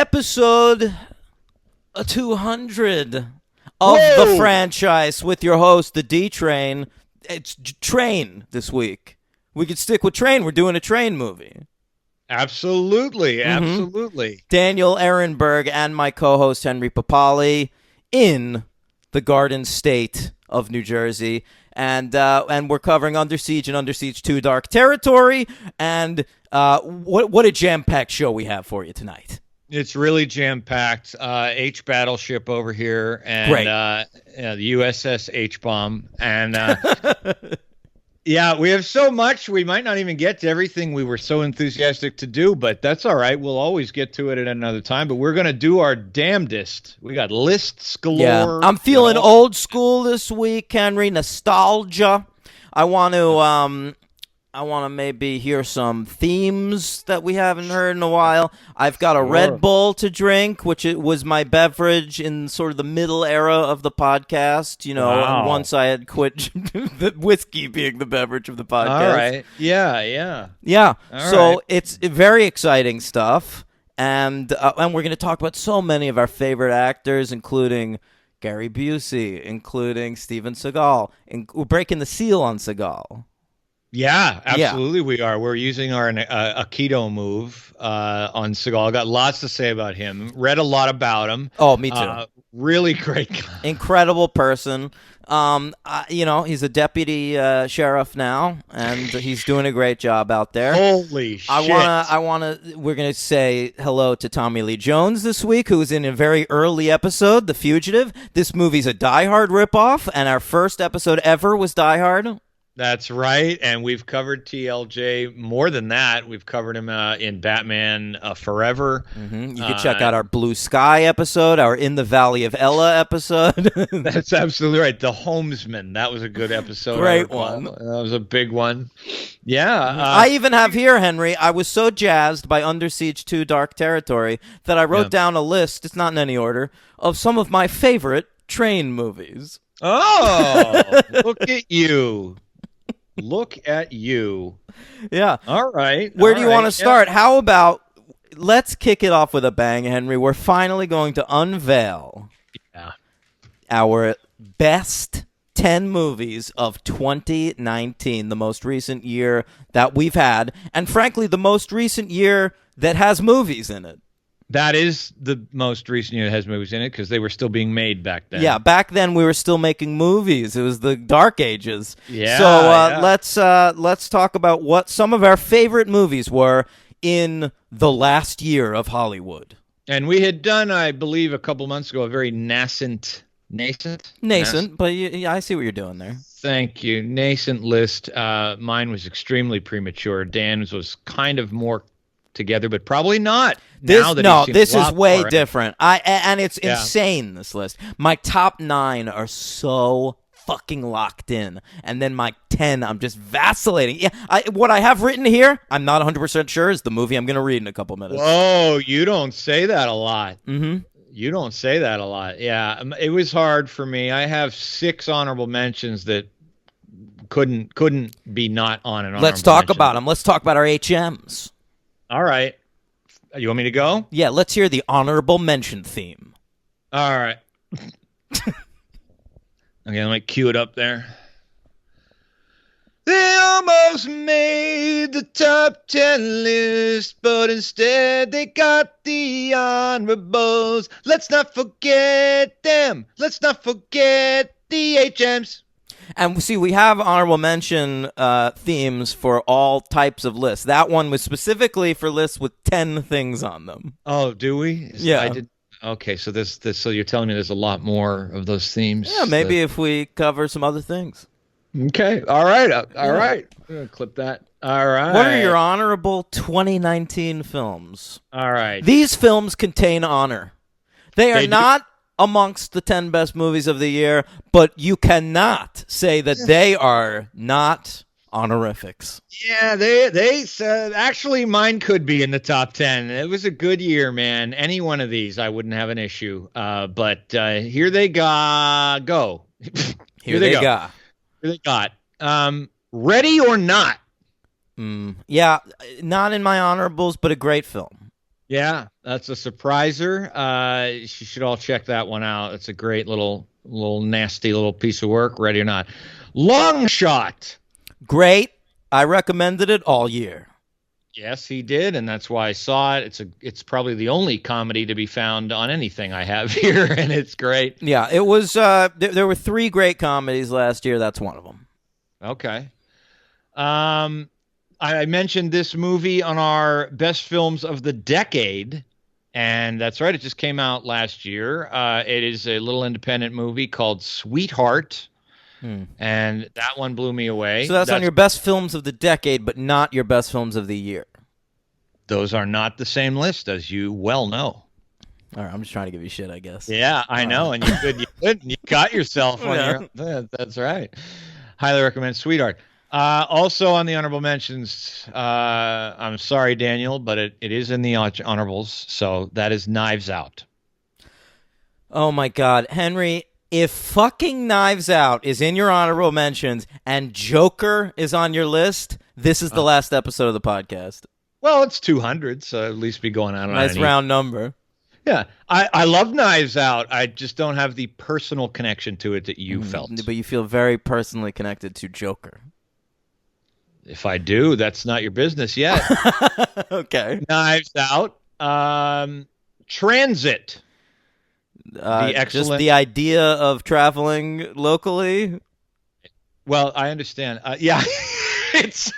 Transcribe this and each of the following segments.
episode 200 of Whoa! the franchise with your host, the D-Train. It's Train this week. We could stick with Train. We're doing a Train movie. Absolutely, absolutely. Daniel Ehrenberg and my co-host, Henry Papali, in the Garden State of New Jersey. And we're covering Under Siege and Under Siege 2 Dark Territory. And what a jam-packed show we have for you tonight. It's really jam-packed. H battleship over here, and the USS H-bomb. And yeah, we have so much. We might not even get to everything we were so enthusiastic to do, but that's all right. We'll always get to it at another time. But we're going to do our damnedest. We got lists galore. Yeah, I'm feeling old school this week, Henry. Nostalgia. I want to maybe hear some themes that we haven't heard in a while. I've got a Red Bull to drink, which it was my beverage in sort of the middle era of the podcast. You know, once I had quit the whiskey being the beverage of the podcast. All right. Yeah. So it's very exciting stuff, and we're going to talk about so many of our favorite actors, including Gary Busey, including Steven Seagal. We're breaking the seal on Seagal. Yeah, absolutely. We are. We're using our Aikido move on Seagal. Got lots to say about him. Read a lot about him. Oh, me too. Really great guy. Incredible person. He's a deputy sheriff now, and he's doing a great job out there. Holy shit! We're gonna say hello to Tommy Lee Jones this week, who was in a very early episode, The Fugitive. This movie's a Die Hard ripoff, and our first episode ever was Die Hard. That's right, and we've covered TLJ more than that. We've covered him in Batman Forever. Mm-hmm. You can check out our Blue Sky episode, our In the Valley of Ella episode. That's absolutely right. The Homesman, that was a good episode. Great one. That was a big one. Yeah. I even have here, Henry, I was so jazzed by Under Siege 2 Dark Territory that I wrote down a list, it's not in any order, of some of my favorite Train movies. Oh, look at you. Look at you. Yeah. All right. Where do you want to start? How about let's kick it off with a bang, Henry. We're finally going to unveil our best 10 movies of 2019, the most recent year that we've had, and frankly, the most recent year that has movies in it. That is the most recent year that has movies in it because they were still being made back then. Yeah, back then we were still making movies. It was the dark ages. Yeah. So let's talk about what some of our favorite movies were in the last year of Hollywood. And we had done, I believe, a couple months ago, a very nascent, but I see what you're doing there. Thank you. Nascent list. Mine was extremely premature. Dan's was kind of more together, but probably not. This is way different. And it's insane, this list. My top 9 are so fucking locked in, and then my 10, I'm just vacillating. Yeah, what I have written here, I'm not 100% sure is the movie I'm going to read in a couple minutes. Whoa, you don't say that a lot. Mm-hmm. You don't say that a lot. Yeah, it was hard for me. I have 6 honorable mentions that couldn't be not on an honorable Let's talk mention. about them. Let's talk about our HMs. All right. You want me to go? Yeah, let's hear the honorable mention theme. All right. Okay, let me cue it up there. They almost made the top 10 list, but instead they got the honorables. Let's not forget them. Let's not forget the HMs. And see, we have honorable mention themes for all types of lists. That one was specifically for lists with 10 things on them. Oh, do we? Yeah. I did. Okay, so this. So you're telling me there's a lot more of those themes. Yeah, maybe if we cover some other things. Okay. All right. All right. I'm gonna clip that. All right. What are your honorable 2019 films? All right. These films contain honor. They are not amongst the 10 best movies of the year, but you cannot say that they are not honorifics. Yeah, they said actually mine could be in the top 10. It was a good year, man. Any one of these, I wouldn't have an issue. But here they go. Here they go. Here they got. Ready or Not. Yeah, not in my honorables, but a great film. Yeah, that's a surpriser. You should all check that one out. It's a great little nasty little piece of work, ready or not. Long Shot. Great. I recommended it all year. Yes, he did, and that's why I saw it. It's probably the only comedy to be found on anything I have here, and it's great. Yeah, it was. There were 3 great comedies last year. That's one of them. Okay. I mentioned this movie on our best films of the decade, and that's right. It just came out last year. It is a little independent movie called Sweetheart, and that one blew me away. So that's on your best films of the decade, but not your best films of the year. Those are not the same list, as you well know. All right, I'm just trying to give you shit, I guess. Yeah, I know, and you could, you got yourself on your. That's right. Highly recommend Sweetheart. Also on the honorable mentions, I'm sorry, Daniel, but it is in the honorables, so that is Knives Out. Oh my God, Henry, if fucking Knives Out is in your honorable mentions and Joker is on your list, this is the last episode of the podcast. Well, it's 200, so at least be going out on nice round number. Yeah, I love Knives Out. I just don't have the personal connection to it that you felt. But you feel very personally connected to Joker. If I do, that's not your business yet. Okay. Knives Out. Transit. The excellent. Just the idea of traveling locally. Well, I understand. Yeah, it's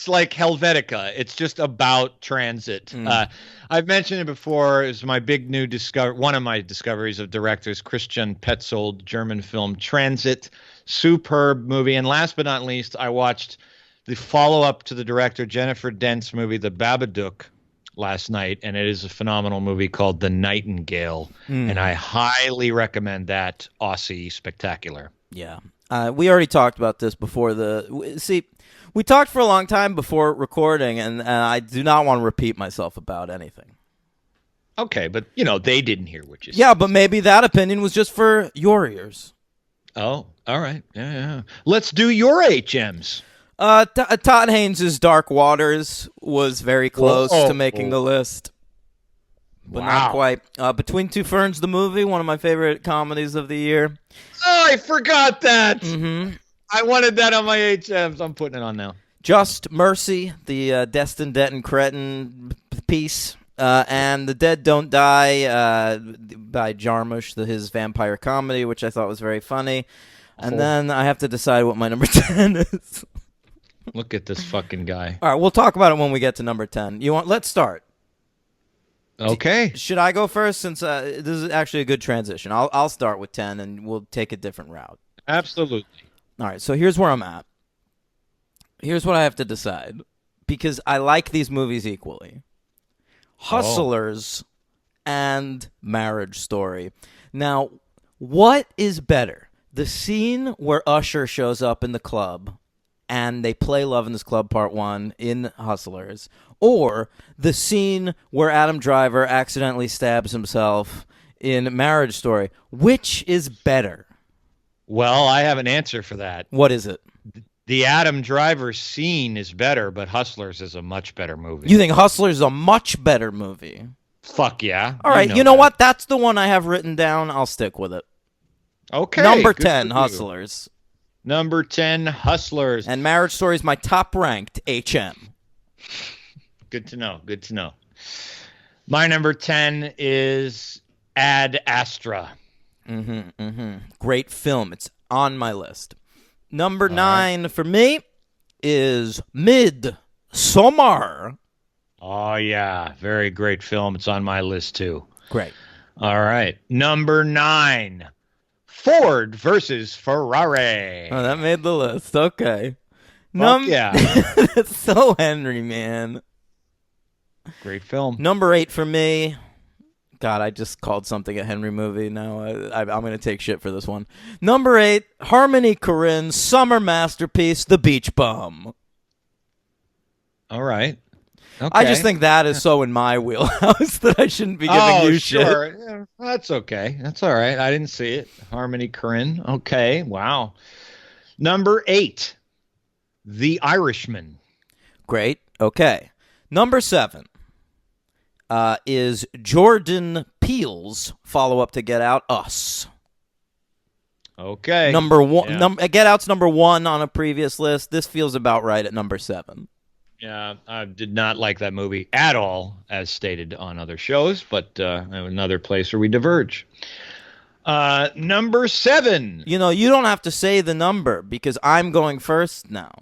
like Helvetica. It's just about transit. I've mentioned it before. It's my big new one of my discoveries of directors, Christian Petzold, German film Transit. Superb movie. And last but not least, I watched the follow-up to the director Jennifer Dent's movie, The Babadook, last night, and it is a phenomenal movie called The Nightingale, and I highly recommend that. Aussie spectacular. Yeah. We already talked about this before we talked for a long time before recording, and I do not want to repeat myself about anything. Okay, but, they didn't hear what you said. Yeah, but maybe that opinion was just for your ears. Oh, all right. Yeah. Let's do your HMs. Todd Haynes' Dark Waters was very close to making the list, but not quite. Between Two Ferns, the movie, one of my favorite comedies of the year. Oh, I forgot that. Mm-hmm. I wanted that on my HMs. I'm putting it on now. Just Mercy, the Destin Denton Cretton piece, and The Dead Don't Die by Jarmusch, his vampire comedy, which I thought was very funny. And then I have to decide what my number 10 is. Look at this fucking guy. All right, we'll talk about it when we get to number 10. Let's start. Okay. Should I go first, since this is actually a good transition? I'll start with 10, and we'll take a different route. Absolutely. All right, so here's where I'm at. Here's what I have to decide, because I like these movies equally. Hustlers and Marriage Story. Now, what is better? The scene where Usher shows up in the club and they play Love in This Club Part 1 in Hustlers, or the scene where Adam Driver accidentally stabs himself in Marriage Story? Which is better? Well, I have an answer for that. What is it? The Adam Driver scene is better, but Hustlers is a much better movie. You think Hustlers is a much better movie? Fuck yeah. All right, you know what? That's the one I have written down. I'll stick with it. Okay. Number 10, Hustlers. Number 10, Hustlers. And Marriage Story is my top-ranked HM. Good to know. My number 10 is Ad Astra. Great film. It's on my list. Number 9 for me is Midsommar. Oh, yeah. Very great film. It's on my list, too. Great. All right. Number 9, Ford versus Ferrari. Oh, that made the list. Okay. Yeah. That's so Henry, man. Great film. Number 8 for me. God, I just called something a Henry movie. Now I'm going to take shit for this one. Number 8, Harmony Korine, summer masterpiece, The Beach Bum. All right. Okay. I just think that is so in my wheelhouse that I shouldn't be giving you shit. Yeah, that's okay. That's all right. I didn't see it. Harmony Korine. Okay. Wow. Number 8, The Irishman. Great. Okay. Number 7 is Jordan Peele's follow-up to Get Out, Us. Okay. Number 1. Get Out's number 1 on a previous list. This feels about right at number 7. Yeah, I did not like that movie at all, as stated on other shows, but another place where we diverge. Number 7. You don't have to say the number because I'm going first now.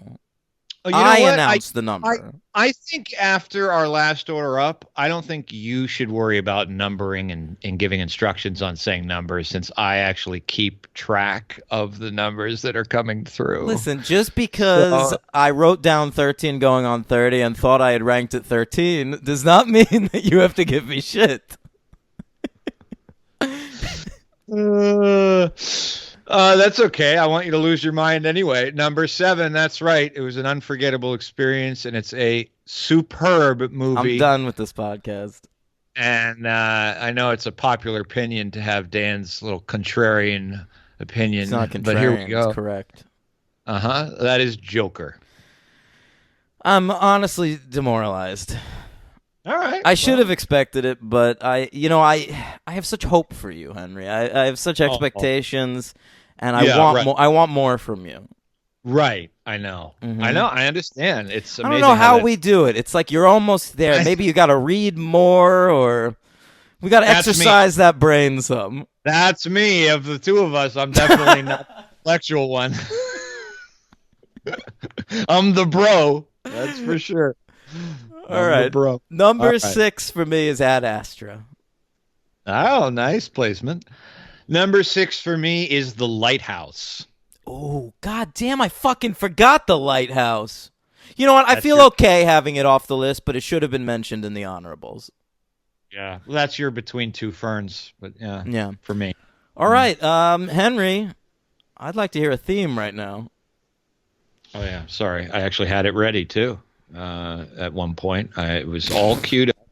Oh, you know I what? announced the number. I think after our last order up, I don't think you should worry about numbering and giving instructions on saying numbers, since I actually keep track of the numbers that are coming through. Listen, just because I wrote down 13 going on 30 and thought I had ranked at 13 does not mean that you have to give me shit. That's okay. I want you to lose your mind anyway. Number 7, that's right. It was an unforgettable experience, and it's a superb movie. I'm done with this podcast. And I know it's a popular opinion to have Dan's little contrarian opinion. It's not contrarian, but here we go. It's correct. That is Joker. I'm honestly demoralized. All right. I should have expected it, but I have such hope for you, Henry. I have such expectations, and I want more from you. Right. I know. Mm-hmm. I know. I understand. It's amazing. I don't know how we do it. It's like you're almost there. Maybe you got to read more, or we got to exercise that brain some. That's me. Of the two of us, I'm definitely not the intellectual one. I'm the bro. That's for sure. All right, bro. Number 6 for me is Ad Astra. Oh, nice placement. Number 6 for me is The Lighthouse. Oh, god damn, I fucking forgot The Lighthouse. You know what? I feel okay having it off the list, but it should have been mentioned in the honorables. Yeah, well, that's your Between Two Ferns, but yeah, for me. All right, Henry, I'd like to hear a theme right now. Oh, yeah, sorry. I actually had it ready, too. At one point, it was all queued up,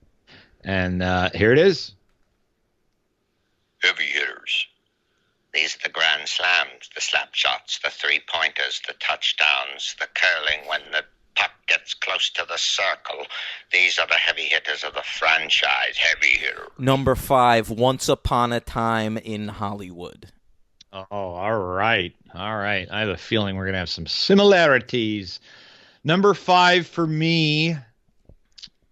and here it is. Heavy hitters. These are the grand slams, the slap shots, the three-pointers, the touchdowns, the curling when the puck gets close to the circle. These are the heavy hitters of the franchise. Heavy hitter. Number 5, Once Upon a Time in Hollywood. Oh, all right. I have a feeling we're going to have some similarities. Number 5 for me.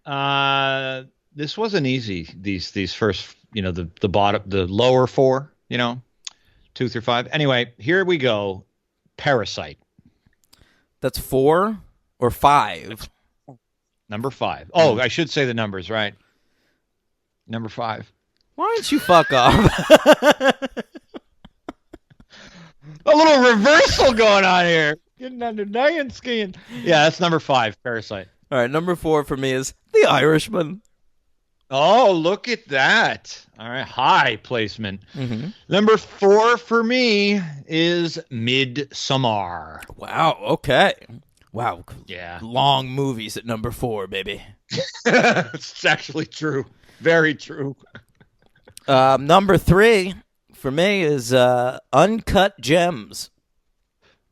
This wasn't easy. These first, the bottom, the lower 4, 2 through 5. Anyway, here we go. Parasite. That's 4 or 5? Number 5. Oh, I should say the numbers, right? Number 5. Why don't you fuck off? A little reversal going on here. Getting under Diane's skin. Yeah, that's number 5, Parasite. All right, number 4 for me is The Irishman. Oh, look at that. All right, high placement. Mm-hmm. Number 4 for me is Midsommar. Wow, okay. Wow. Yeah. Long movies at number 4, baby. It's actually true. Very true. Number 3 for me is Uncut Gems.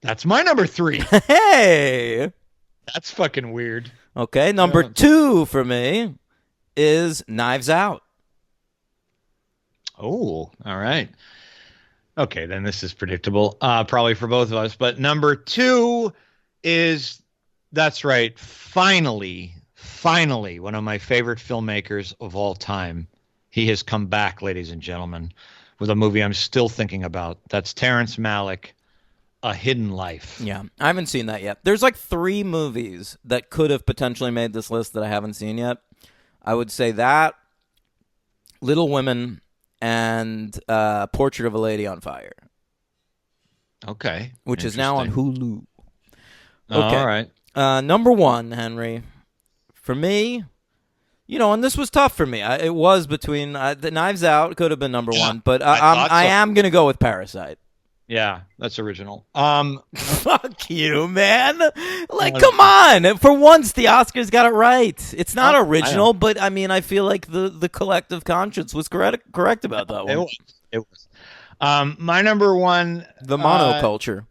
That's my number 3. Hey! That's fucking weird. Okay, number 2 for me is Knives Out. Oh, all right. Okay, then this is predictable, probably for both of us. But number 2 is, that's right, finally, one of my favorite filmmakers of all time. He has come back, ladies and gentlemen, with a movie I'm still thinking about. That's Terrence Malick, A Hidden Life. Yeah, I haven't seen that yet. There's like 3 movies that could have potentially made this list that I haven't seen yet. I would say that, Little Women, and Portrait of a Lady on Fire. Okay. Which is now on Hulu. Okay. All right. Number 1, Henry. For me, and this was tough for me. It was between the Knives Out could have been number 1, but I am going to go with Parasite. Yeah, that's original. Fuck you, man. Like, come on. For once, the Oscars got it right. It's not original, but I feel like the collective conscience was correct about that one. It was. My number 1. The monoculture.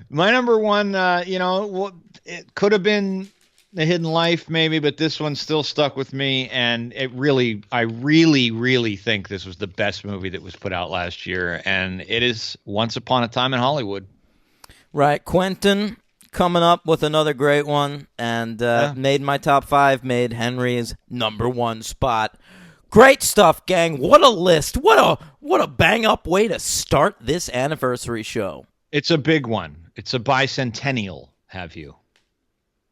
My number 1, it could have been The Hidden Life, maybe, but this one still stuck with me, and I really think this was the best movie that was put out last year, and it is Once Upon a Time in Hollywood. Right, Quentin coming up with another great one, and made my top 5, made Henry's number 1 spot. Great stuff, gang. What a list. What a bang-up way to start this anniversary show. It's a big one. It's a bicentennial, have you?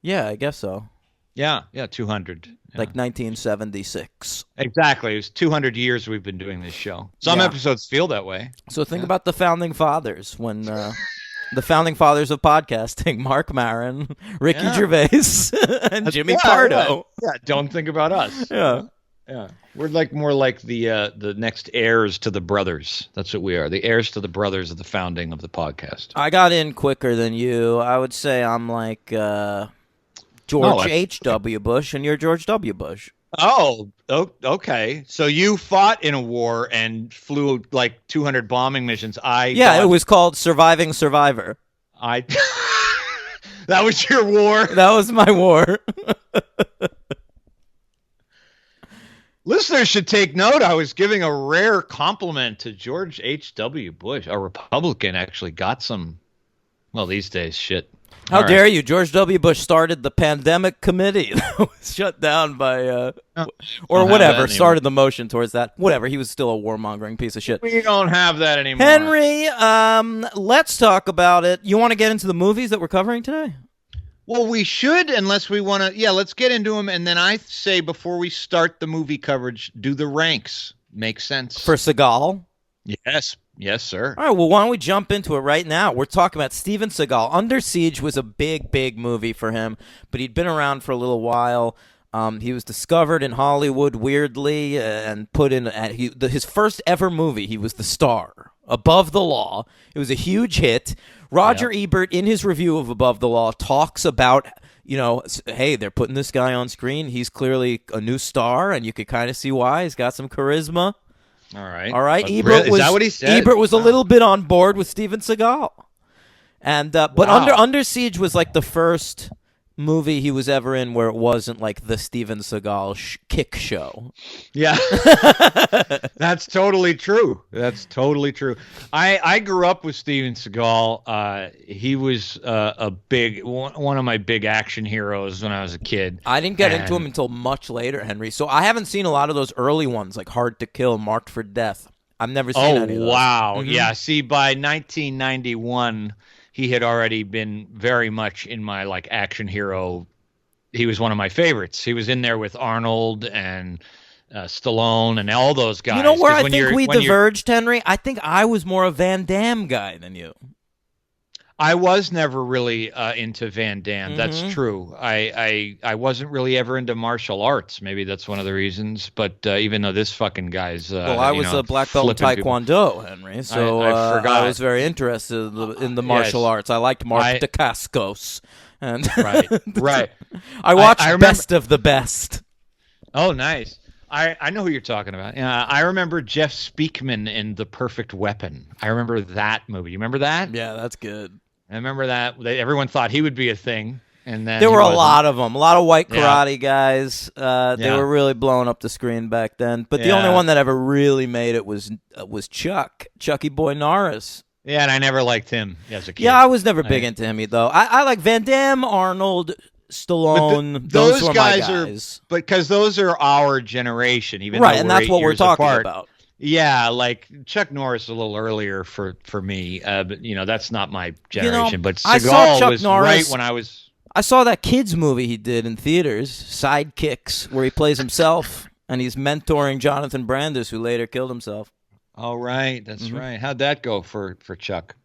Yeah, I guess so. Yeah, 200. Yeah. Like 1976. Exactly. It was 200 years we've been doing this show. Some episodes feel that way. So think about the Founding Fathers when the Founding Fathers of podcasting, Mark Maron, Ricky Gervais, and Jimmy Pardo. Yeah, don't think about us. Yeah. We're more like the next heirs to the brothers. That's what we are. The heirs to the brothers of the founding of the podcast. I got in quicker than you. I would say I'm like George H.W. Bush, and you're George W. Bush. Oh, okay. So you fought in a war and flew like 200 bombing missions. It was called Surviving Survivor. That was your war? That was my war. Listeners should take note. I was giving a rare compliment to George H.W. Bush. A Republican actually got some, well, these days, shit. How dare you? George W. Bush started the pandemic committee that was shut down by, or whatever, started the motion towards that. Whatever, he was still a warmongering piece of shit. We don't have that anymore. Henry, let's talk about it. You want to get into the movies that we're covering today? Well, we should, unless we want to. Yeah, let's get into them. And then I say, before we start the movie coverage, do the ranks. Make sense. For Seagal? Yes, sir. All right, well, why don't we jump into it right now? We're talking about Steven Seagal. Under Siege was a big movie for him, but he'd been around for a little while. He was discovered in Hollywood weirdly and put in his first ever movie. He was the star, Above the Law. It was a huge hit. Roger Ebert, in his review of Above the Law, talks about, hey, they're putting this guy on screen. He's clearly a new star, and you could kind of see why. He's got some charisma. All right. Ebert is that what he said? Ebert was a little bit on board with Steven Seagal, and but Under Siege was like the first movie he was ever in where it wasn't like the Steven Seagal kick show. Yeah, that's totally true. That's totally true. I grew up with Steven Seagal. He was a big one of my big action heroes when I was a kid. I didn't get into him until much later, Henry. So I haven't seen a lot of those early ones, like Hard to Kill, Marked for Death. I've never seen any of those. Wow. Mm-hmm. Yeah. See, by 1991. He had already been very much in my action hero. He was one of my favorites. He was in there with Arnold and Stallone and all those guys. You know where I think we diverged, Henry? I think I was more a Van Damme guy than you. I was never really into Van Damme. That's true. I wasn't really ever into martial arts. Maybe that's one of the reasons. But even though this fucking guy's I was a black belt in Taekwondo, Henry. So I forgot. I was very interested in the martial arts. I liked Mark Dacascos. And right. I watched Best of the Best. Oh, nice. I know who you're talking about. I remember Jeff Speakman in The Perfect Weapon. I remember that movie. You remember that? Yeah, that's good. I remember that. Everyone thought he would be a thing, and then there were a lot of them, a lot of white karate guys. They were really blowing up the screen back then. But the only one that ever really made it was Chucky Boy Norris. Yeah, and I never liked him as a kid. Yeah, I was never big into him though. I like Van Damme, Arnold, Stallone. Those were my guys. Because those are our generation, even right, though and that's what we're talking apart. about. Yeah, like Chuck Norris a little earlier for me, but that's not my generation. But Seagal was right when I was. I saw that kids movie he did in theaters, Sidekicks, where he plays himself and he's mentoring Jonathan Brandis, who later killed himself. Oh right, that's right. How'd that go for Chuck?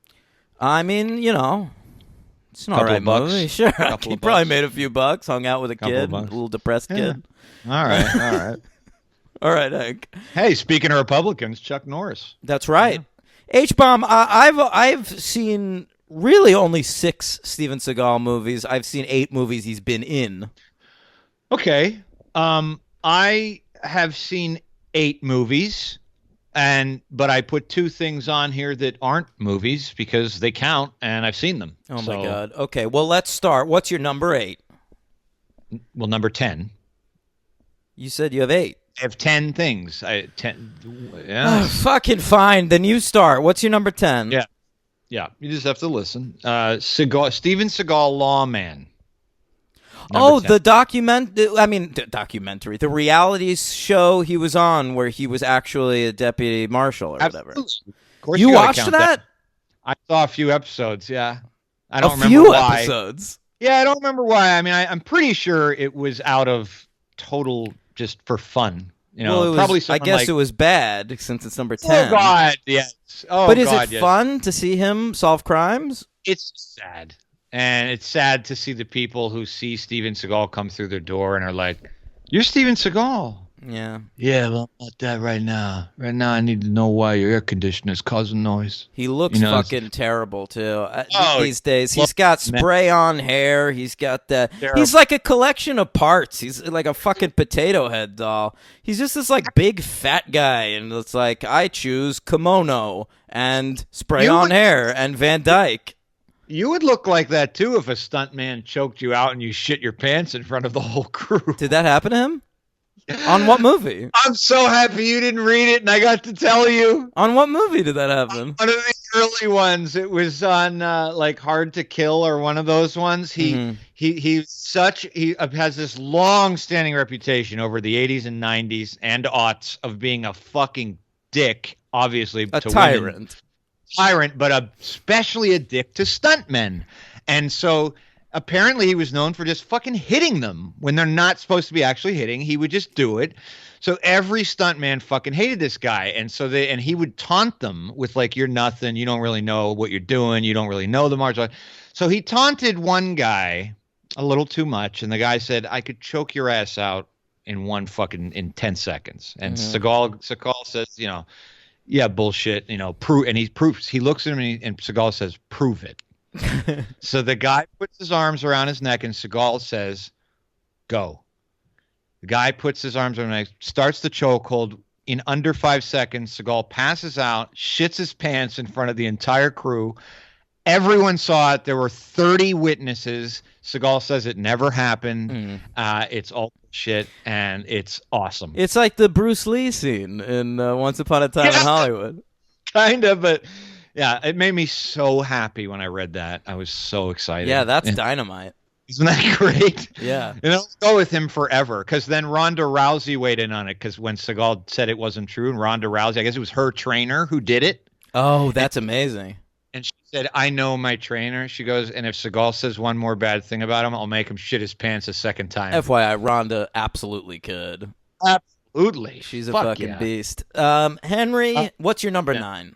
I mean, it's an alright movie. Sure, he probably made a few bucks, hung out with a kid, a little depressed kid. All right. All right, Hank. Hey, speaking of Republicans, Chuck Norris. That's right. H-Bomb, I've seen really only 6 Steven Seagal movies. I've seen 8 movies he's been in. Okay. I have seen 8 movies, but I put 2 things on here that aren't movies because they count, and I've seen them. Oh, my God. Okay, well, let's start. What's your number 8? Well, number 10. You said you have 8. I have 10 things. 10. Oh, Yeah. fucking fine. Then you start. What's your number 10? Yeah. Yeah. You just have to listen. Steven Seagal, Lawman. Oh, Number 10. the documentary, the reality show he was on where he was actually a deputy marshal or whatever. Absolutely. Of course You gotta watched count that? I saw a few episodes, yeah. I don't A remember few why. episodes. Yeah, I don't remember why. I mean, I'm pretty sure it was out of total just for fun. You know, Well, it was, probably I something guess like, it was bad since it's number 10. oh God, yes. Oh, But is God, it yes. fun to see him solve crimes? It's sad. And it's sad to see the people who see Steven Seagal come through their door and are like, "You're Steven Seagal." Yeah. Yeah, well, not that right now. Right now, I need to know why your air conditioner's causing noise. He looks You know, fucking terrible too Oh, these days. He's got man. spray on hair. He's got that. Terrible. He's like a collection of parts. He's like a fucking potato head doll. He's just this like big fat guy, and it's like I choose kimono and spray You on would- hair and Van Dyke. You would look like that too if a stuntman choked you out and you shit your pants in front of the whole crew. Did that happen to him? On what movie? I'm so happy you didn't read it and I got to tell you. On what movie did that happen? One of the early ones. It was on like Hard to Kill or one of those ones. He has this long-standing reputation over the 80s and 90s and aughts of being a fucking dick, obviously A to tyrant. women. But especially a dick to stuntmen. And so apparently he was known for just fucking hitting them when they're not supposed to be actually hitting. He would just do it. So every stuntman fucking hated this guy. And so he would taunt them with like, "You're nothing. You don't really know what you're doing. You don't really know the martial art." So he taunted one guy a little too much. And the guy said, "I could choke your ass out in 10 seconds." And Seagal says, "Yeah, bullshit, prove." And he looks at him and Seagal says, "Prove it." So the guy puts his arms around his neck and Seagal says, "Go." The guy puts his arms around his neck, starts the chokehold. In under 5 seconds, Seagal passes out, shits his pants in front of the entire crew. Everyone saw it. There were 30 witnesses. Seagal says it never happened. It's all shit, and it's awesome. It's like the Bruce Lee scene in Once Upon a Time in Hollywood. Kind of, but yeah, it made me so happy when I read that. I was so excited. Yeah, that's dynamite. Isn't that great? Yeah. And I'll go with him forever, because then Ronda Rousey weighed in on it, because when Seagal said it wasn't true, and Ronda Rousey, I guess it was her trainer who did it. Oh, that's amazing. And she said, "I know my trainer." She goes, "And if Seagal says one more bad thing about him, I'll make him shit his pants a second time." FYI, Rhonda absolutely could. Absolutely. She's a Fuck fucking yeah. beast. Henry, what's your number 9?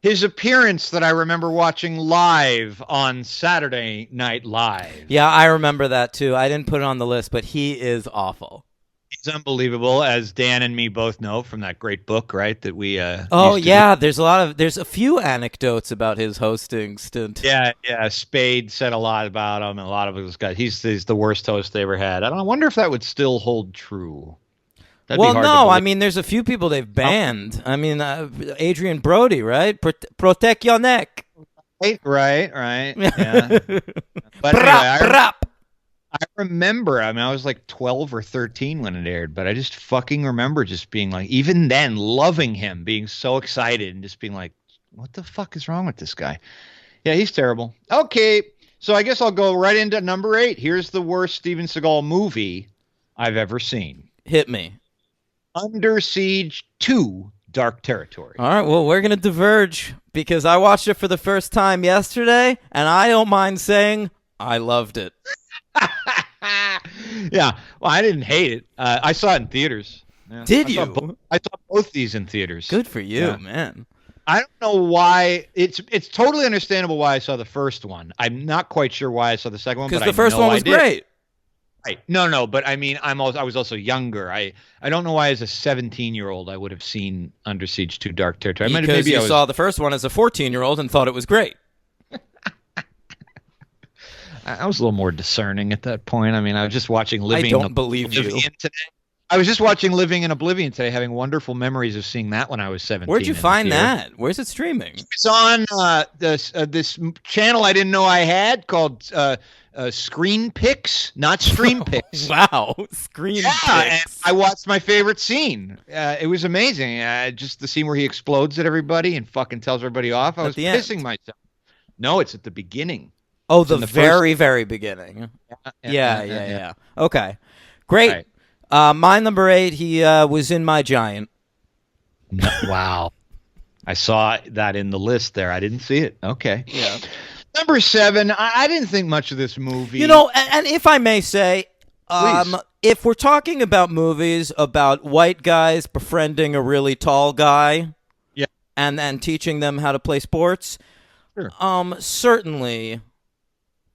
His appearance that I remember watching live on Saturday Night Live. Yeah, I remember that too. I didn't put it on the list, but he is awful. He's unbelievable, as Dan and me both know from that great book, right? That we Oh used to yeah, there's a few anecdotes about his hosting stint. Yeah. Spade said a lot about him, and a lot of those guys. He's the worst host they ever had. I wonder if that would still hold true. That'd Well, be hard to no, believe. I mean, there's a few people they've banned. I mean, Adrian Brody, right? Protect your neck. Right. Yeah. But Brap, anyway, brap. I remember, I was like 12 or 13 when it aired, but I just fucking remember just being like, even then, loving him, being so excited and just being like, what the fuck is wrong with this guy? Yeah, he's terrible. Okay, so I guess I'll go right into number 8. Here's the worst Steven Seagal movie I've ever seen. Hit me. Under Siege 2, Dark Territory. All right, well, we're going to diverge because I watched it for the first time yesterday, and I don't mind saying I loved it. Yeah, well, I didn't hate it. I saw it in theaters. Yeah. Did I saw you? I saw both these in theaters. Good for you, Yeah. man. I don't know why. It's totally understandable why I saw the first one. I'm not quite sure why I saw the second one. Because But the first I know one was I did. great. Right. No, but I mean, I was also younger. I don't know why as a 17-year-old I would have seen Under Siege 2 Dark Territory. Because you saw the first one as a 14-year-old and thought it was great. I was a little more discerning at that point. I mean, I was just watching Living don't believe you. Oblivion today. I was just watching Living in Oblivion today, having wonderful memories of seeing that when I was 17. Where'd you in the find theater. that? Where's it streaming? It's on this channel I didn't know I had called Screen Picks, not Stream Picks. Wow, Screen And Picks. I watched my favorite scene. It was amazing. Just the scene where he explodes at everybody and fucking tells everybody off. I was the pissing end. myself. No, it's at the beginning. Oh, It's the in the very, very beginning. Yeah. Okay, great. Right. My number 8, he was in My Giant. No, wow. I saw that in the list there. I didn't see it. Okay. Yeah. Number 7, I didn't think much of this movie. You know, and if I may say, Please. if we're talking about movies about white guys befriending a really tall guy, Yeah. and teaching them how to play sports, Sure. certainly,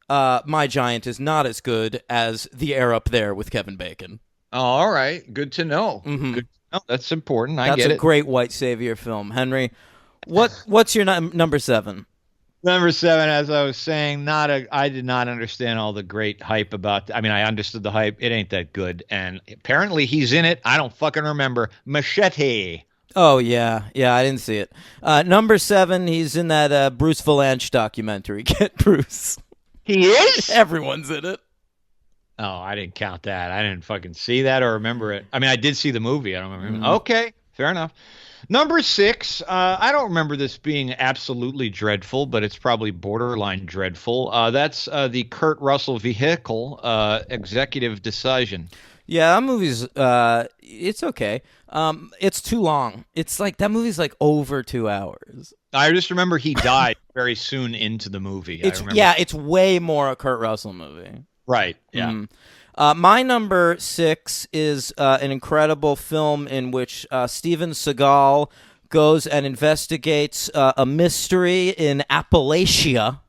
My Giant is not as good as The Air Up There with Kevin Bacon. Oh, all right. Good to know. Mhm. Good to know. That's important. I That's get a it. great white savior film, Henry. What's your number 7? Number 7, as I was saying, I did not understand all the great hype about. I mean, I understood the hype. It ain't that good, and apparently he's in it. I don't fucking remember. Machete. Oh yeah, I didn't see it. Number 7, he's in that Bruce Valanche documentary. Get Bruce. He is. Everyone's in it. Oh, I didn't count that. I didn't fucking see that or remember it. I mean, I did see the movie. I don't remember. Okay, fair enough. Number 6, I don't remember this being absolutely dreadful, but it's probably borderline dreadful. That's the Kurt Russell Vehicle, Executive Decision. Yeah, that movie's it's okay. It's too long. It's like that movie's like over 2 hours. I just remember he died very soon into the movie. It's way more a Kurt Russell movie. Right. Yeah. My number 6 is an incredible film in which Steven Seagal goes and investigates a mystery in Appalachia,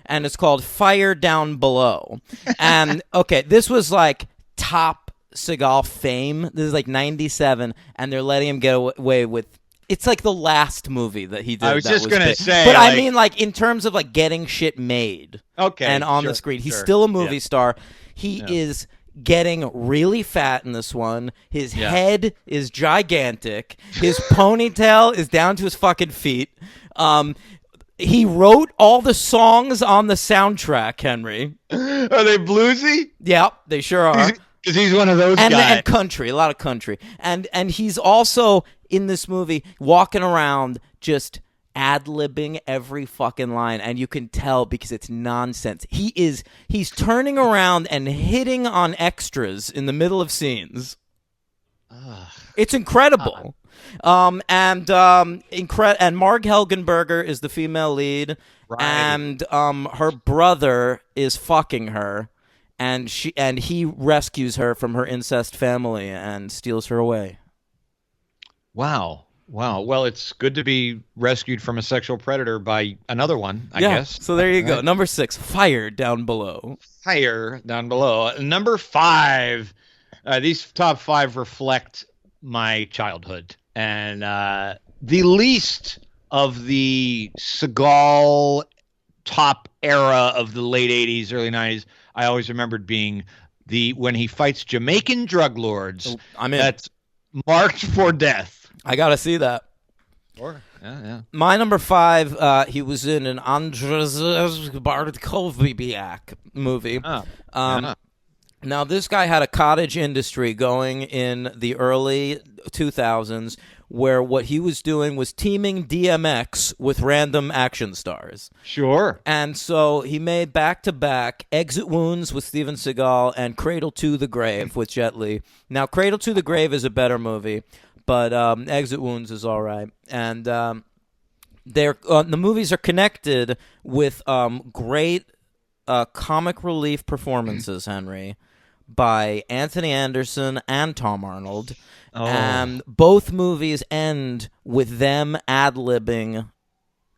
and it's called Fire Down Below. And, okay, this was like top Seagal fame. This is like 97, and they're letting him get away with. It's like the last movie that he did. I was that just gonna big. say, but I like- mean, like in terms of like getting shit made, Okay. and on sure, the screen, he's sure. still a movie Yeah. star. He is getting really fat in this one. His head is gigantic. His ponytail is down to his fucking feet. He wrote all the songs on the soundtrack, Henry. Are they bluesy? Yep, they sure are. Because he's one of those And guys. country, a lot of country. And he's also in this movie walking around just ad-libbing every fucking line, and you can tell because it's nonsense. He's turning around and hitting on extras in the middle of scenes. It's incredible. And Marg Helgenberger is the female lead, Right. and her brother is fucking her, and he rescues her from her incest family and steals her away. Wow. Well, it's good to be rescued from a sexual predator by another one, I guess. So there you go. Right. Number 6, Fire Down Below. Higher down below. Number 5. These top 5 reflect my childhood. And the least of the Seagal top era of the late 80s, early 90s, I always remembered being when he fights Jamaican drug lords. I'm in. That's marked for death. I gotta see that. Sure. Yeah. My number 5, he was in an Andrzej Bartkowiak movie. Yeah. Now, this guy had a cottage industry going in the early 2000s where what he was doing was teaming DMX with random action stars. Sure. And so he made back-to-back Exit Wounds with Steven Seagal and Cradle to the Grave with Jet Li. Now, Cradle to the Grave is a better movie, but Exit Wounds is all right. And the movies are connected with great comic relief performances, Henry, by Anthony Anderson and Tom Arnold. Oh. And both movies end with them ad-libbing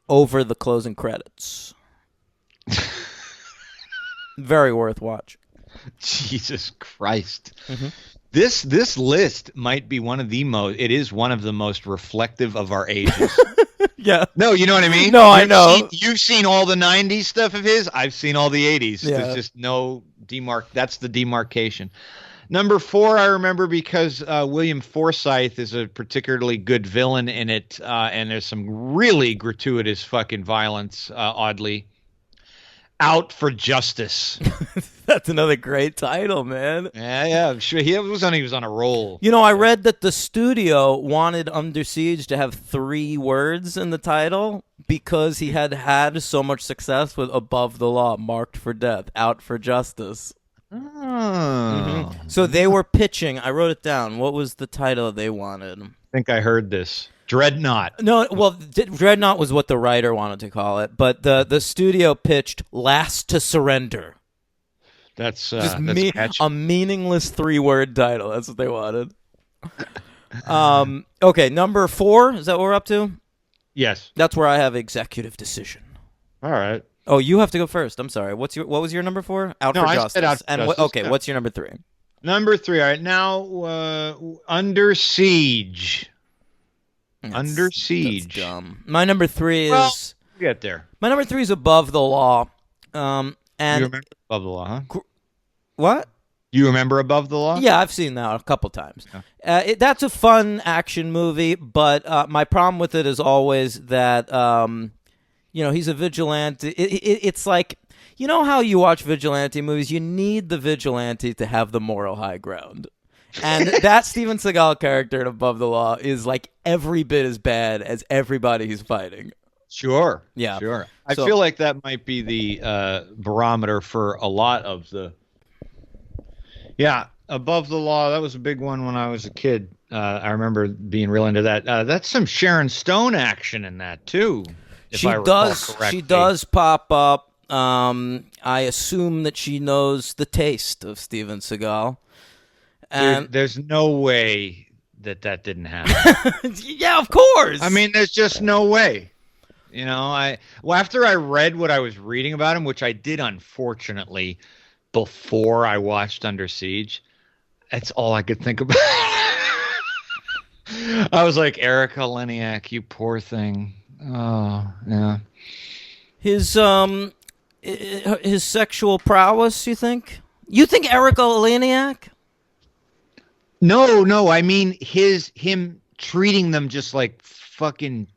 over the closing credits. Very worth watch. Jesus Christ. Mm-hmm. This list might be one of the most reflective of our ages. Yeah. No, you know what I mean? No, I know. You've seen all the 90s stuff of his. I've seen all the 80s. Yeah. There's just no that's the demarcation. Number 4, I remember because William Forsythe is a particularly good villain in it, and there's some really gratuitous fucking violence, oddly. Out for Justice. That's another great title, man. Yeah. Sure. He was on a roll. You know, I read that the studio wanted Under Siege to have 3 words in the title because he had so much success with Above the Law, Marked for Death, Out for Justice. Oh. So they were pitching. I wrote it down. What was the title they wanted? I think I heard this. Dreadnought. No, well, Dreadnought was what the writer wanted to call it, but the studio pitched Last to Surrender. That's Just catchy. a meaningless 3-word title. That's what they wanted. Okay, number 4. Is that what we're up to? Yes. That's where I have Executive Decision. All right. Oh, you have to go first. I'm sorry. What was your number 4? Out No, for I Justice. said Out for and Justice. Okay, what's your number 3? Number 3. All right. Now, Under Siege. Under Siege. That's dumb. My number 3 is Well, get there. my number 3 is Above the Law. And You remember Above the Law, huh? what? You remember Above the Law? Yeah, I've seen that a couple times. That's a fun action movie, but my problem with it is always that he's a vigilante. It's like, you know how you watch vigilante movies? You need the vigilante to have the moral high ground. And that Steven Seagal character in Above the Law is like every bit as bad as everybody he's fighting. Sure. Yeah. Sure. I So- feel like that might be the barometer for a lot of the. Yeah, Above the Law. That was a big one when I was a kid. I remember being real into that. That's some Sharon Stone action in that too. If I recall correctly. She does pop up. I assume that she knows the taste of Steven Seagal. And There's no way that didn't happen. yeah, of course. I mean, there's just no way. You know, after I read what I was reading about him, which I did unfortunately before I watched Under Siege, that's all I could think about. I was like, Erika Leniak, you poor thing. Oh, yeah. his sexual prowess, you think? You think Erika Leniak? No, I mean him treating them just like fucking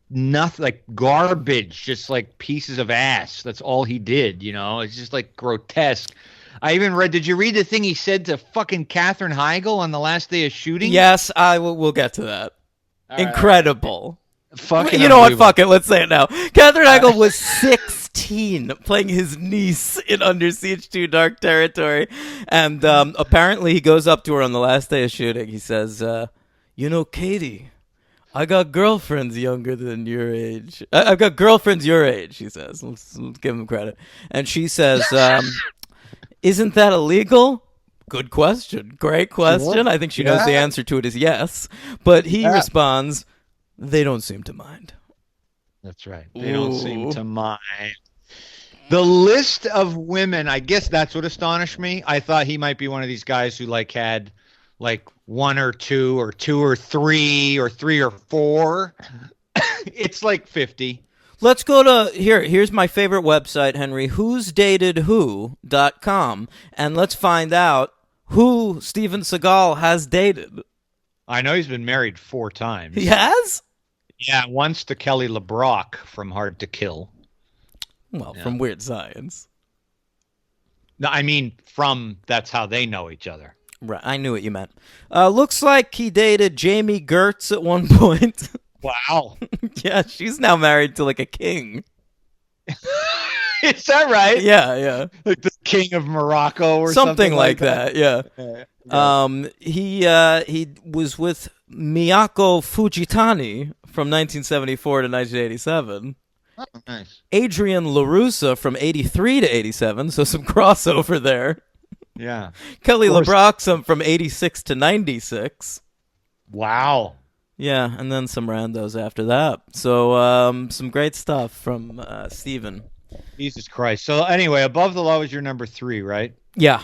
nothing, like garbage, just like pieces of ass. That's all he did, you know? It's just like grotesque. I even read, did you read the thing he said to fucking Katherine Heigl on the last day of shooting? Yes, we'll get to that. Incredible. Fucking You know what? unbelievable. Fuck it. Let's say it now. Katherine Heigl was 16 playing his niece in Under Siege 2 Dark Territory. And apparently he goes up to her on the last day of shooting. He says, Katie, I got girlfriends younger than your age. I've got girlfriends your age, he says. Let's give him credit. And she says, isn't that illegal? Good question. Great question. I think she knows the answer to it is yes. But he responds, they don't seem to mind. That's right. They don't seem to mind. The list of women, I guess that's what astonished me. I thought he might be one of these guys who had 1 or 2 or 2 or 3 or 3 or 4. It's like 50. Let's go to here's my favorite website, Henry, who'sdatedwho.com, and let's find out who Steven Seagal has dated. I know he's been married 4 times. He has? Yeah, once to Kelly LeBrock from Hard to Kill. Well, from Weird Science. No, I mean from That's How They Know Each Other. Right, I knew what you meant. Looks like he dated Jamie Gertz at one point. Wow. Yeah, she's now married to like a king. Is that right? Yeah. Like the king of Morocco or Something like that. Yeah. Yeah. He was with Miyako Fujitani from 1974 to 1987. Oh, nice. Adrian LaRussa from 83 to 87, so some crossover there. Yeah. Kelly Of course. LeBrock from 86 to 96. Wow. Yeah, and then some randos after that. So some great stuff from Steven. Jesus Christ. So anyway, Above the Law is your number 3, right? Yeah,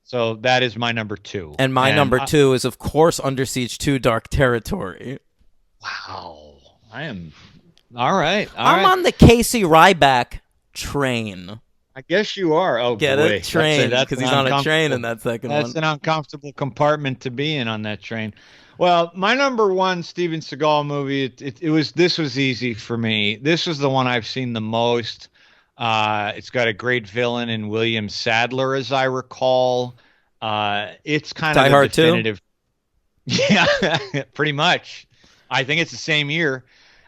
So that is my number 2. and my number 2 is, of course, Under Siege 2 Dark Territory. Wow. I am. All right. I'm on the Casey Ryback train. I guess you are. Oh, Get boy. it? Train, That's because he's on a train in that second That's one. an uncomfortable compartment to be in on that train. Well, my number 1 Steven Seagal movie, this was easy for me. This was the one I've seen the most. It's got a great villain in William Sadler, as I recall. It's kind Die of the Hard 2? definitive. Yeah, pretty much. I think it's the same year.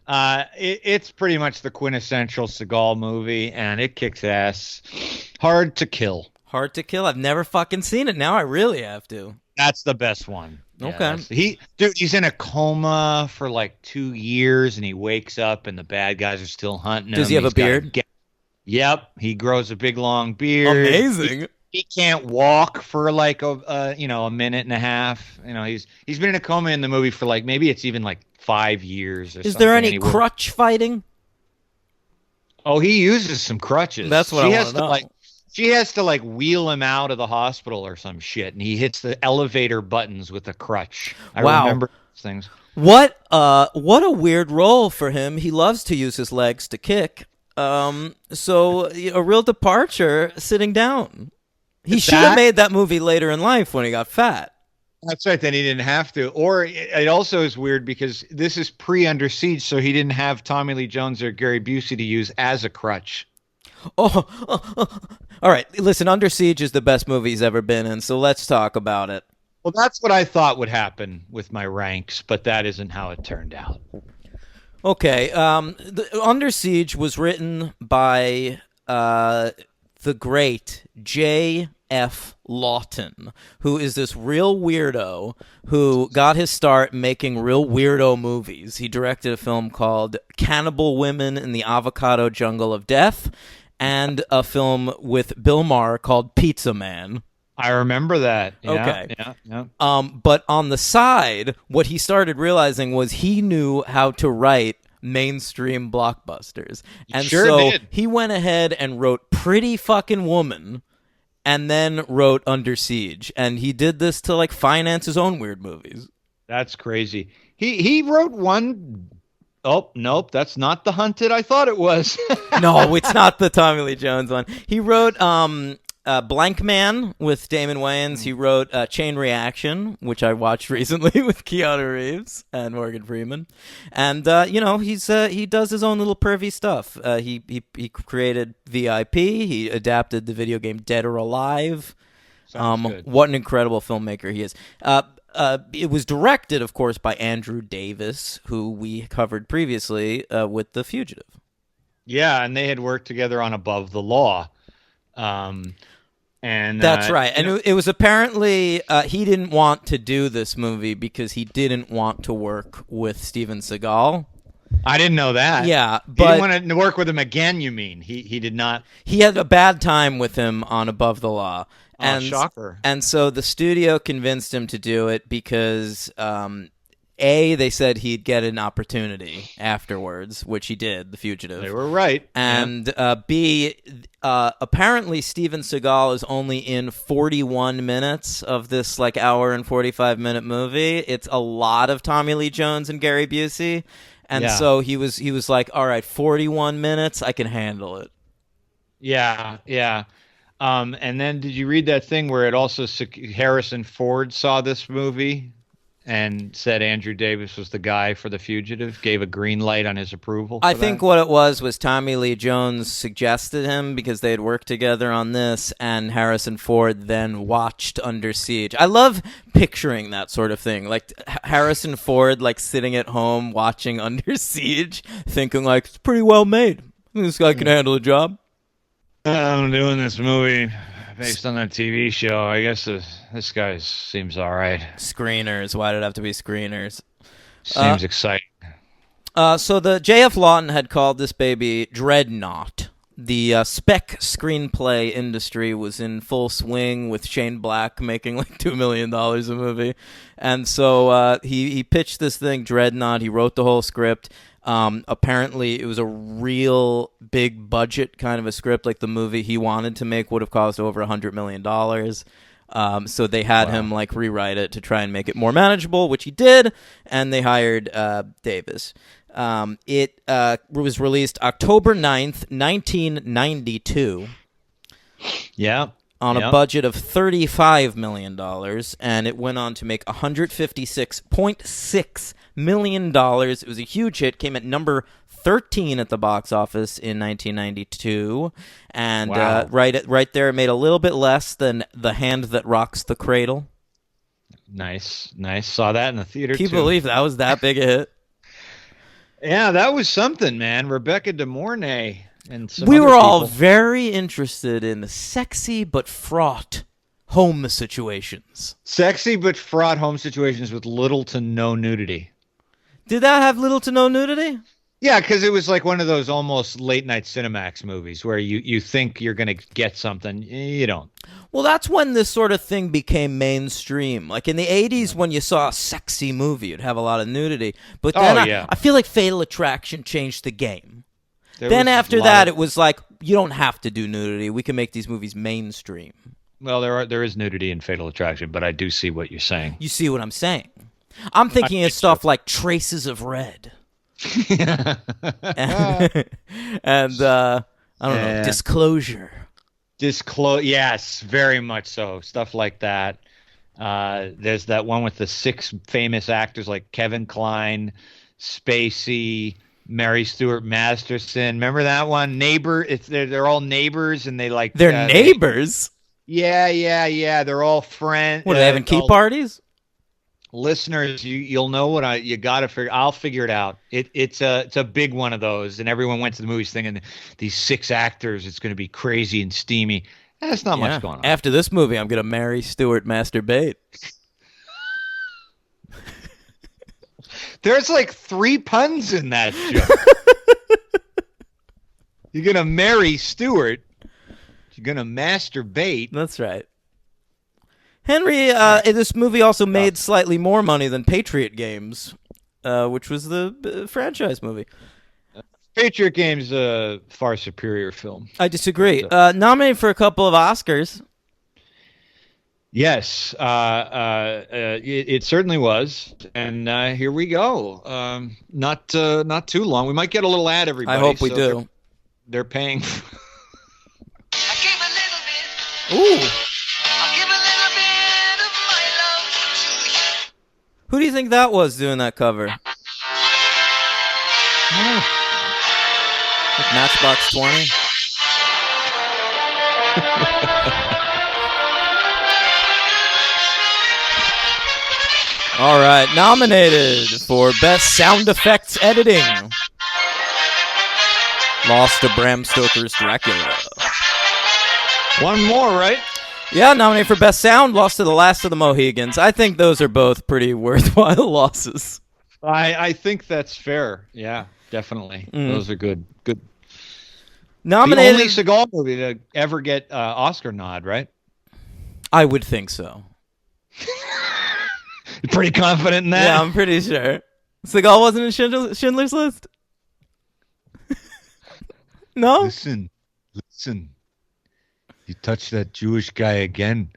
It's pretty much the quintessential Seagal movie, and it kicks ass. Hard to Kill. Hard to Kill. I've never fucking seen it. Now I really have to. That's the best one. Yeah, Okay. He's in a coma for like 2 years, and he wakes up, and the bad guys are still hunting him. Does he have a beard? Yep, he grows a big long beard. Amazing. He can't walk for like a minute and a half. He's been in a coma in the movie for like maybe it's even like 5 years or something. Is there any crutch fighting? Oh, he uses some crutches. That's what I want to know. She has to like wheel him out of the hospital or some shit, and he hits the elevator buttons with a crutch. I remember those things. What a weird role for him. He loves to use his legs to kick. So a real departure sitting down. He should have made that movie later in life when he got fat. That's right. Then he didn't have to. Or it also is weird because this is pre-Under Siege, so he didn't have Tommy Lee Jones or Gary Busey to use as a crutch. All right. Listen, Under Siege is the best movie he's ever been in, so let's talk about it. Well, that's what I thought would happen with my ranks, but that isn't how it turned out. Okay. Under Siege was written by the great J.F. Lawton, who is this real weirdo who got his start making real weirdo movies. He directed a film called Cannibal Women in the Avocado Jungle of Death and a film with Bill Maher called Pizza Man. I remember that. Yeah, okay. Yeah. But on the side, what he started realizing was he knew how to write mainstream blockbusters. And so he went ahead and wrote Pretty Fucking Woman and then wrote Under Siege. And he did this to like finance his own weird movies. That's crazy. He wrote one. Oh, nope, that's not The Hunted I thought it was. No, it's not the Tommy Lee Jones one. He wrote Blank Man with Damon Wayans. He wrote Chain Reaction, which I watched recently with Keanu Reeves and Morgan Freeman. And he does his own little pervy stuff. He created VIP. He adapted the video game Dead or Alive. Good. What an incredible filmmaker he is. It was directed, of course, by Andrew Davis, who we covered previously with The Fugitive. Yeah, and they had worked together on Above the Law. And that's right. And it was apparently he didn't want to do this movie because he didn't want to work with Steven Seagal. I didn't know that. Yeah, but he didn't want to work with him again. You mean he did not? He had a bad time with him on Above the Law. And, shocker. And so the studio convinced him to do it because they said he'd get an opportunity afterwards, which he did, The Fugitive. They were right. And B, apparently Steven Seagal is only in 41 minutes of this like hour and 45-minute movie. It's a lot of Tommy Lee Jones and Gary Busey. And so he was like, all right, 41 minutes, I can handle it. Yeah. And then did you read that thing where it also Harrison Ford saw this movie and said Andrew Davis was the guy for The Fugitive, gave a green light on his approval? I think what it was Tommy Lee Jones suggested him because they had worked together on this, and Harrison Ford then watched Under Siege. I love picturing that sort of thing, like Harrison Ford like sitting at home watching Under Siege, thinking like, it's pretty well made. This guy can handle a job. I'm doing this movie based on that TV show. I guess this guy seems all right. Screeners. Why did it have to be screeners? Seems exciting. So the J.F. Lawton had called this baby Dreadnought. The spec screenplay industry was in full swing with Shane Black making like $2 million a movie. And so he pitched this thing, Dreadnought. He wrote the whole script. Apparently it was a real big budget kind of a script. Like the movie he wanted to make would have cost over $100 million. So they had him like rewrite it to try and make it more manageable, which he did. And they hired Davis. It was released October 9th, 1992. Yeah. On a budget of $35 million, and it went on to make $156.6 million. It was a huge hit, came at number 13 at the box office in 1992, and Wow. right there, it made a little bit less than The Hand That Rocks the Cradle. Nice. Saw that in the theater Can you too. believe that was that big a hit? Yeah, that was something, man. Rebecca De Mornay and some We other were all people. very interested in the sexy but fraught home situations. Sexy but fraught home situations with little to no nudity. Did that have little to no nudity? Yeah, because it was like one of those almost late night Cinemax movies where you think you're going to get something. You don't. Well, that's when this sort of thing became mainstream. Like in the 80s, when you saw a sexy movie, it'd have a lot of nudity. But then I feel like Fatal Attraction changed the game. Then after that, it was like, you don't have to do nudity. We can make these movies mainstream. Well, there is nudity in Fatal Attraction, but I do see what you're saying. You see what I'm saying? I'm thinking of stuff like Traces of Red. and I don't know, Disclosure. Yes, very much so. Stuff like that. There's that one with the 6 famous actors like Kevin Kline, Spacey, Mary Stuart Masterson. Remember that one? They're all neighbors, and they like they're neighbors. Yeah. They're all friends. What, are they having key parties? Listeners, you'll know what you got to figure. I'll figure it out. It's a big one of those, and everyone went to the movies thinking these 6 actors. It's going to be crazy and steamy. There's not much going on. After this movie, I'm going to marry Stuart Masturbate. There's like 3 puns in that joke. You're going to marry Stuart. You're going to masturbate. That's right. Henry, this movie also made slightly more money than Patriot Games, which was the franchise movie. Patriot Games a far superior film. I disagree. Nominated for a couple of Oscars. Yes, it certainly was, and here we go. Not too long. We might get a little ad, everybody. I hope we do. They're paying. I gave a little bit. Ooh. I'll give a little bit of my love to you. Who do you think that was doing that cover? Like Matchbox 20? All right, nominated for Best Sound Effects Editing. Lost to Bram Stoker's Dracula. One more, right? Yeah, nominated for Best Sound, lost to The Last of the Mohegans. I think those are both pretty worthwhile losses. I think that's fair. Yeah, definitely. Those are good. Good. Nominated. The only Seagal movie to ever get Oscar nod, right? I would think so. You're pretty confident in that? Yeah, I'm pretty sure. Seagal wasn't in Schindler's List? No? Listen. You touch that Jewish guy again,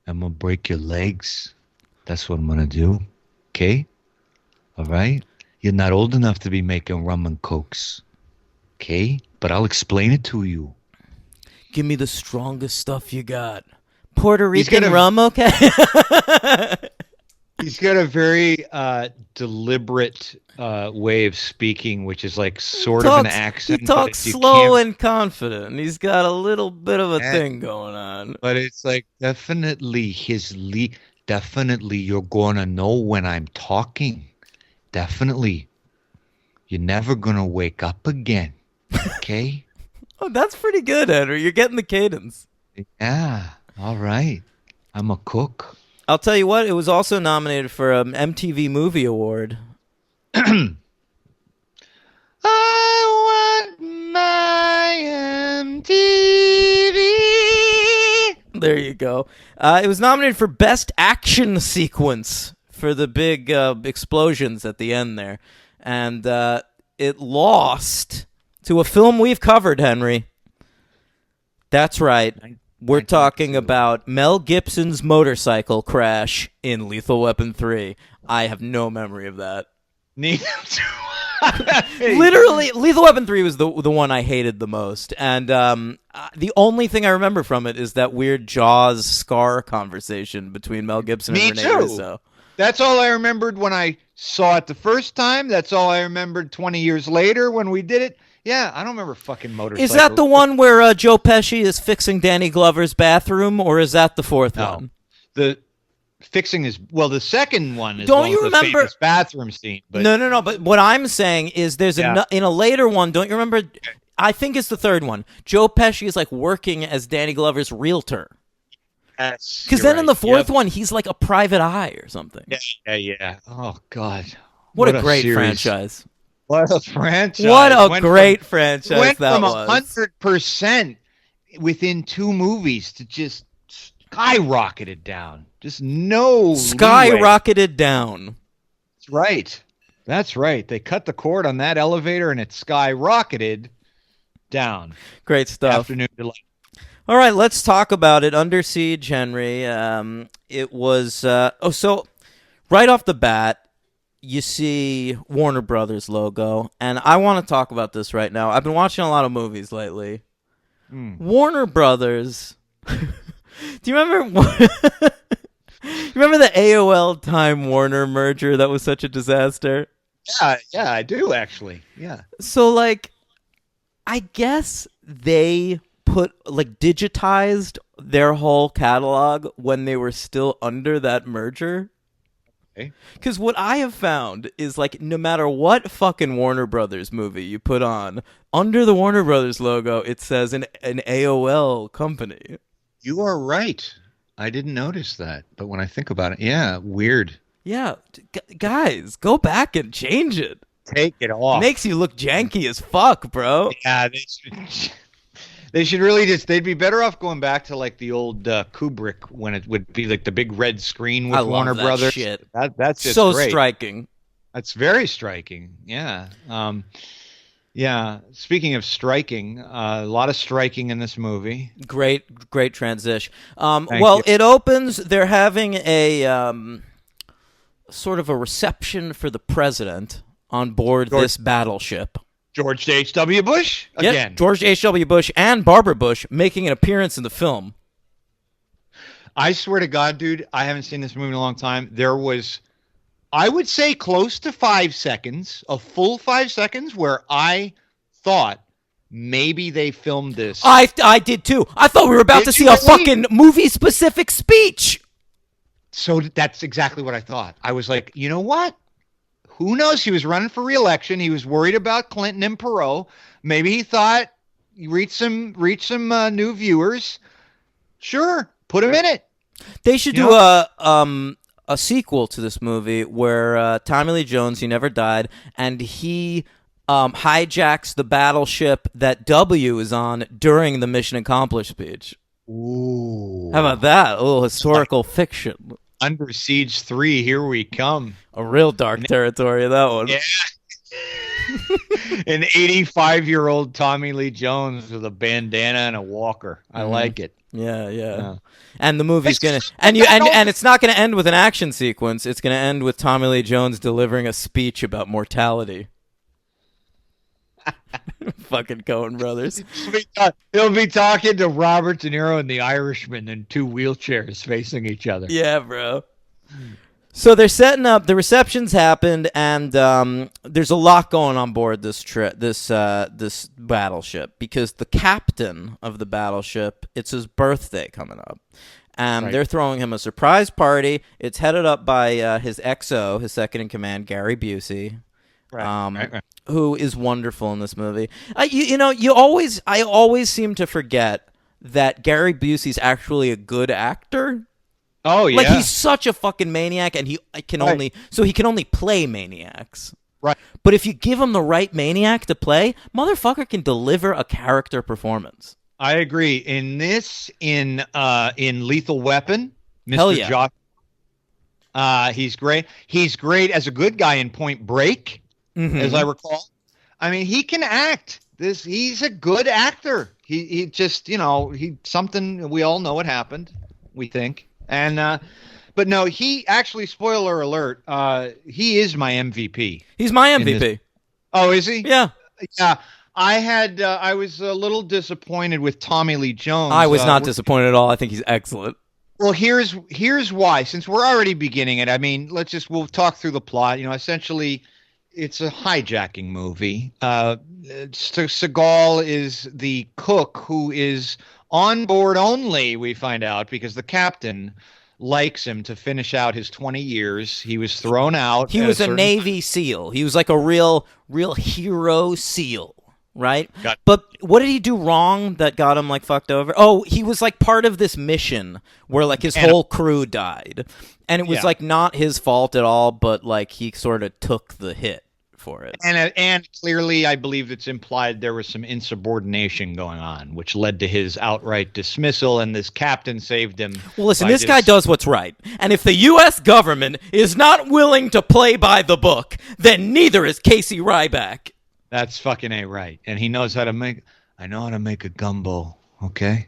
I'm going to break your legs. That's what I'm going to do. Okay? All right? You're not old enough to be making rum and cokes. Okay? But I'll explain it to you. Give me the strongest stuff you got. Puerto He's Rican gonna- rum, okay? He's got a very deliberate way of speaking, which is like sort of an accent. He but talks you slow can't- and confident. He's got a little bit of a thing going on. But it's like definitely definitely you're gonna know when I'm talking. Definitely. You're never gonna wake up again. Okay? Oh, that's pretty good, Henry. You're getting the cadence. Yeah. All right. I'm a cook. I'll tell you what, it was also nominated for an MTV Movie Award. I want my MTV. There you go. It was nominated for Best Action Sequence for the big explosions at the end there. And it lost to a film we've covered, Henry. That's right. We're talking about Mel Gibson's motorcycle crash in Lethal Weapon 3. I have no memory of that. Literally, Lethal Weapon 3 was the one I hated the most. And the only thing I remember from it is that weird Jaws Scar conversation between Mel Gibson and Me Rene too. Russo. That's all I remembered when I saw it the first time. That's all I remembered 20 years later when we did it. Yeah, I don't remember fucking motorcycle. Is that the one where Joe Pesci is fixing Danny Glover's bathroom, or is that the fourth No. one? The fixing is the second one is Don't one you with the remember- famous bathroom scene. But No. But what I'm saying is there's Yeah. in a later one, don't you remember? I think it's the third one. Joe Pesci is like working as Danny Glover's realtor. Because then in the fourth one, he's like a private eye or something. Yeah. Oh God, What a great series. franchise. What a franchise! What a Went great franchise went that from was. 100% within 2 movies to just skyrocketed down. Just no leeway. Skyrocketed down. That's right. That's right. They cut the cord on that elevator and it skyrocketed down. Great stuff. Afternoon delight. All right, let's talk about it. Under Siege, Henry. It was so right off the bat, you see Warner Brothers logo, and I want to talk about this right now. I've been watching a lot of movies lately. Warner Brothers. Do you remember? You remember the AOL Time Warner merger that was such a disaster? Yeah, I do actually. Yeah. So like, I guess they digitized their whole catalog when they were still under that merger. Okay. Because what I have found is like no matter what fucking Warner Brothers movie you put on, under the Warner Brothers logo it says an AOL company. You are right. I didn't notice that, but when I think about it, yeah, weird. Yeah, guys, go back and change it. Take it off. Makes you look janky as fuck, bro. Yeah, they should really they'd be better off going back to like the old Kubrick when it would be like the big red screen with I love Warner that Brothers. shit. That's just So great. striking. That's very striking. Yeah. Yeah. Speaking of striking, a lot of striking in this movie. Great transition. Thank Well, you. it opens. They're having a sort of a reception for the president on board this battleship. George H.W. Bush Yep, again. George H.W. Bush and Barbara Bush making an appearance in the film. I swear to God, dude, I haven't seen this movie in a long time. There was, I would say, close to 5 seconds, a full 5 seconds, where I thought maybe they filmed this. I did too. I thought we were about Did to see you a really? fucking movie-specific speech. So that's exactly what I thought. I was like, you know what? Who knows? He was running for re-election. He was worried about Clinton and Perot. Maybe he thought reach some new viewers. Sure, put him in it. They should You do a sequel to this movie where Tommy Lee Jones, he never died, and he hijacks the battleship that W is on during the Mission Accomplished speech. Ooh. How about that? A little historical fiction. Under Siege 3, here we come. A real dark territory, that one. Yeah. An 85-year-old Tommy Lee Jones with a bandana and a walker. I like it. Yeah. Yeah. And the movie's gonna It's- and it's not gonna end with an action sequence. It's gonna end with Tommy Lee Jones delivering a speech about mortality. Fucking Coen Brothers. He'll be talking to Robert De Niro and the Irishman in 2 wheelchairs facing each other. Yeah, bro. So they're setting up. The reception's happened, and there's a lot going on board this this battleship because the captain of the battleship, it's his birthday coming up, and Right. they're throwing him a surprise party. It's headed up by his XO, his second in command, Gary Busey. Right. Who is wonderful in this movie. I always seem to forget that Gary Busey's actually a good actor. Oh, yeah. Like he's such a fucking maniac, and he can Right. only play maniacs. Right. But if you give him the right maniac to play, motherfucker can deliver a character performance. I agree. In this, in Lethal Weapon, Mr. Hell yeah. Josh, he's great. He's great as a good guy in Point Break, as I recall. I mean, he can act. He's a good actor. He just, he something we all know what happened, we think. And but no, he actually, spoiler alert, he is my MVP. He's my In MVP. Oh, is he? Yeah. Yeah. I was a little disappointed with Tommy Lee Jones. I was not disappointed at all. I think he's excellent. Well, here's why. Since we're already beginning it, I mean, we'll talk through the plot. Essentially, it's a hijacking movie. Seagal is the cook who is on board only. We find out because the captain likes him to finish out his 20 years. He was thrown out. He was a Navy SEAL. He was like a real hero SEAL. Right? But what did he do wrong that got him like fucked over? Oh, he was like part of this mission where like his whole crew died. And it was like not his fault at all, but like he sort of took the hit for it. And clearly I believe it's implied there was some insubordination going on, which led to his outright dismissal, and this captain saved him. Well, listen, this guy does what's right. And if the US government is not willing to play by the book, then neither is Casey Ryback. That's fucking A right. And he knows how to make... I know how to make a gumbo, okay?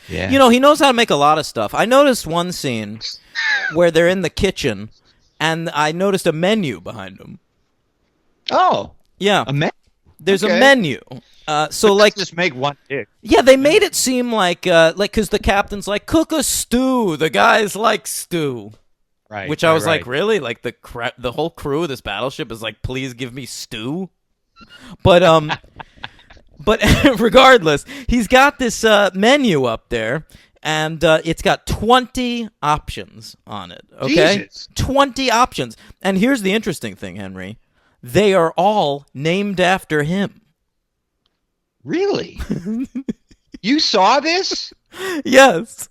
Yeah. He knows how to make a lot of stuff. I noticed one scene where they're in the kitchen, and I noticed a menu behind them. Oh. Yeah. A menu? There's a menu. So like... just make one dick. Yeah, they made it seem like because the captain's like, cook a stew. The guys like stew. Right. Which I was like, really? Like the whole crew of this battleship is like, please give me stew? But regardless, he's got this menu up there, and it's got 20 options on it. Okay, Jesus. 20 options. And here's the interesting thing, Henry: they are all named after him. Really? You saw this? Yes.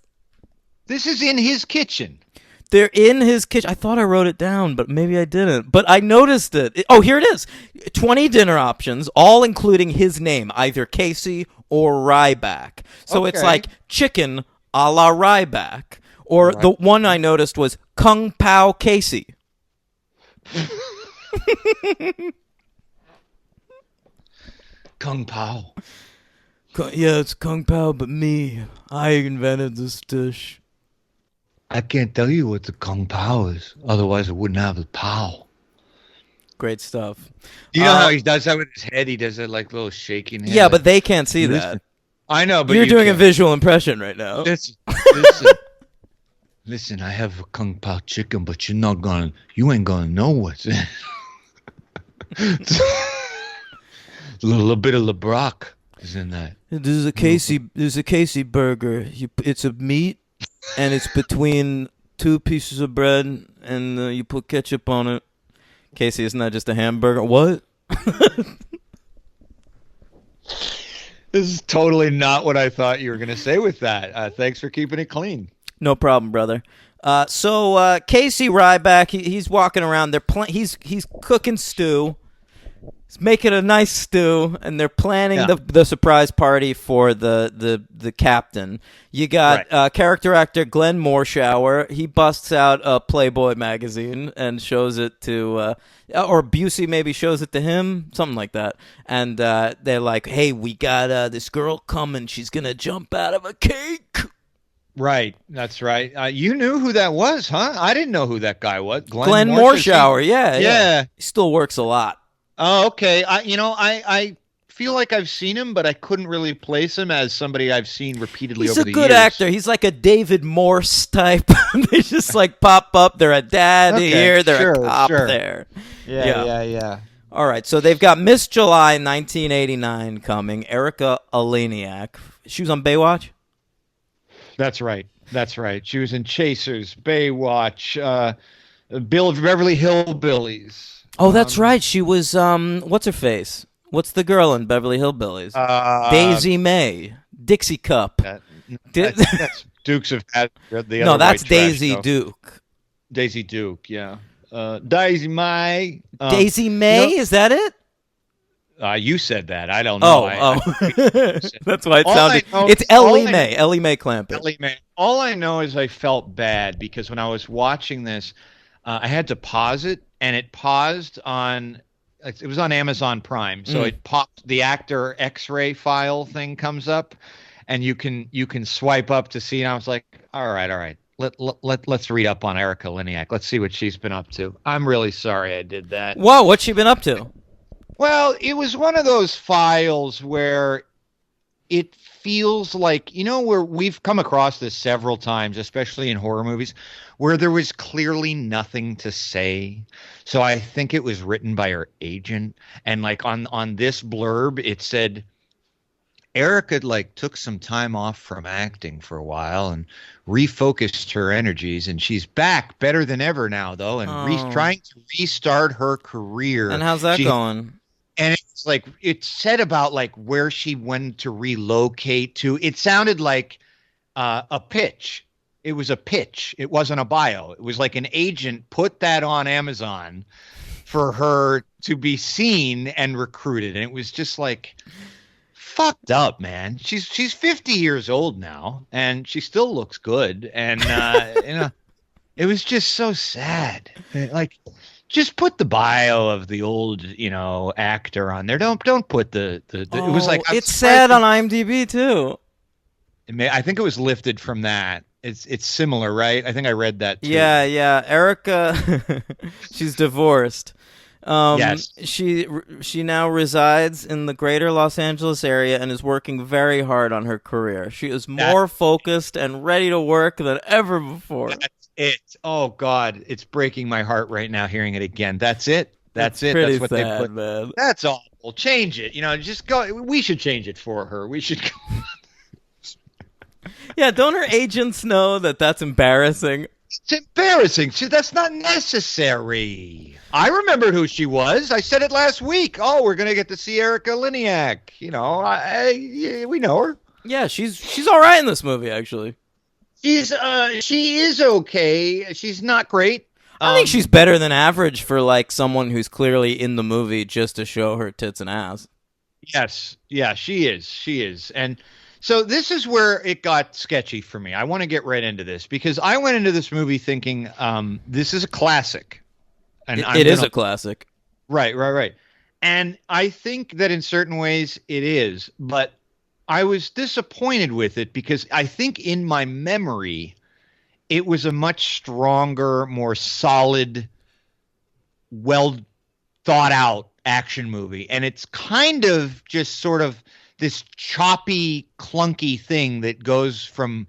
This is in his kitchen. They're in his kitchen. I thought I wrote it down, but maybe I didn't. But I noticed it. Oh, here it is. 20 dinner options, all including his name, either Casey or Ryback. So it's like chicken a la Ryback. Or the one I noticed was Kung Pao Casey. Kung Pao. Yeah, it's Kung Pao, but me. I invented this dish. I can't tell you what the Kung Pao is. Otherwise, I wouldn't have the Pao. Great stuff. Do you know how he does that with his head? He does that like little shaking head. Yeah, but they can't see that. I know, but you're doing can. a visual impression right now. Listen, I have a Kung Pao chicken, but you ain't gonna know what's in it. A little bit of LeBrock is in that. This is a Casey burger. It's a meat. And it's between two pieces of bread, and you put ketchup on it. Casey, isn't that just a hamburger? What? This is totally not what I thought you were going to say with that. Thanks for keeping it clean. No problem, brother. So Casey Ryback, he's walking around. He's cooking stew. He's making a nice stew, and they're planning the surprise party for the captain. You got character actor Glenn Morshower. He busts out a Playboy magazine and shows it to, or Busey maybe shows it to him, something like that. And they're like, "Hey, we got this girl coming. She's gonna jump out of a cake." Right, that's right. You knew who that was, huh? I didn't know who that guy was. Glenn Morshower. Yeah. He still works a lot. Oh, okay. I feel like I've seen him, but I couldn't really place him as somebody I've seen repeatedly over the years. He's a good actor. He's like a David Morse type. They just like pop up. They're a dad here. They're a cop there. Yeah. All right. So they've got Miss July 1989 coming. Erica Eleniak. She was on Baywatch? That's right. She was in Chasers, Baywatch, Beverly Hillbillies. Oh, that's right. She was, what's her face? What's the girl in Beverly Hillbillies? Daisy May. Dixie Cup. That's Dukes of Hazzard. No, that's Daisy Duke. Daisy Duke, yeah. Daisy May. Daisy May? Is that it? You said that. I don't know. That's why it sounded. It's Ellie Mae. Ellie Mae Clampett. Ellie Mae. All I know is I felt bad because when I was watching this, I had to pause it, and it paused on. It was on Amazon Prime, so it popped. The actor X-ray file thing comes up, and you can swipe up to see. And I was like, all right. Let's read up on Erica Eleniak. Let's see what she's been up to. I'm really sorry I did that. Whoa, what's she been up to? Well, it was one of those files where it feels like, where we've come across this several times, especially in horror movies, where there was clearly nothing to say. So I think it was written by her agent, and like on this blurb it said Erica like took some time off from acting for a while and refocused her energies, and she's back better than ever now though, and trying to restart her career. And how's that going? And it's like, it said about like where she went to relocate to. It sounded like a pitch. It was a pitch. It wasn't a bio. It was like an agent put that on Amazon for her to be seen and recruited. And it was just like fucked up, man. She's 50 years old now, and she still looks good. And it was just so sad. Like, just put the bio of the old, actor on there. Don't put the it was like, it's sad on IMDb too. I think it was lifted from that. It's similar, right? I think I read that too. Yeah. Erica, she's divorced. Yes. She now resides in the greater Los Angeles area and is working very hard on her career. She is more focused and ready to work than ever before. That's it. Oh God, it's breaking my heart right now hearing it again. That's it. That's it. Pretty That's what sad, they put. Man. That's awful. Change it. Just go. We should change it for her. We should go. Yeah, don't her agents know that that's embarrassing? It's embarrassing. That's not necessary. I remembered who she was. I said it last week. Oh, we're gonna get to see Erica Liniak. We know her. Yeah, she's all right in this movie, actually. She is okay. She's not great. I think she's better than average for like someone who's clearly in the movie just to show her tits and ass. Yes, yeah, she is, and so this is where it got sketchy for me. I want to get right into this because I went into this movie thinking this is a classic, and it is a classic. Right, and I think that in certain ways it is, but I was disappointed with it because I think in my memory it was a much stronger, more solid, well thought out action movie, and it's kind of just sort of this choppy, clunky thing that goes from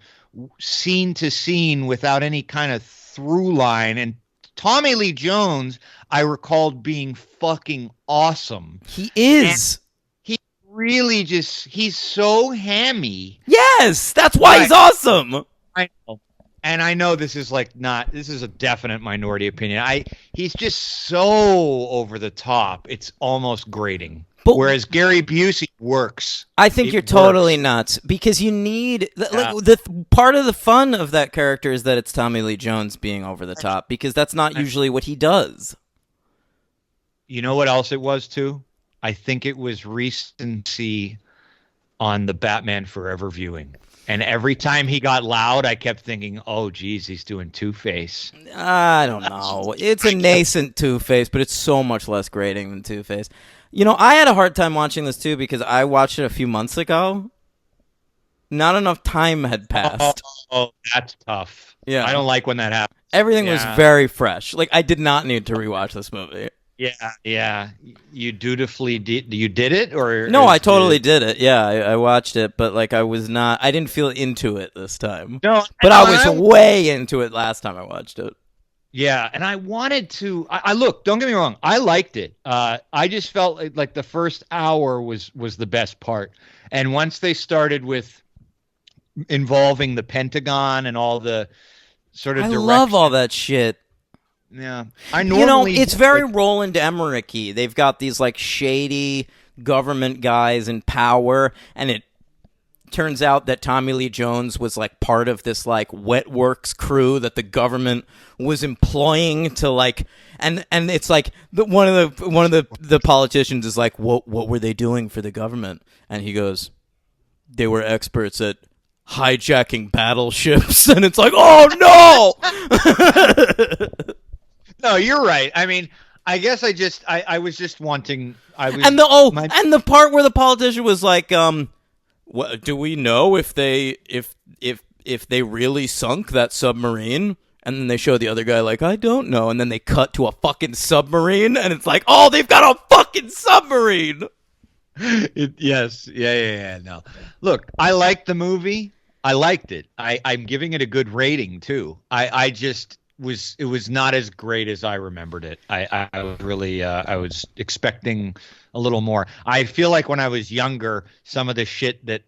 scene to scene without any kind of through line. And Tommy Lee Jones, I recalled being fucking awesome. He is. And he really he's so hammy. Yes, that's why he's awesome. I know. And I know this is a definite minority opinion. He's just so over the top. It's almost grating. But, whereas Gary Busey works. I think you're totally nuts because you need the part of the fun of that character is that it's Tommy Lee Jones being over the top because that's not usually what he does. You know what else it was too? I think it was recency on the Batman Forever viewing. And every time he got loud, I kept thinking, oh, geez, he's doing Two-Face. I don't know. It's a nascent Two-Face, but it's so much less grating than Two-Face. I had a hard time watching this, too, because I watched it a few months ago. Not enough time had passed. Oh, that's tough. Yeah. I don't like when that happens. Everything was very fresh. Like, I did not need to rewatch this movie. Yeah. You dutifully did. You did it, or no? I totally did it. Yeah, I watched it, but like I didn't feel into it this time. No, but I was way into it last time I watched it. Yeah, and I wanted to. I look. Don't get me wrong. I liked it. I just felt like the first hour was the best part, and once they started with involving the Pentagon and all the sort of, I love all that shit. Yeah, I normally it's very Roland Emmerich-y. They've got these like shady government guys in power, and it turns out that Tommy Lee Jones was like part of this like wet works crew that the government was employing to like, and it's like one of the politicians is like, what were they doing for the government? And he goes, they were experts at hijacking battleships, and it's like, oh no. No, you're right. I mean, I guess I was just wanting. And the part where the politician was like, what, do we know if they really sunk that submarine? And then they show the other guy like, I don't know. And then they cut to a fucking submarine, and it's like, oh, they've got a fucking submarine. Yes. Yeah. No. Look, I liked the movie. I liked it. I'm giving it a good rating too. I just it was not as great as I remembered it. I was really I was expecting a little more. I feel like when I was younger, some of the shit that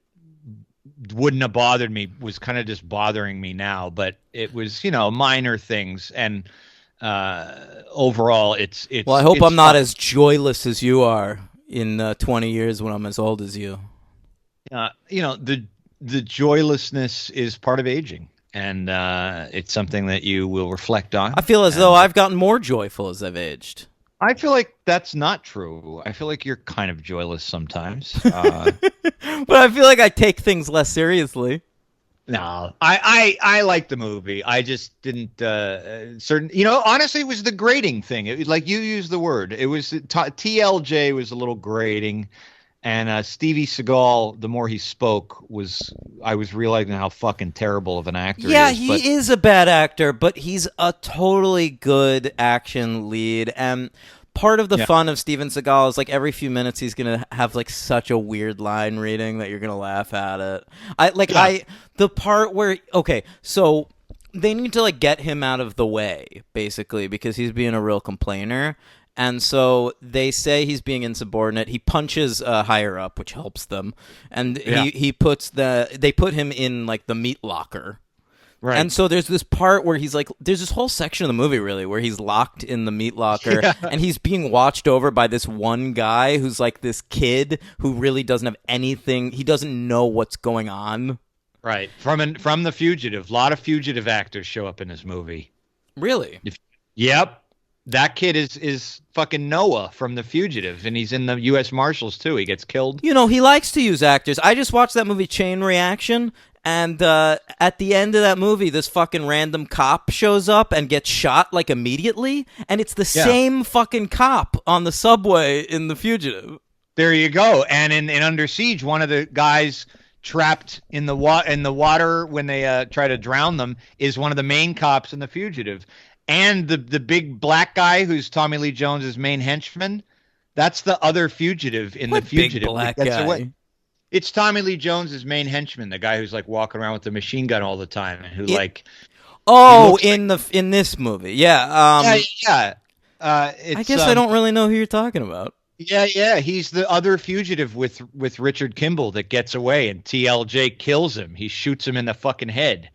wouldn't have bothered me was kind of just bothering me now, but it was, minor things, and overall it's Well, I hope it's I'm not fun. as joyless as you are in 20 years when I'm as old as you. The joylessness is part of aging, and it's something that you will reflect on. I feel as though And I've gotten more joyful as I've aged. I feel like that's not true. I feel like you're kind of joyless sometimes. But I feel like I take things less seriously. No, I like the movie. I just didn't honestly, it was the grading thing. Like you used the word. It was TLJ was a little grating, and Stevie Seagal. The more he spoke, I was realizing how fucking terrible of an actor Yeah, he is. But he is a bad actor, but he's a totally good action lead. And part of the Yeah. fun of Steven Seagal is like every few minutes he's gonna have like such a weird line reading that you're gonna laugh at it. The part where so they need to like get him out of the way basically because he's being a real complainer. And so they say he's being insubordinate. He punches higher up, which helps them. And Yeah. they put him in like the meat locker. right. And so there's this part where he's like, there's this whole section of the movie really where he's locked in the meat locker and he's being watched over by this one guy who's like this kid who really doesn't have anything. He doesn't know what's going on. Right. From The Fugitive. A lot of fugitive actors show up in this movie. Really? Yep. That kid is fucking Noah from The Fugitive, and he's in the U.S. Marshals too. He gets killed. You know, he likes to use actors. I just watched that movie Chain Reaction, and at the end of that movie, this fucking random cop shows up and gets shot like immediately, and it's the same fucking cop on the subway in The Fugitive. There you go. And in Under Siege, one of the guys trapped in the water when they try to drown them is one of the main cops in The Fugitive. And the big black guy who's Tommy Lee Jones's main henchman, that's the other fugitive in What The Fugitive. big black That's guy? away. It's Tommy Lee Jones's main henchman, the guy who's like walking around with the machine gun all the time, and who like Oh, He in this movie, yeah. yeah. I guess I don't really know who you're talking about. Yeah. He's the other fugitive with Richard Kimball that gets away, and TLJ kills him. He shoots him in the fucking head.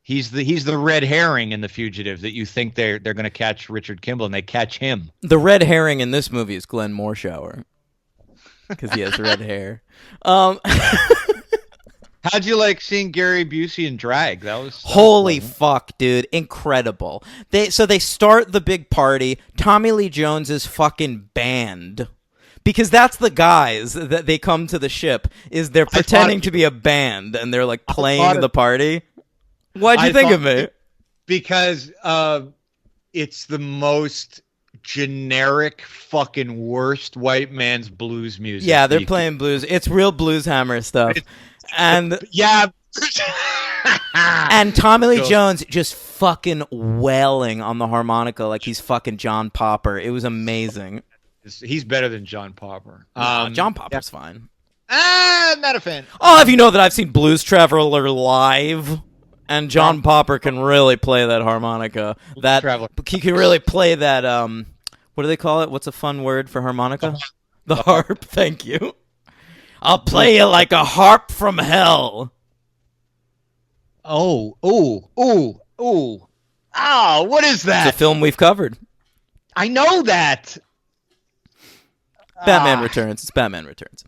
He's the red herring in The Fugitive that you think they're going to catch Richard Kimball, and they catch him. The red herring in this movie is Glenn Morshower because he has red hair. How'd you like seeing Gary Busey in drag? That was Holy fuck, dude. Incredible. They start the big party. Tommy Lee Jones is fucking banned. Because that's the guys that they come to the ship, is they're pretending to be a band and they're like playing the party. What'd you think of it? Because it's the most generic fucking worst white man's blues music. Yeah, they're playing blues. It's real blues hammer stuff. And yeah. and Tommy Lee Jones just fucking wailing on the harmonica like he's fucking John Popper. It was amazing. He's better than John Popper. John Popper's fine. I'm not a fan. Oh, have you know that I've seen Blues Traveler live? And John Popper can really play that harmonica. He can really play that. What do they call it? What's a fun word for harmonica? The harp. Thank you. I'll play you like a harp from hell. Oh, what is that? It's a film we've covered. I know that. Batman Returns. It's Batman Returns.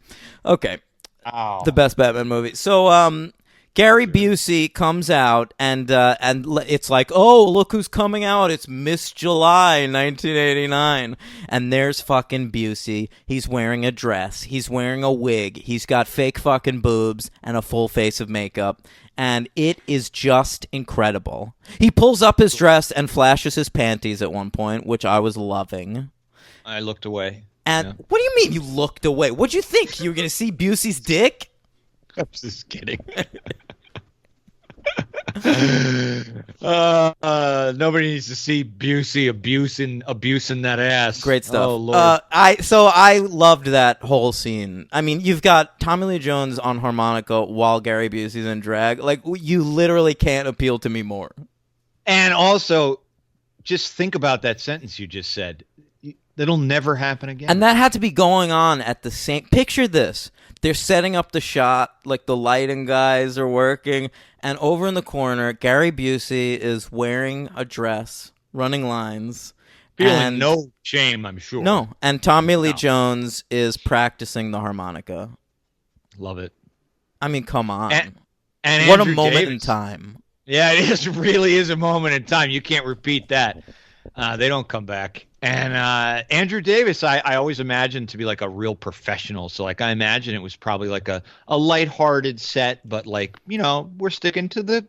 Okay. Oh. The best Batman movie. So, Gary Busey comes out, and it's like, oh, look who's coming out. It's Miss July, 1989. And there's fucking Busey. He's wearing a dress. He's wearing a wig. He's got fake fucking boobs and a full face of makeup. And it is just incredible. He pulls up his dress and flashes his panties at one point, which I was loving. I looked away. And what do you mean you looked away? What'd you think? You were going to see Busey's dick? I'm just kidding. Nobody needs to see Busey abusing that ass. Great stuff. Oh Lord. I loved that whole scene. I mean, you've got Tommy Lee Jones on harmonica while Gary Busey's in drag. Like, you literally can't appeal to me more. And also, just think about that sentence you just said. That'll never happen again. And that had to be going on at the same. Picture this: they're setting up the shot, like the lighting guys are working, and over in the corner, Gary Busey is wearing a dress, running lines. Feeling no shame, I'm sure. No, and Tommy Lee Jones is practicing the harmonica. Love it. I mean, come on. And what Andrew a moment Davis. in time. Yeah, it really is a moment in time. You can't repeat that. They don't come back. And Andrew Davis, I always imagined to be like a real professional. So like I imagine it was probably like a lighthearted set, but like, you know, we're sticking to the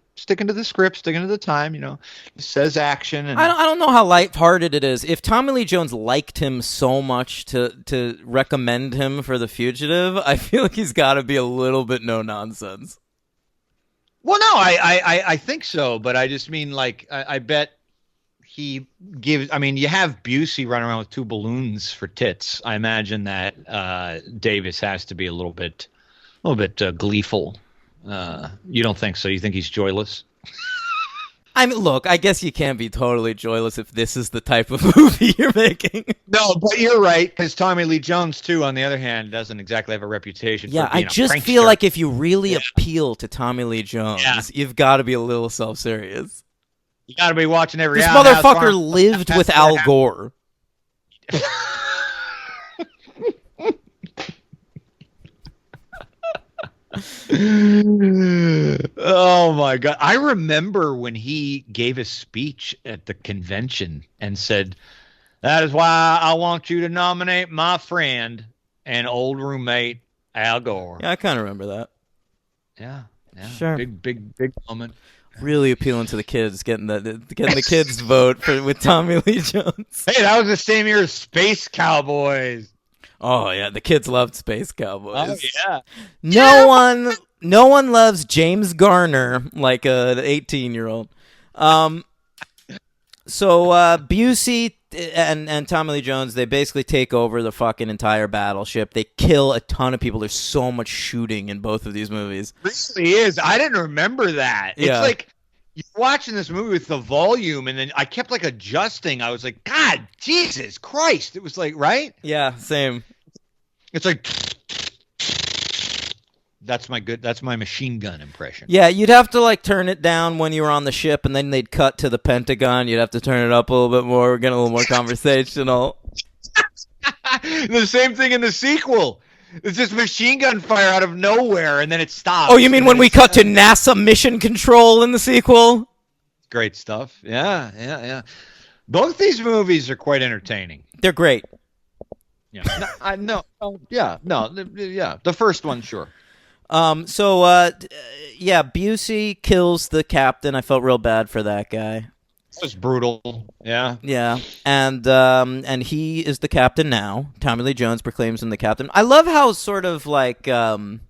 script, sticking to the time, you know. It says action. And I don't know how lighthearted it is. If Tommy Lee Jones liked him so much to recommend him for The Fugitive, I feel like he's got to be a little bit no nonsense. Well, no, I think so, but I just mean like I bet he gives. I mean, you have Busey running around with two balloons for tits. I imagine that Davis has to be a little bit gleeful. You don't think so? You think he's joyless? I mean, look, I guess you can't be totally joyless if this is the type of movie you're making. No, but you're right, because Tommy Lee Jones, too, on the other hand, doesn't exactly have a reputation Yeah, for being I just a feel prankster. like if you really appeal to Tommy Lee Jones, Yeah. you've got to be a little self-serious. You got to be watching every This Outhouse motherfucker Farm. lived with Al Gore. Oh my God. I remember when he gave a speech at the convention and said, "That is why I want you to nominate my friend and old roommate, Al Gore." Yeah, I kind of remember that. Yeah. Sure. Big moment. Really appealing to the kids, getting the kids vote with Tommy Lee Jones. Hey, that was the same year as Space Cowboys. Oh yeah, the kids loved Space Cowboys. Oh yeah. No one loves James Garner like an 18-year-old. So Busey and Tommy Lee Jones, they basically take over the fucking entire battleship. They kill a ton of people. There's so much shooting in both of these movies. It really is. I didn't remember that. Yeah. It's like you're watching this movie with the volume, and then I kept like adjusting. I was like, God, Jesus Christ! It was like, right? Yeah, same. It's like that's my machine gun impression. Yeah, you'd have to like turn it down when you were on the ship, and then they'd cut to the Pentagon. You'd have to turn it up a little bit more. We're getting a little more conversational. The same thing in the sequel. It's just machine gun fire out of nowhere, and then it stops. Oh, you mean when we cut to NASA mission control in the sequel? Great stuff. Yeah. Both these movies are quite entertaining. They're great. Yeah. The first one, sure. Busey kills the captain. I felt real bad for that guy. It was brutal. Yeah. Yeah, and he is the captain now. Tommy Lee Jones proclaims him the captain. I love how sort of like I'm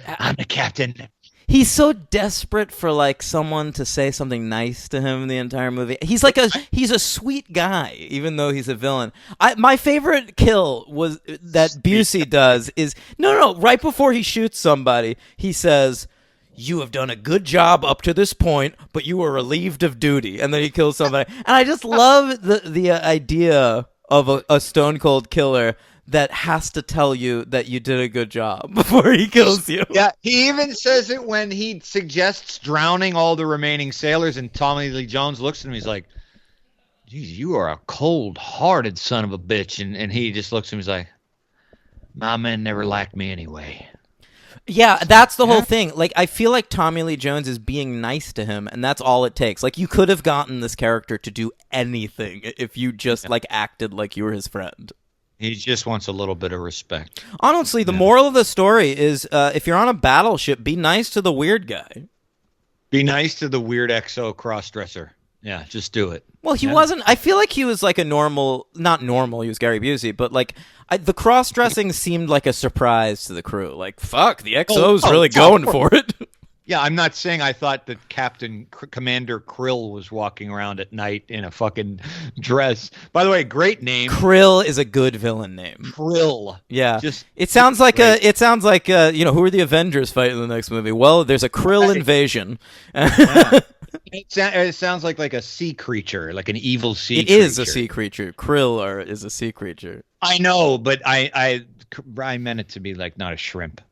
the captain. he's so desperate for like someone to say something nice to him the entire movie. He's a sweet guy, even though he's a villain. My favorite kill was that Busey does is no, right before he shoots somebody, he says, "You have done a good job up to this point, but you are relieved of duty," and then he kills somebody. And I just love the idea of a stone cold killer that has to tell you that you did a good job before he kills you. Yeah, he even says it when he suggests drowning all the remaining sailors, and Tommy Lee Jones looks at him. He's like, "Geez, you are a cold-hearted son of a bitch," and he just looks at him. He's like, "My men never liked me anyway." Yeah, that's the whole thing. Like, I feel like Tommy Lee Jones is being nice to him, and that's all it takes. Like, you could have gotten this character to do anything if you just like acted like you were his friend. He just wants a little bit of respect. Honestly, the moral of the story is if you're on a battleship, be nice to the weird guy. Be nice to the weird XO crossdresser. Yeah, just do it. Well, he wasn't. I feel like he was like a normal, not normal. He was Gary Busey, but like the cross-dressing seemed like a surprise to the crew. Like, fuck, the XO's really going for it. Yeah, I'm not saying I thought that Commander Krill was walking around at night in a fucking dress. By the way, great name. Krill is a good villain name. Krill. Yeah. Just It sounds like great. who are the Avengers fighting in the next movie? Well, there's a Krill Right. invasion. It sounds like a sea creature, like an evil sea It creature. is a sea creature. Krill is a sea creature. I know, but I meant it to be like not a shrimp.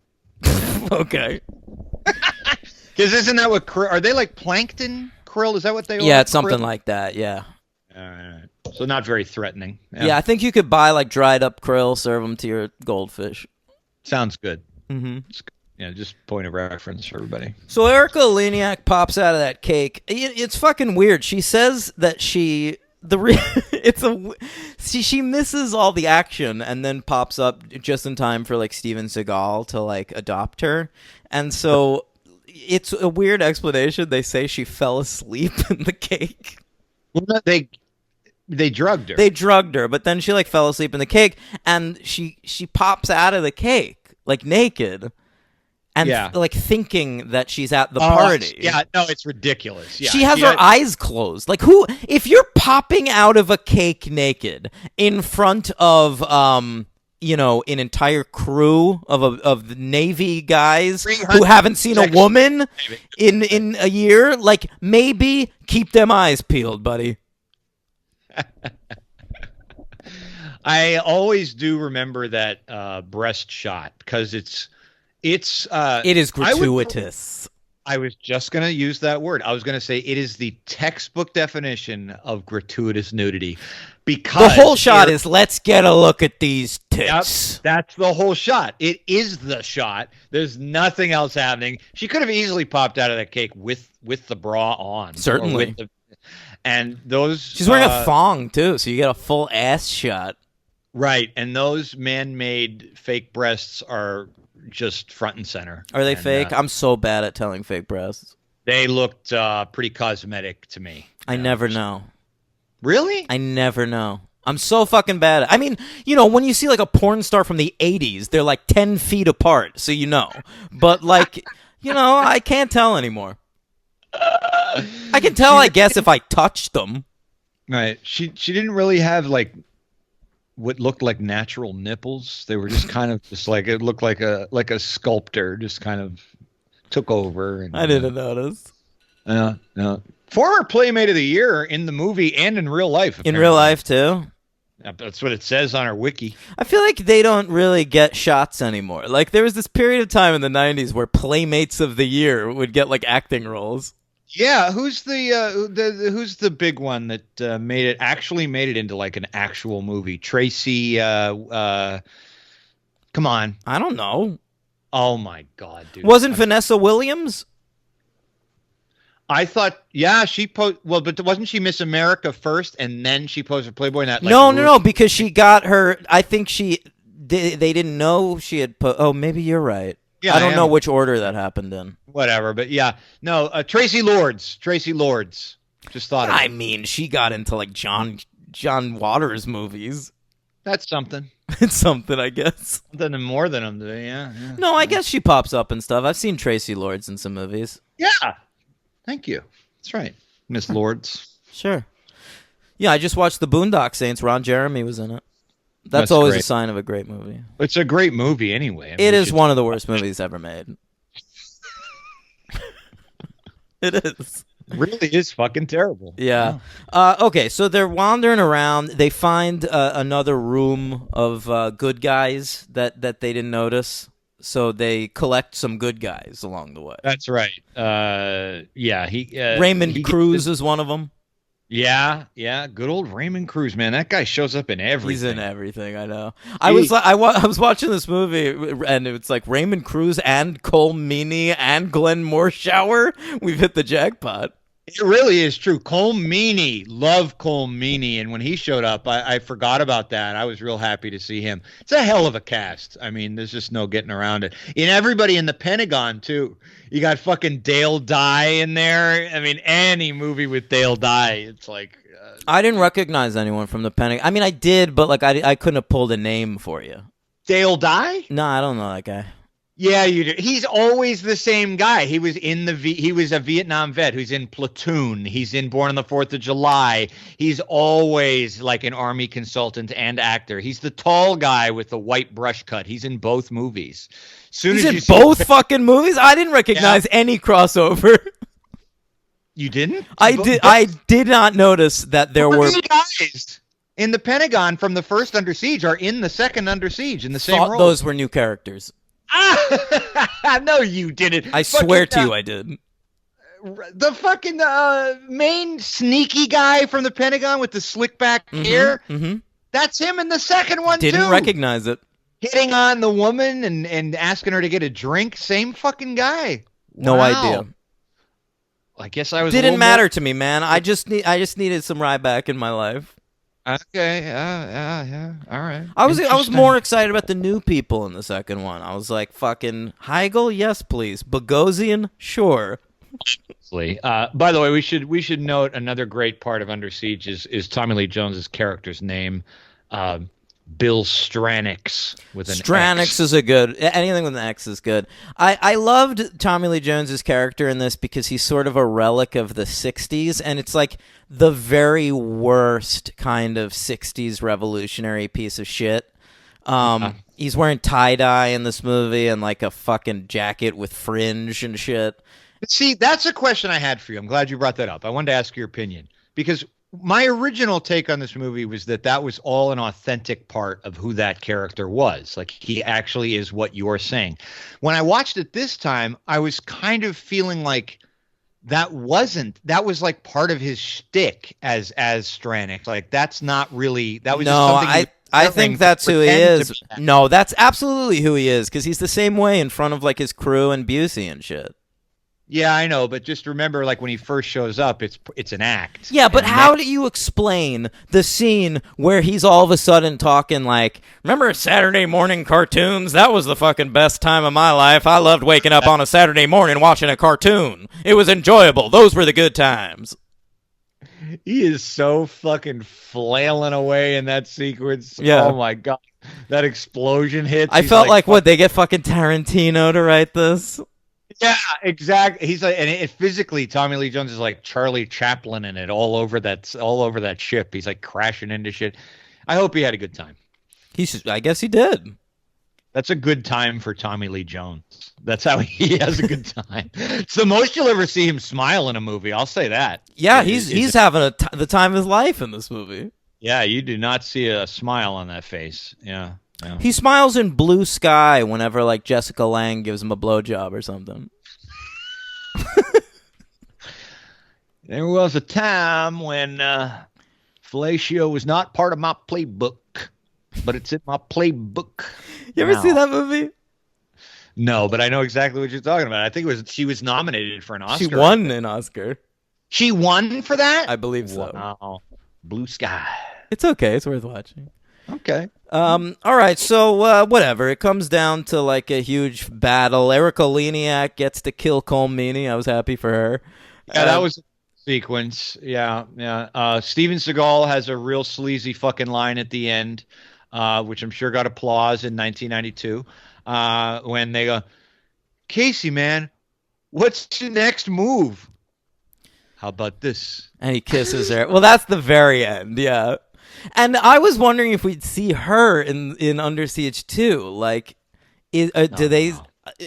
Okay. Because isn't that what are they like plankton krill? Is that what they are? Yeah, it's something Krill? like that. Yeah. All right. So not very threatening. Yeah, I think you could buy like dried up krill, serve them to your goldfish. Sounds good. Mm-hmm. Yeah, just point of reference for everybody. So Erica Leniak pops out of that cake. It's fucking weird. She says that she misses all the action and then pops up just in time for like Steven Seagal to like adopt her. And so it's a weird explanation. They say she fell asleep in the cake. Well, no, they drugged her. They drugged her, but then she like fell asleep in the cake and she pops out of the cake like naked. And Yeah. like thinking that she's at the party. Yeah, no, it's ridiculous. Yeah, She has her eyes closed. Like who? If you're popping out of a cake naked in front of an entire crew of the Navy guys who 300 haven't seen a seconds. woman in a year, like maybe keep them eyes peeled, buddy. I always do remember that breast shot because it is gratuitous. I was just going to use that word. I was going to say it is the textbook definition of gratuitous nudity because The whole shot is let's get a look at these tits. Yep, that's the whole shot. It is the shot. There's nothing else happening. She could have easily popped out of that cake with the bra on. Certainly. And those She's wearing a thong too, so you get a full ass shot. right, and those man-made fake breasts are just front and center. Are they And, fake? I'm so bad at telling fake breasts. They looked pretty cosmetic to me. I never know. Really? I never know. I'm so fucking bad. I mean, when you see like a porn star from the 80s, they're like 10 feet apart, so you know. But like, I can't tell anymore. I can tell, I guess, if I touched them. Right. She didn't really have like what looked like natural nipples. They were just kind of just like it looked like a sculptor just kind of took over. And, I didn't notice. No. Former Playmate of the Year in the movie and in real life. In Apparently. real life, too? That's what it says on our wiki. I feel like they don't really get shots anymore. Like, there was this period of time in the 90s where Playmates of the Year would get, like, acting roles. Yeah, who's the big one that made it into like an actual movie? Tracy, come on. I don't know. Oh my God, dude. Wasn't Vanessa Williams? I thought, but wasn't she Miss America first and then she posed for Playboy? And that, like, No, because she got her. I think they didn't know she had put. Oh, maybe you're right. Yeah, I don't know am. which order that happened in. Whatever, but yeah, no, Tracy Lords. Just thought of I it. mean, she got into like John Waters movies. That's something. It's something, I guess. Something more than them. Yeah. No, I guess she pops up and stuff. I've seen Tracy Lords in some movies. Yeah. Thank you. That's right, Miss Lords. Sure. Yeah, I just watched The Boondock Saints. Ron Jeremy was in it. That's That's always great. a sign of a great movie. It's a great movie anyway. I mean, It we is should- one of the worst movies ever made. It is. Really is fucking terrible. Yeah. Okay, so they're wandering around. They find another room of good guys that they didn't notice. So they collect some good guys along the way. That's right. Yeah, Raymond he- Cruz is one of them. Yeah, good old Raymond Cruz, man. That guy shows up in everything. He's in everything. I know. I was watching this movie, and it's like Raymond Cruz and Cole Meany and Glenn Morshower. We've hit the jackpot. It really is true. Cole Meany, love Cole Meany, and when he showed up, I forgot about that. I was real happy to see him. It's a hell of a cast. I mean, there's just no getting around it. And everybody in the Pentagon too. You got fucking Dale Dye in there. I mean, any movie with Dale Dye, it's like. I didn't recognize anyone from the Pentagon. I mean, I did, but like I couldn't have pulled a name for you. Dale Dye? No, I don't know that guy. Yeah, you do. He's always the same guy. He was he was a Vietnam vet who's in Platoon. He's in Born on the 4th of July. He's always like an army consultant and actor. He's the tall guy with the white brush cut. He's in both movies. He's in both fucking movies? I didn't recognize any crossover. You didn't? I did not notice that there were guys in the Pentagon from the first Under Siege are in the second Under Siege in the same role. Those were new characters. No, you didn't. I swear to you, I did. The fucking main sneaky guy from the Pentagon with the slick back hair. Mm-hmm. That's him in the second one, Didn't recognize it. Hitting on the woman and asking her to get a drink. Same fucking guy. No idea. I guess I was. Didn't matter to me, man. I just needed some Ryback in my life. Okay, yeah, all right. I was more excited about the new people in the second one. I was like, fucking Heigl, yes, please. Bogosian, sure. By the way, we should note another great part of Under Siege is Tommy Lee Jones's character's name, Bill Stranix with an Stranix X. is anything with an X is good. I loved Tommy Lee Jones's character in this because he's sort of a relic of the 60s, and it's like the very worst kind of 60s revolutionary piece of shit. He's wearing tie-dye in this movie and like a fucking jacket with fringe and shit. See, that's a question I had for you. I'm glad you brought that up. I wanted to ask your opinion because my original take on this movie was that was all an authentic part of who that character was. Like, he actually is what you're saying. When I watched it this time, I was kind of feeling like that was like part of his shtick as Stranix. Like, that's not really, that was just something I think that's who he is. No, that's absolutely who he is because he's the same way in front of like his crew and Busey and shit. Yeah, I know, but just remember, like, when he first shows up, it's an act. Yeah, but how do you explain the scene where he's all of a sudden talking like, remember Saturday morning cartoons? That was the fucking best time of my life. I loved waking up on a Saturday morning watching a cartoon. It was enjoyable. Those were the good times. He is so fucking flailing away in that sequence. Yeah. Oh, my God. That explosion hits. I felt like what, they get fucking Tarantino to write this? Yeah, exactly. He's like, and physically, Tommy Lee Jones is like Charlie Chaplin in it, all over that ship. He's like crashing into shit. I hope he had a good time. I guess he did. That's a good time for Tommy Lee Jones. That's how he has a good time. It's the most you'll ever see him smile in a movie. I'll say that. Yeah, he's having the time of his life in this movie. Yeah, you do not see a smile on that face. Yeah. Yeah. He smiles in Blue Sky whenever, like, Jessica Lange gives him a blowjob or something. There was a time when fellatio was not part of my playbook, but it's in my playbook. You ever see that movie? No, but I know exactly what you're talking about. I think she was nominated for an Oscar. She won an Oscar. She won for that? I believe so. Wow. Blue Sky. It's okay. It's worth watching. Okay. All right, so whatever. It comes down to like a huge battle. Erica Leniak gets to kill Colm Meaney. I was happy for her. Yeah, that was a sequence. Yeah. Steven Seagal has a real sleazy fucking line at the end, which I'm sure got applause in 1992, when they go, Casey, man, what's your next move? How about this? And he kisses her. Well, that's the very end, yeah. And I was wondering if we'd see her in Under Siege 2. Like, do they,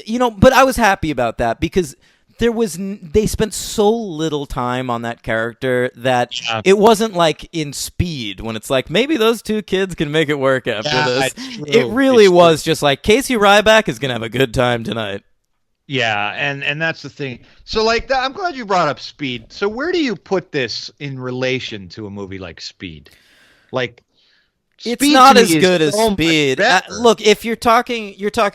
you know? But I was happy about that because they spent so little time on that character that it wasn't like in Speed when it's like maybe those two kids can make it work after this. It really was just like Casey Ryback is gonna have a good time tonight. Yeah, and that's the thing. So, like, I'm glad you brought up Speed. So, where do you put this in relation to a movie like Speed? Like, it's not as good as Speed. Look, if you're talking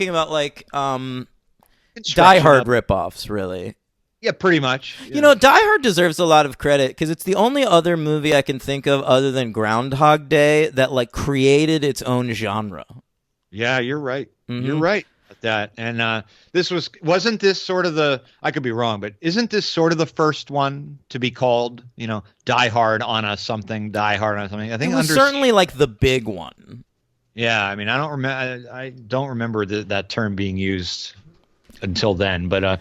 about like Die Hard ripoffs, really. Yeah, pretty much. Yeah. You know, Die Hard deserves a lot of credit because it's the only other movie I can think of other than Groundhog Day that like created its own genre. Yeah, you're right. Mm-hmm. You're right about that. And wasn't this sort of I could be wrong, but isn't this sort of the first one to be called, Die Hard on a something, Die Hard on something? I think it was certainly like the big one. Yeah, I mean, I don't remember that term being used until then. But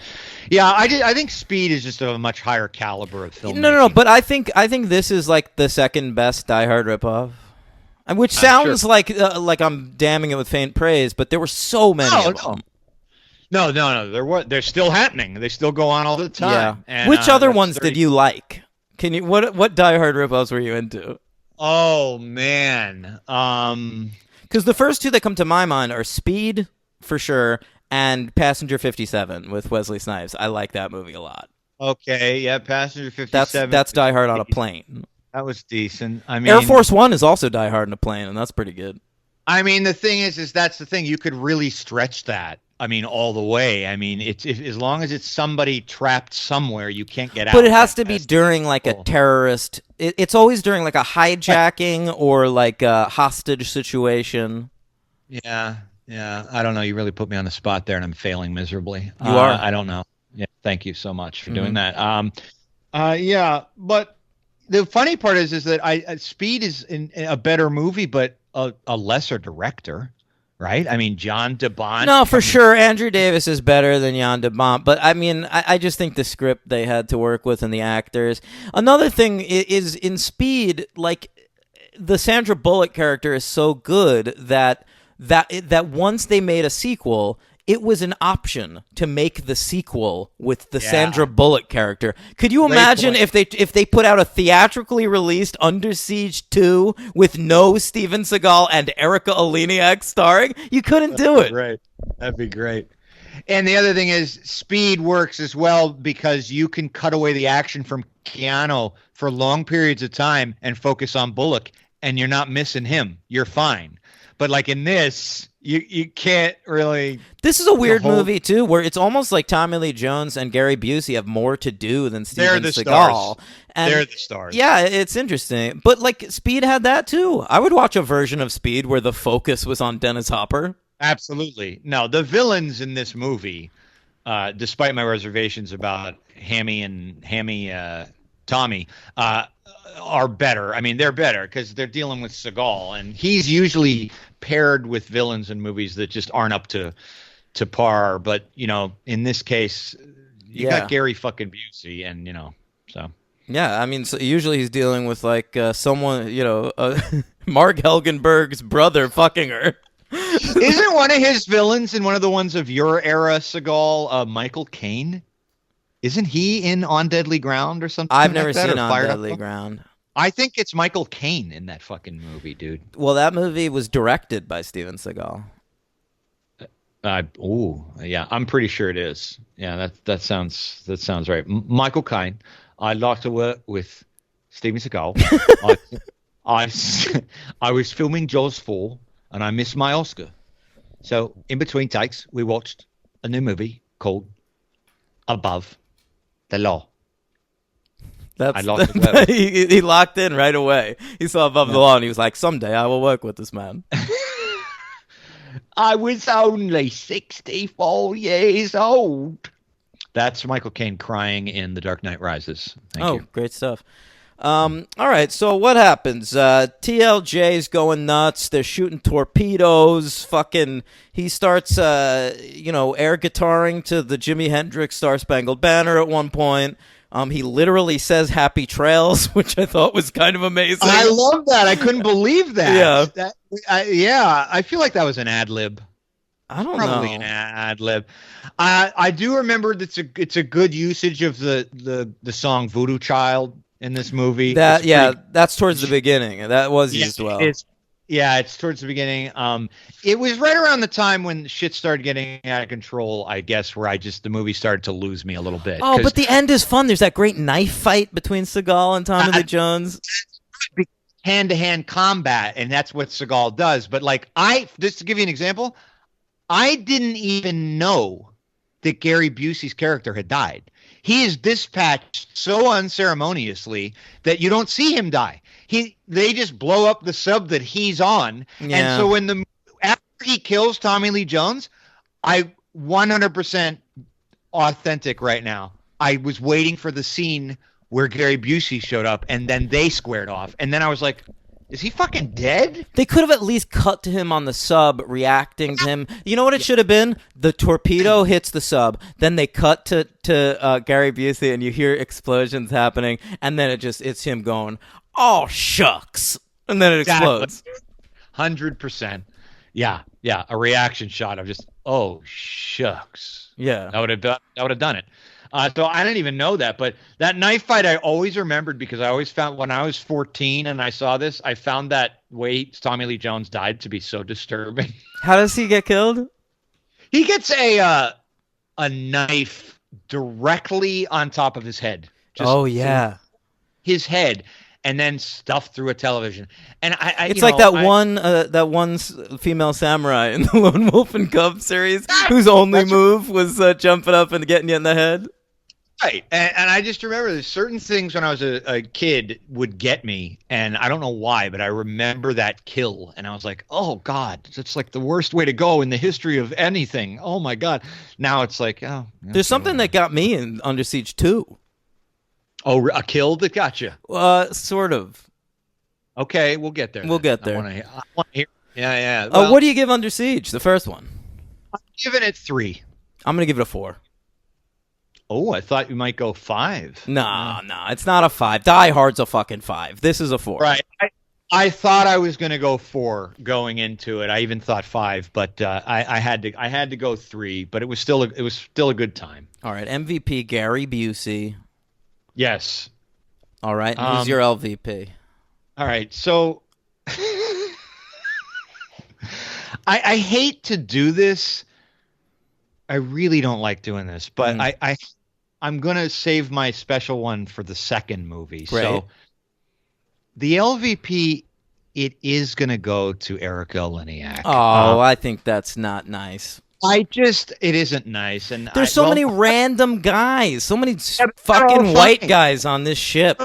yeah, I think Speed is just a much higher caliber of film. No. But I think this is like the second best Die Hard ripoff. Which sounds sure. like I'm damning it with faint praise, but there were so many of them. No. They're still happening. They still go on all the time. Yeah. And, Which other that's ones did you like? Can you what Die Hard ripoffs were you into? Oh man. Because the first two that come to my mind are Speed for sure and Passenger 57 with Wesley Snipes. I like that movie a lot. Okay, yeah, Passenger 57. That's Die Hard on a plane. That was decent. I mean, Air Force One is also Die Hard on a plane, and that's pretty good. I mean, the thing is that's the thing. You could really stretch that. I mean, all the way. I mean, as long as it's somebody trapped somewhere, you can't get out. But it has to be during like a terrorist. It's always during like a hijacking or like a hostage situation. Yeah. I don't know. You really put me on the spot there, and I'm failing miserably. You are. I don't know. Yeah. Thank you so much for doing that. Yeah, but the funny part is that Speed is a better movie, but a lesser director. Right? I mean, John DeBont. No, for sure. Andrew Davis is better than Jan DeBont. But, I mean, I just think the script they had to work with and the actors. Another thing is in Speed, like, the Sandra Bullock character is so good that once they made a sequel, it was an option to make the sequel with the Sandra Bullock character. Could you imagine if they put out a theatrically released Under Siege 2 with no Steven Seagal and Erica Eleniak starring? You couldn't do it. Right. That'd be great. And the other thing is Speed works as well because you can cut away the action from Keanu for long periods of time and focus on Bullock, and you're not missing him. You're fine. But like in this, you can't really. This is a weird movie too, where it's almost like Tommy Lee Jones and Gary Busey have more to do than Steven Seagal. Stars. And they're the stars. Yeah, it's interesting. But like Speed had that too. I would watch a version of Speed where the focus was on Dennis Hopper. Absolutely. No, the villains in this movie, despite my reservations about Hammy Tommy, are better. I mean, they're better because they're dealing with Seagal, and he's usually paired with villains in movies that just aren't up to par. But in this case, you got Gary fucking Busey, and so. Yeah, I mean, so usually he's dealing with like someone, Mark Helgenberg's brother fucking her. Isn't one of his villains in one of the ones of your era, Seagal, Michael Caine? Isn't he in On Deadly Ground or something? I've never like that, seen or On Deadly Ground. I think it's Michael Caine in that fucking movie, dude. Well, that movie was directed by Steven Seagal. Yeah, I'm pretty sure it is. Yeah, that sounds right. Michael Caine. I'd like to work with Steven Seagal. I was filming Jaws 4 and I missed my Oscar. So in between takes, we watched a new movie called Above the Law. He locked in right away. He saw Above the Law and he was like, someday I will work with this man. I was only 64 years old. That's Michael Caine crying in The Dark Knight Rises. Thank you. Great stuff. All right, so what happens? TLJ's going nuts. They're shooting torpedoes. Fucking, he starts, air guitaring to the Jimi Hendrix Star Spangled Banner at one point. He literally says "Happy Trails," which I thought was kind of amazing. I love that. I couldn't believe that. Yeah. I feel like that was an ad lib. I don't Probably know. an ad lib. I do remember it's a good usage of the song "Voodoo Child" in this movie. That's towards the beginning. That was used well. It's towards the beginning. It was right around the time when shit started getting out of control, I guess, where the movie started to lose me a little bit. Oh, but the end is fun. There's that great knife fight between Seagal and Tommy Lee Jones. Hand-to-hand combat, and that's what Seagal does. But just to give you an example, I didn't even know that Gary Busey's character had died. He is dispatched so unceremoniously that you don't see him die. They just blow up the sub that he's on. Yeah. And so after he kills Tommy Lee Jones, I 100% authentic right now. I was waiting for the scene where Gary Busey showed up and then they squared off. And then I was like, Is he fucking dead? They could have at least cut to him on the sub, reacting to him. You know what it should have been? The torpedo hits the sub, then they cut to Gary Busey, and you hear explosions happening, and then it's him going, "Oh shucks," and then it explodes. 100%. Yeah, a reaction shot of just, "Oh shucks." Yeah, that would have done it. So I didn't even know that, but that knife fight I always remembered because I always found when I was 14 and I saw this, I found that way Tommy Lee Jones died to be so disturbing. How does he get killed? He gets a knife directly on top of his head. Just his head, and then stuffed through a television. And it's like that one female samurai in the Lone Wolf and Cub series whose only move was jumping up and getting you in the head. Right, and I just remember there's certain things when I was a kid would get me, and I don't know why, but I remember that kill, and I was like, oh, God, it's like the worst way to go in the history of anything. Oh, my God. Now it's like, oh. There's something that got me in Under Siege 2. Oh, a kill that got you? Sort of. Okay, we'll get there. We'll get there. I want to hear. Yeah. Well, what do you give Under Siege, the first one? I'm giving it 3. I'm going to give it a 4. Oh, I thought you might go 5. No, it's not a 5. Die Hard's a fucking 5. This is a 4. Right. I thought I was going to go 4 going into it. I even thought 5, but I had to go 3. But it was still a good time. All right, MVP Gary Busey. Yes. All right, who's your LVP? All right, so I hate to do this. I really don't like doing this, but I'm going to save my special one for the second movie. Great. So the LVP, it is going to go to Erica Leniak. Oh, I think that's not nice. It isn't nice. And there's so many random guys, so many fucking white guys on this ship.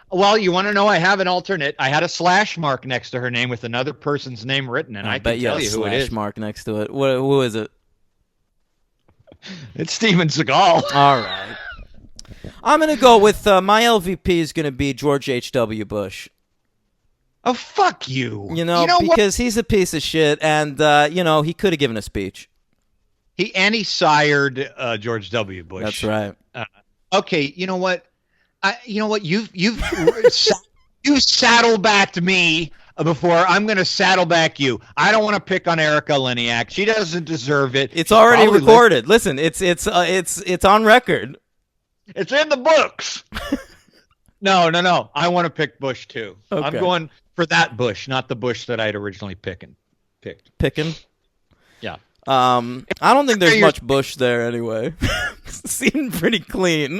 Well, you want to know? I have an alternate. I had a slash mark next to her name with another person's name written, and I can tell you who it is. Slash mark next to it. Who is it? It's Steven Seagal. All right. I'm going to go with my LVP is going to be George H.W. Bush. Oh, fuck you. You know because he's a piece of shit, and, he could have given a speech. He sired George W. Bush. That's right. Okay, you know what? You've saddlebacked me before. I'm going to saddleback you. I don't want to pick on Erica Leniak. She doesn't deserve it. It's already recorded. Listen, it's on record. It's in the books. No. I want to pick Bush too. Okay. I'm going for that Bush, not the Bush that I'd originally picked. Picking? Yeah. I don't think there's much Bush there anyway. Seemed pretty clean.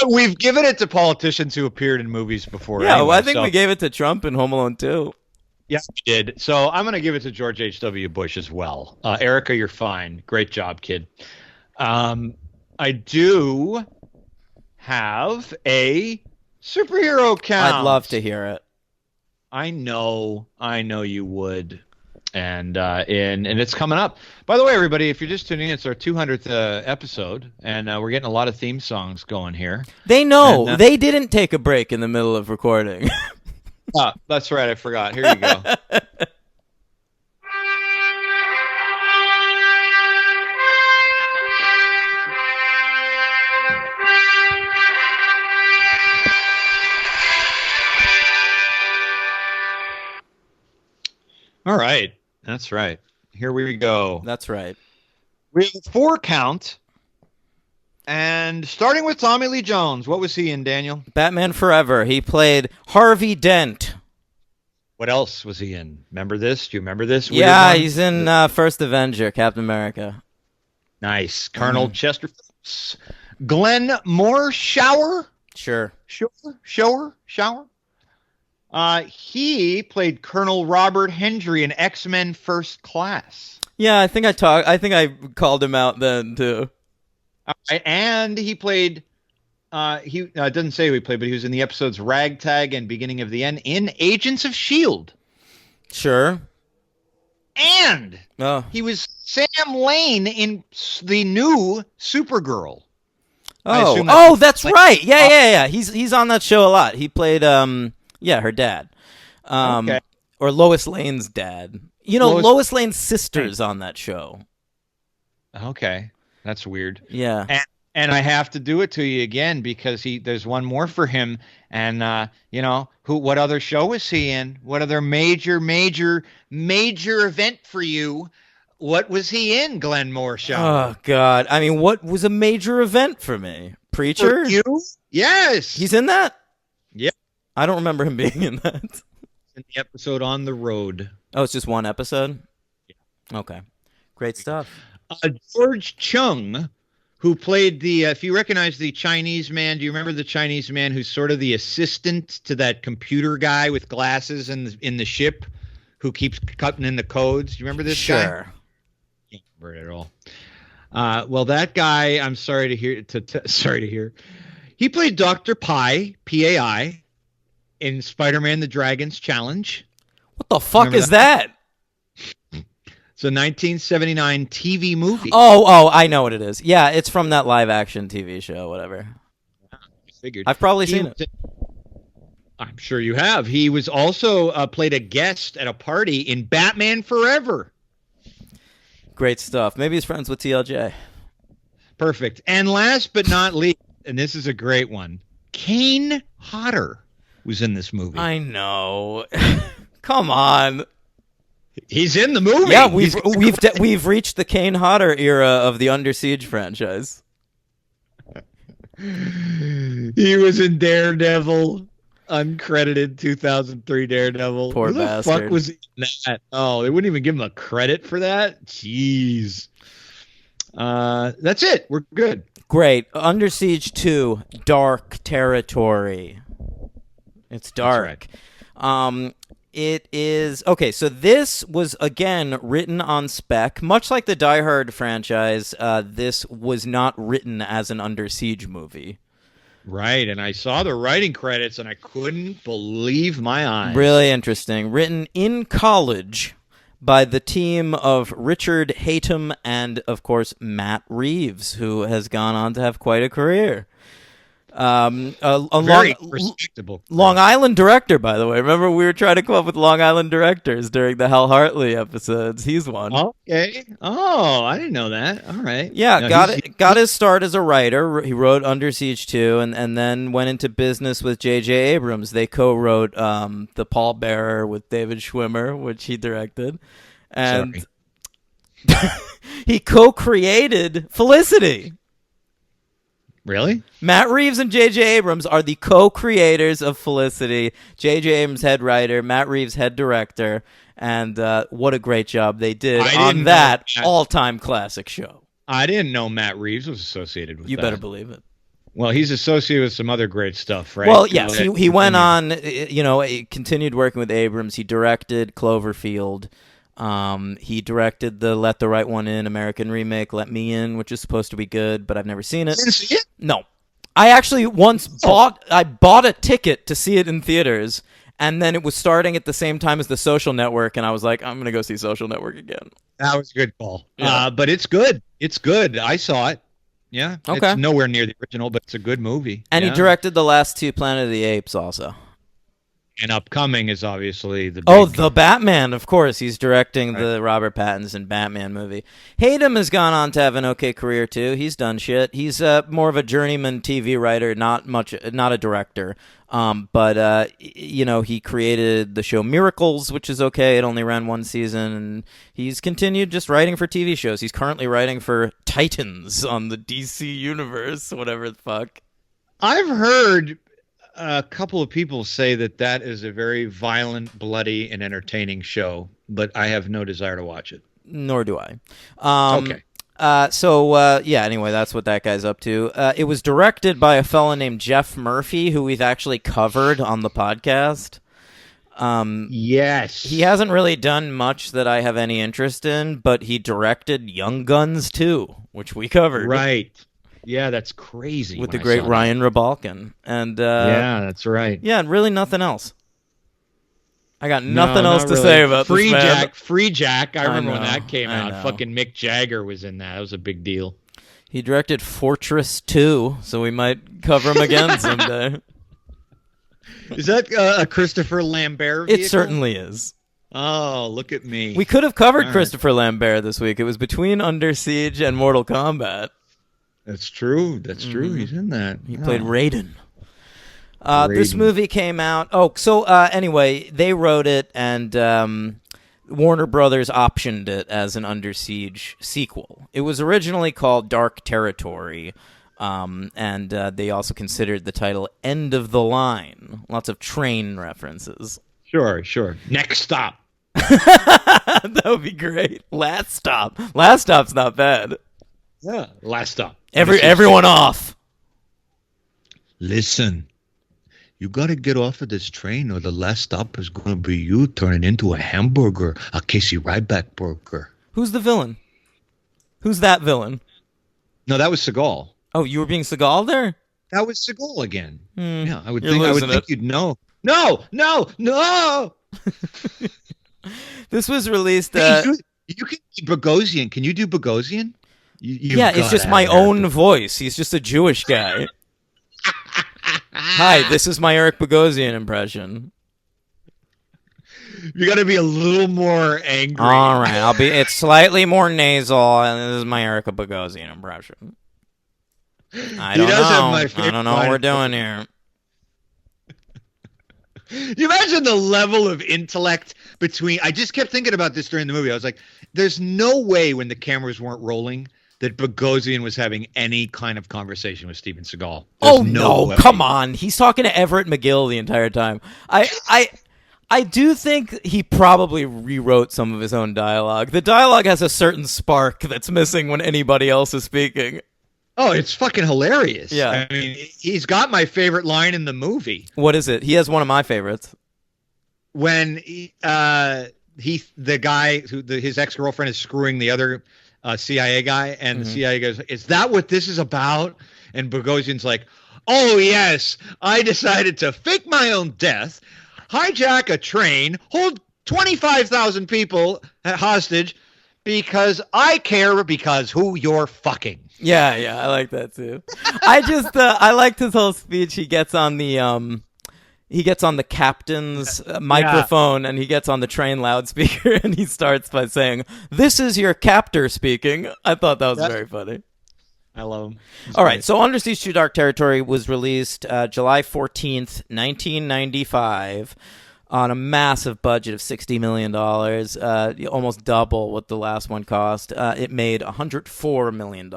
We've given it to politicians who appeared in movies before. Yeah, anyway, well, I think we gave it to Trump in Home Alone 2. Yeah, we did. So I'm going to give it to George H.W. Bush as well. Erica, you're fine. Great job, kid. I do have a superhero count. I'd love to hear it. I know you would. And it's coming up. By the way, everybody, if you're just tuning in, it's our 200th episode, and we're getting a lot of theme songs going here. They know. And, they didn't take a break in the middle of recording. That's right. I forgot. Here you go. All right. That's right. Here we go. That's right. We have a 4 count. And starting with Tommy Lee Jones, what was he in, Daniel? Batman Forever. He played Harvey Dent. What else was he in? Remember this? Do you remember this? Yeah, he's in First Avenger, Captain America. Nice. Colonel Chester Phillips. Glenn Morshower? Sure. Shower? He played Colonel Robert Hendry in X-Men First Class. Yeah, I think I called him out then too. And he played. It doesn't say who he played, but he was in the episodes Ragtag and Beginning of the End in Agents of S.H.I.E.L.D. Sure. And he was Sam Lane in the new Supergirl. Oh, assume that's that's right. Yeah. He's on that show a lot. He played her dad. Okay. Or Lois Lane's dad. You know, Lois- Lois Lane's sister's on that show. Okay, that's weird. Yeah. And I have to do it to you again because there's one more for him. And what other show was he in? What other major event for you? What was he in, Glenn Moore show? Oh God. I mean, what was a major event for me? Preacher? For you? Yes. He's in that? Yep. I don't remember him being in that. In the episode On the Road. Oh, it's just one episode? Yeah. Okay. Great stuff. George Chung, who played if you recognize the Chinese man, do you remember the Chinese man who's sort of the assistant to that computer guy with glasses in the ship who keeps cutting in the codes? Do you remember this guy? Sure. Can't remember it at all. Well, that guy, I'm sorry to hear. He played Dr. Pai, Pai, in Spider-Man: The Dragon's Challenge. What the fuck Remember is that? It's a 1979 TV movie. Oh, I know what it is. Yeah, it's from that live action TV show, whatever. Figured. I've probably seen it. I'm sure you have. He was also played a guest at a party in Batman Forever. Great stuff. Maybe he's friends with TLJ. Perfect. And last but not least, and this is a great one, Kane Hodder was in this movie. I know. Come on. He's in the movie. Yeah, we've reached the Kane Hodder era of the Under Siege franchise. He was in Daredevil, uncredited 2003 Daredevil. Poor Who the bastard. fuck was he in that? Oh, they wouldn't even give him a credit for that? Jeez. That's it. We're good. Great. Under Siege 2, Dark Territory. It's dark. It is okay. So this was again written on spec, much like the Die Hard franchise. This was not written as an Under Siege movie. Right, and I saw the writing credits, and I couldn't believe my eyes. Really interesting. Written in college by the team of Richard Hatem and, of course, Matt Reeves, who has gone on to have quite a career. Very respectable. Long Island director, by the way. Remember, we were trying to come up with Long Island directors during the Hal Hartley episodes. He's one. Okay. Oh, I didn't know that. All right. Yeah, No, got his start as a writer. He wrote Under Siege 2, and then went into business with J.J. Abrams. They co-wrote The Pallbearer with David Schwimmer, which he directed. And he co-created Felicity. Really? Matt Reeves and J.J. Abrams are the co-creators of Felicity. J.J. Abrams, head writer. Matt Reeves, head director. And what a great job they did on that all-time classic show. I didn't know Matt Reeves was associated with that. You better believe it. Well, he's associated with some other great stuff, right? Well, yes, he went on, he continued working with Abrams. He directed Cloverfield. He directed the Let the Right One In American remake, Let Me In, which is supposed to be good, but I've never seen it. You didn't see it? No. I actually once bought a ticket to see it in theaters, and then it was starting at the same time as The Social Network, and I was like, I'm going to go see Social Network again. That was a good call. Yeah. But it's good. It's good. I saw it. Yeah. Okay. It's nowhere near the original, but it's a good movie. And yeah. he directed the last two Planet of the Apes also. And upcoming is obviously the The Batman, of course. He's directing the Robert Pattinson Batman movie. Hayden has gone on to have an okay career, too. He's done shit. He's more of a journeyman TV writer, not a director. But he created the show Miracles, which is okay. It only ran one season. And he's continued just writing for TV shows. He's currently writing for Titans on the DC Universe, whatever the fuck. I've heard a couple of people say that is a very violent, bloody, and entertaining show, but I have no desire to watch it. Nor do I. Okay. Anyway, that's what that guy's up to. It was directed by a fella named Jeff Murphy, who we've actually covered on the podcast. Yes. He hasn't really done much that I have any interest in, but he directed Young Guns 2, which we covered. Right. Yeah, that's crazy. With the great Ryan Rebalkin. And yeah, that's right. Yeah, and really nothing else. I got nothing else to say about Free this man. Jack. Free Jack. I remember when know, that came I out. know. Fucking Mick Jagger was in that. That was a big deal. He directed Fortress 2, so we might cover him again someday. Is that a Christopher Lambert vehicle? It certainly is. Oh, look at me. We could have covered All right. Christopher Lambert this week. It was between Under Siege and Mortal Kombat. That's true. That's true. He's in that. He played Oh. Raiden. This Raiden. movie came out. Anyway, they wrote it, and Warner Brothers optioned it as an Under Siege sequel. It was originally called Dark Territory, and they also considered the title End of the Line. Lots of train references. Sure. Next stop. That would be great. Last Stop. Last Stop's not bad. Yeah. Last stop. Everyone off. Listen, you got to get off of this train or the last stop is going to be you turning into a hamburger, a Casey Ryback burger. Who's the villain? Who's that villain? No, that was Seagal. Oh, you were being Seagal there? That was Seagal again. Yeah, I would You're think losing it. you'd know. No. This was released. Hey, you can be Bogosian. Can you do Bogosian? Yeah, it's just my own voice. He's just a Jewish guy. Hi, this is my Eric Bogosian impression. You got to be a little more angry. All right, it's slightly more nasal, and this is my Eric Bogosian impression. I don't does have know. my I favorite don't know what line. we're doing here. You imagine the level of intellect between. I just kept thinking about this during the movie. I was like, there's no way when the cameras weren't rolling that Bogosian was having any kind of conversation with Steven Seagal. There's Oh no! way. Come on, he's talking to Everett McGill the entire time. I do think he probably rewrote some of his own dialogue. The dialogue has a certain spark that's missing when anybody else is speaking. Oh, it's fucking hilarious. Yeah. I mean, he's got my favorite line in the movie What is it? He has one of my favorites. when the guy his ex-girlfriend is screwing the other CIA guy, and the CIA goes, "Is that what this is about?" And Bogosian's like, "Oh yes, I decided to fake my own death, hijack a train, hold 25,000 people hostage because I care because who you're fucking." Yeah, I like that too. I liked his whole speech. He gets on the captain's microphone, and he gets on the train loudspeaker, and he starts by saying, "This is your captor speaking." I thought that was very funny. I love him. All right, so Under Siege 2 Dark Territory was released July 14th, 1995, on a massive budget of $60 million, almost double what the last one cost. It made $104 million,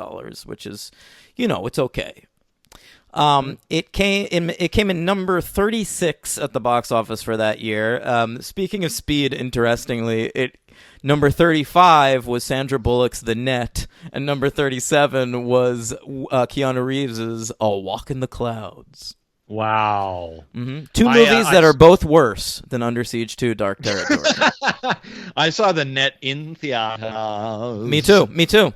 which is, it's okay. It came in number 36 at the box office for that year. Speaking of speed, interestingly, number 35 was Sandra Bullock's The Net, and number 37 was Keanu Reeves's A Walk in the Clouds. Wow. Two movies that are both worse than Under Siege 2 Dark Territory. I saw The Net in theaters. Me too.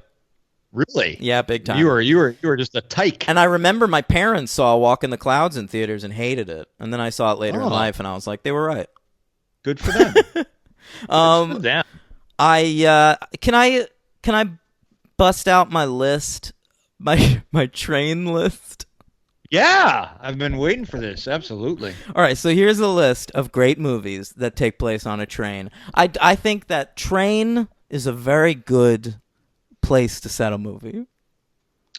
Really? Yeah, big time. You were just a tyke. And I remember my parents saw Walk in the Clouds in theaters and hated it. And then I saw it later in Oh. life, and I was like, they were right. Good for them. Damn. Can I bust out my list, my train list? Yeah, I've been waiting for this. Absolutely. All right, so here's a list of great movies that take place on a train. I think that Train is a very good place to set a movie.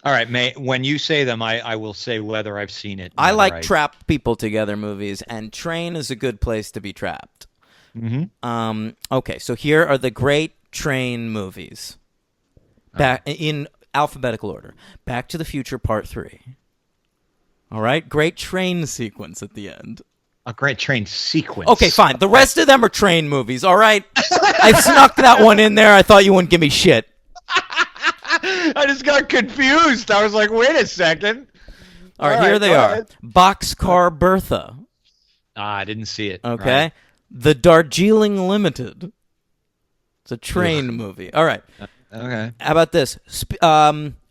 All right, May. When you say them, I will say whether I've seen it. I like Right. trapped people together movies, and Train is a good place to be trapped. Okay, so here are the great train movies. Back in alphabetical order. Back to the Future Part 3. All right, great train sequence at the end. A great train sequence. Okay, fine. The rest of them are train movies, all right? I snuck that one in there. I thought you wouldn't give me shit. I just got confused. I was like, wait a second. All right, All here right, they go are. ahead. Boxcar Bertha, I didn't see it. okay? Right. The Darjeeling Limited. It's a train movie. All right. Okay. How about this?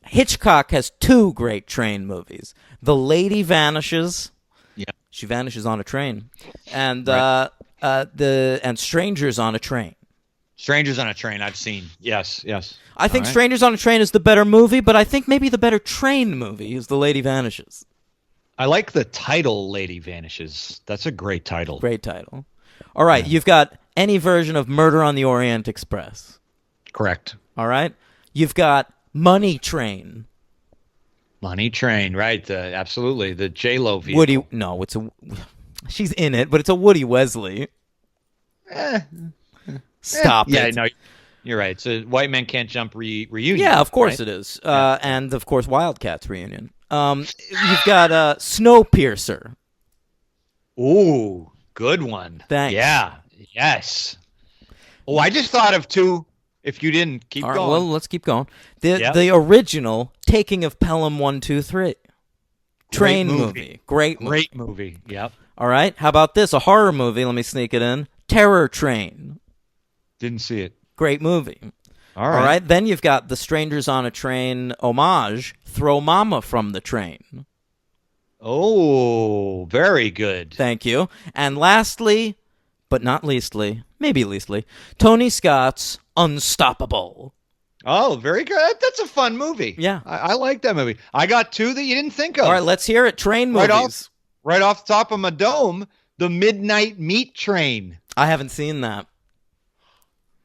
Hitchcock has two great train movies. The Lady Vanishes. Yeah. She vanishes on a train. And Right. and Strangers on a Train. Strangers on a Train, I've seen. Yes. I think All right. Strangers on a Train is the better movie, but I think maybe the better train movie is The Lady Vanishes. I like the title, Lady Vanishes. That's a great title. Great title. All right, you've got any version of Murder on the Orient Express. Correct. All right? You've got Money Train. Money Train, right? Absolutely. The J-Lo vehicle. Woody, no, she's in it, but it's a Woody Wesley. Stop Yeah, it. no, you're right. It's a White Men Can't Jump reunion. Yeah, of course right? it is. And, of course, Wildcats reunion. You've got Snowpiercer. Ooh, good one. Thanks. Yeah. Yes. Oh, I just thought of two. If you didn't, keep All right, going. well, let's keep going. Yeah. The original Taking of Pelham 1, 2, 3. Train movie. movie. Great movie. Great movie. Yep. All right. How about this? A horror movie. Let me sneak it in. Terror Train. Didn't see it. Great movie. All All right. Then you've got the Strangers on a Train homage. Throw Mama from the Train. Oh, very good. Thank you. And lastly, but not leastly, maybe leastly, Tony Scott's Unstoppable. Oh, very good. That's a fun movie. Yeah. I like that movie. I got two that you didn't think of. All right, let's hear it. Train Right movies. right off the top of my dome, The Midnight Meat Train. I haven't seen that.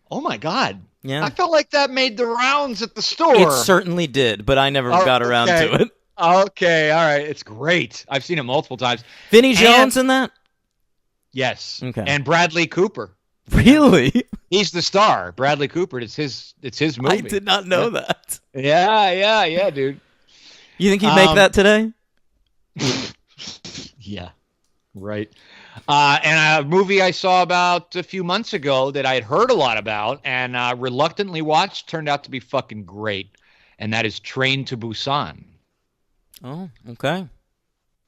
Oh my God. Yeah. I felt like that made the rounds at the store. It certainly did, but I never Oh, got around okay. to it. Okay, all right. It's great. I've seen it multiple times. Vinnie Jones in that? Yes. Okay. And Bradley Cooper. Really? He's the star. Bradley Cooper. It's his movie. I did not know that. Yeah, dude. You think he'd make that today? Yeah. Right. And a movie I saw about a few months ago that I had heard a lot about and reluctantly watched turned out to be fucking great. And that is Train to Busan. Oh, okay.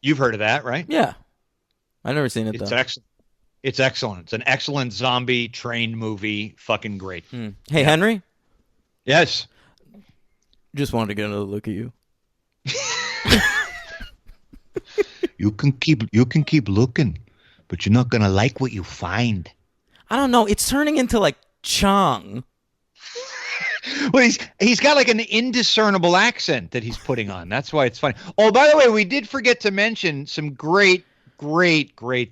You've heard of that, right? Yeah. I've never seen it, It's though. excellent. It's excellent. It's an excellent zombie train movie. Fucking great. Hey, Henry? Yes. Just wanted to get another look at you. You can keep looking, but you're not gonna like what you find. I don't know. It's turning into, like, Chong. Well, he's got like an indiscernible accent that he's putting on. That's why it's funny. Oh, by the way, we did forget to mention some great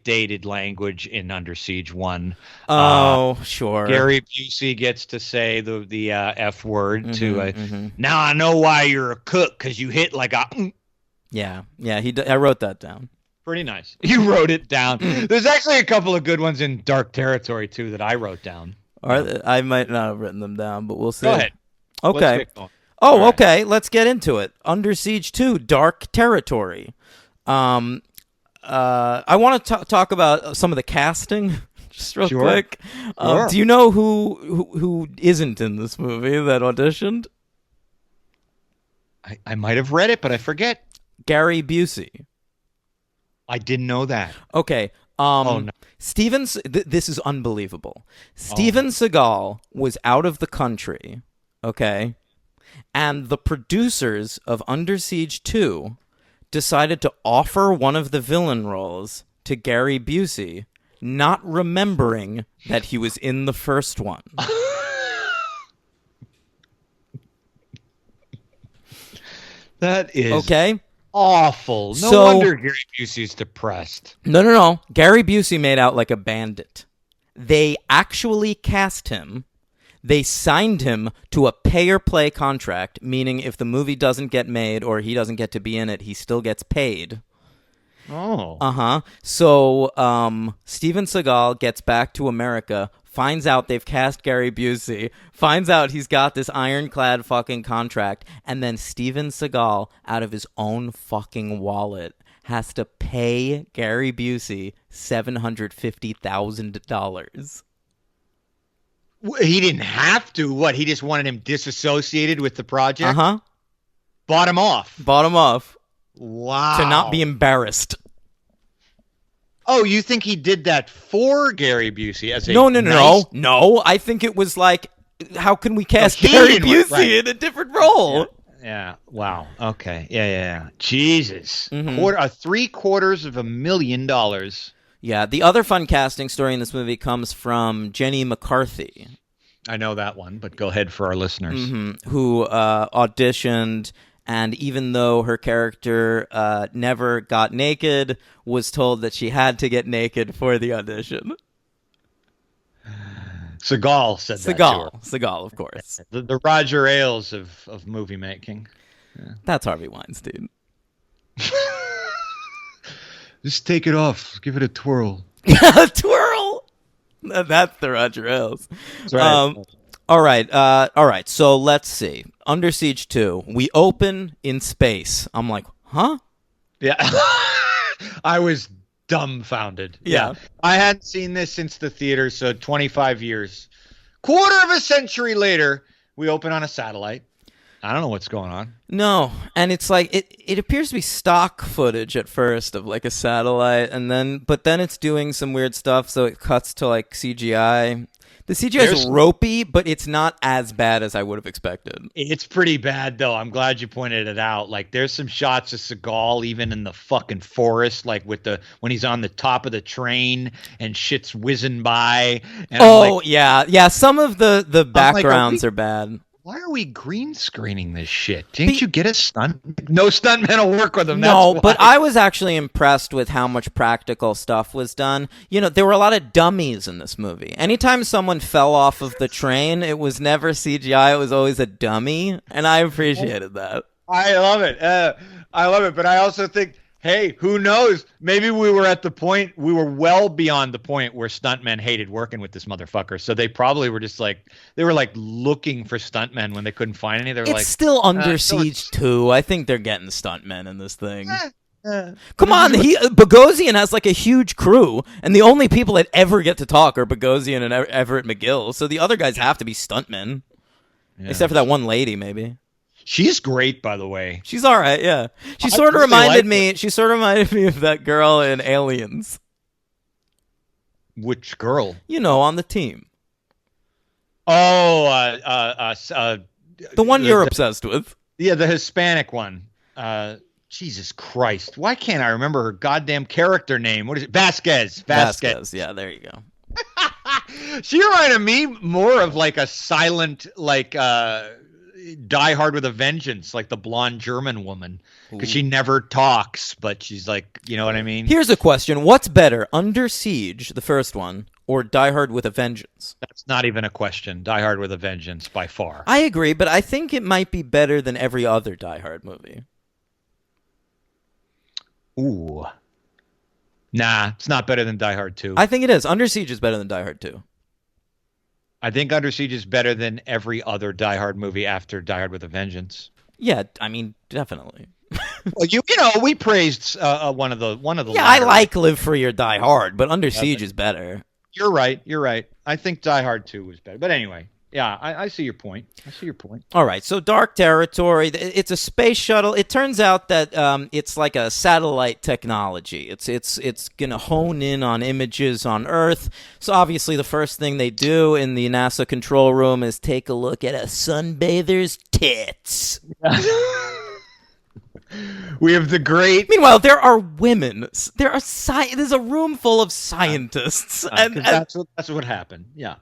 dated language in Under Siege 1. Oh, sure. Gary Busey gets to say the F word to mhm. now I know why you're a cook, because you hit like a Yeah. I wrote that down. pretty nice. You wrote it down. There's actually a couple of good ones in Dark Territory too that I wrote down. I might not have written them down, but we'll see. Go ahead. Let's Okay. get going. Oh, All right. okay. Let's get into it. Under Siege 2, Dark Territory. I want to talk about some of the casting, just real Sure. quick. Sure. Do you know who isn't in this movie that auditioned? I might have read it, but I forget. Gary Busey. I didn't know that. Okay. Oh, no. This is unbelievable. Steven Seagal was out of the country, okay? And the producers of Under Siege 2 decided to offer one of the villain roles to Gary Busey, not remembering that he was in the first one. That is Okay? awful. No So- wonder Gary Busey's depressed. No. Gary Busey made out like a bandit. They actually cast him. They signed him to a pay-or-play contract, meaning if the movie doesn't get made or he doesn't get to be in it, he still gets paid. Oh. Uh-huh. So, Steven Seagal gets back to America, finds out they've cast Gary Busey, finds out he's got this ironclad fucking contract, and then Steven Seagal, out of his own fucking wallet, has to pay Gary Busey $750,000. He didn't have to. What? He just wanted him disassociated with the project? Uh-huh. Bought him off. Bought him off Wow. to not be embarrassed. Oh, you think he did that for Gary Busey as a No. nice- No, I think it was like, how can we cast he Gary didn't want- Busey right. in a different role? Yeah. Wow. Okay. Yeah. Jesus. Mhm. $750,000. Yeah, the other fun casting story in this movie comes from Jenny McCarthy. I know that one, but go ahead for our listeners. who auditioned, and even though her character never got naked, was told that she had to get naked for the audition. Seagal said that to her. Seagal, of course. The Roger Ailes of movie making. That's Harvey Weinstein. Just take it off. Give it a twirl. Twirl. That's the Roger Ailes. That's right. All right. So let's see. Under Siege 2. We open in space. I'm like, huh? Yeah. I was dumbfounded. Yeah. I hadn't seen this since the theater, so 25 years. Quarter of a century later, we open on a satellite. I don't know what's going on. No, and it's like it appears to be stock footage at first of like a satellite, but then it's doing some weird stuff, so it cuts to like CGI. The CGI is ropey, but it's not as bad as I would have expected. It's pretty bad, though. I'm glad you pointed it out. Like, there's some shots of Seagal even in the fucking forest, like when he's on the top of the train and shit's whizzing by. And yeah. Some of the backgrounds are bad. Why are we green screening this shit? Didn't you get a stunt? No stuntmen will work with them. No, but I was actually impressed with how much practical stuff was done. You know, there were a lot of dummies in this movie. Anytime someone fell off of the train, it was never CGI. It was always a dummy, and I appreciated that. I love it. But I also think, hey, who knows? Maybe we were well beyond the point where stuntmen hated working with this motherfucker. So they probably were just like, looking for stuntmen when they couldn't find any. It's still Under Siege 2. I think they're getting stuntmen in this thing. Come on, Bogosian has like a huge crew, and the only people that ever get to talk are Bogosian and Everett McGill. So the other guys have to be stuntmen, except for that one lady, maybe. She's great, by the way. She's all right, yeah. She sort of reminded me of that girl in Aliens. Which girl? You know, on the team. Oh, the one you're obsessed with. Yeah, the Hispanic one. Jesus Christ. Why can't I remember her goddamn character name? What is it? Vasquez. Yeah, there you go. She reminded me more of like a silent, like, Die Hard with a Vengeance, like the blonde German woman, because she never talks, but she's like, you know what I mean? Here's a question. What's better, Under Siege, the first one, or Die Hard with a Vengeance? That's not even a question. Die Hard with a Vengeance, by far. I agree, but I think it might be better than every other Die Hard movie. Ooh. Nah, it's not better than Die Hard 2. I think it is. Under Siege is better than Die Hard 2. I think Under Siege is better than every other Die Hard movie after Die Hard with a Vengeance. Yeah, I mean, definitely. Well, you know, we praised one of the. Yeah, I like Live Free or Die Hard, but Under Siege is better. You're right. I think Die Hard 2 was better. But anyway, yeah, I see your point. All right, so Dark Territory, it's a space shuttle. It turns out that it's like a satellite technology. It's going to hone in on images on Earth. So obviously the first thing they do in the NASA control room is take a look at a sunbather's tits. We have the great... Meanwhile, there are women. There's a room full of scientists. And that's what happened, yeah.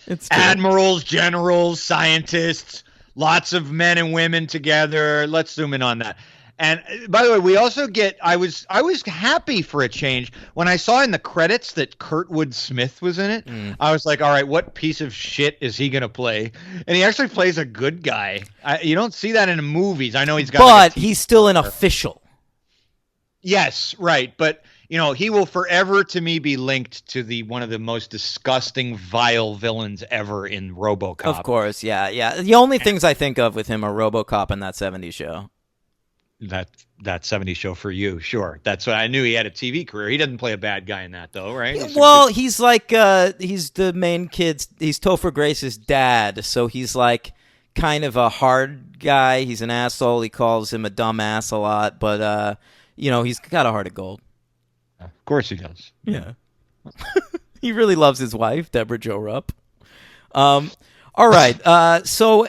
It's true. Admirals, generals, scientists, lots of men and women together. Let's zoom in on that. And by the way, we also get, I was happy for a change when I saw in the credits that Kurtwood Smith was in it. I was like, all right, what piece of shit is he going to play? And he actually plays a good guy. You don't see that in the movies. I know he's got, but he's still an official. Yes, right. But you know, he will forever to me be linked to one of the most disgusting, vile villains ever in RoboCop. Of course, yeah. The only things I think of with him are RoboCop and that 70s show. That 70s show for you, sure. That's what I knew. He had a TV career. He doesn't play a bad guy in that, though, right? He's like he's the main kid's. He's Topher Grace's dad, so he's like kind of a hard guy. He's an asshole. He calls him a dumbass a lot, but he's got a heart of gold. Of course he does. Yeah. He really loves his wife, Deborah Jo Rupp. All All right. So,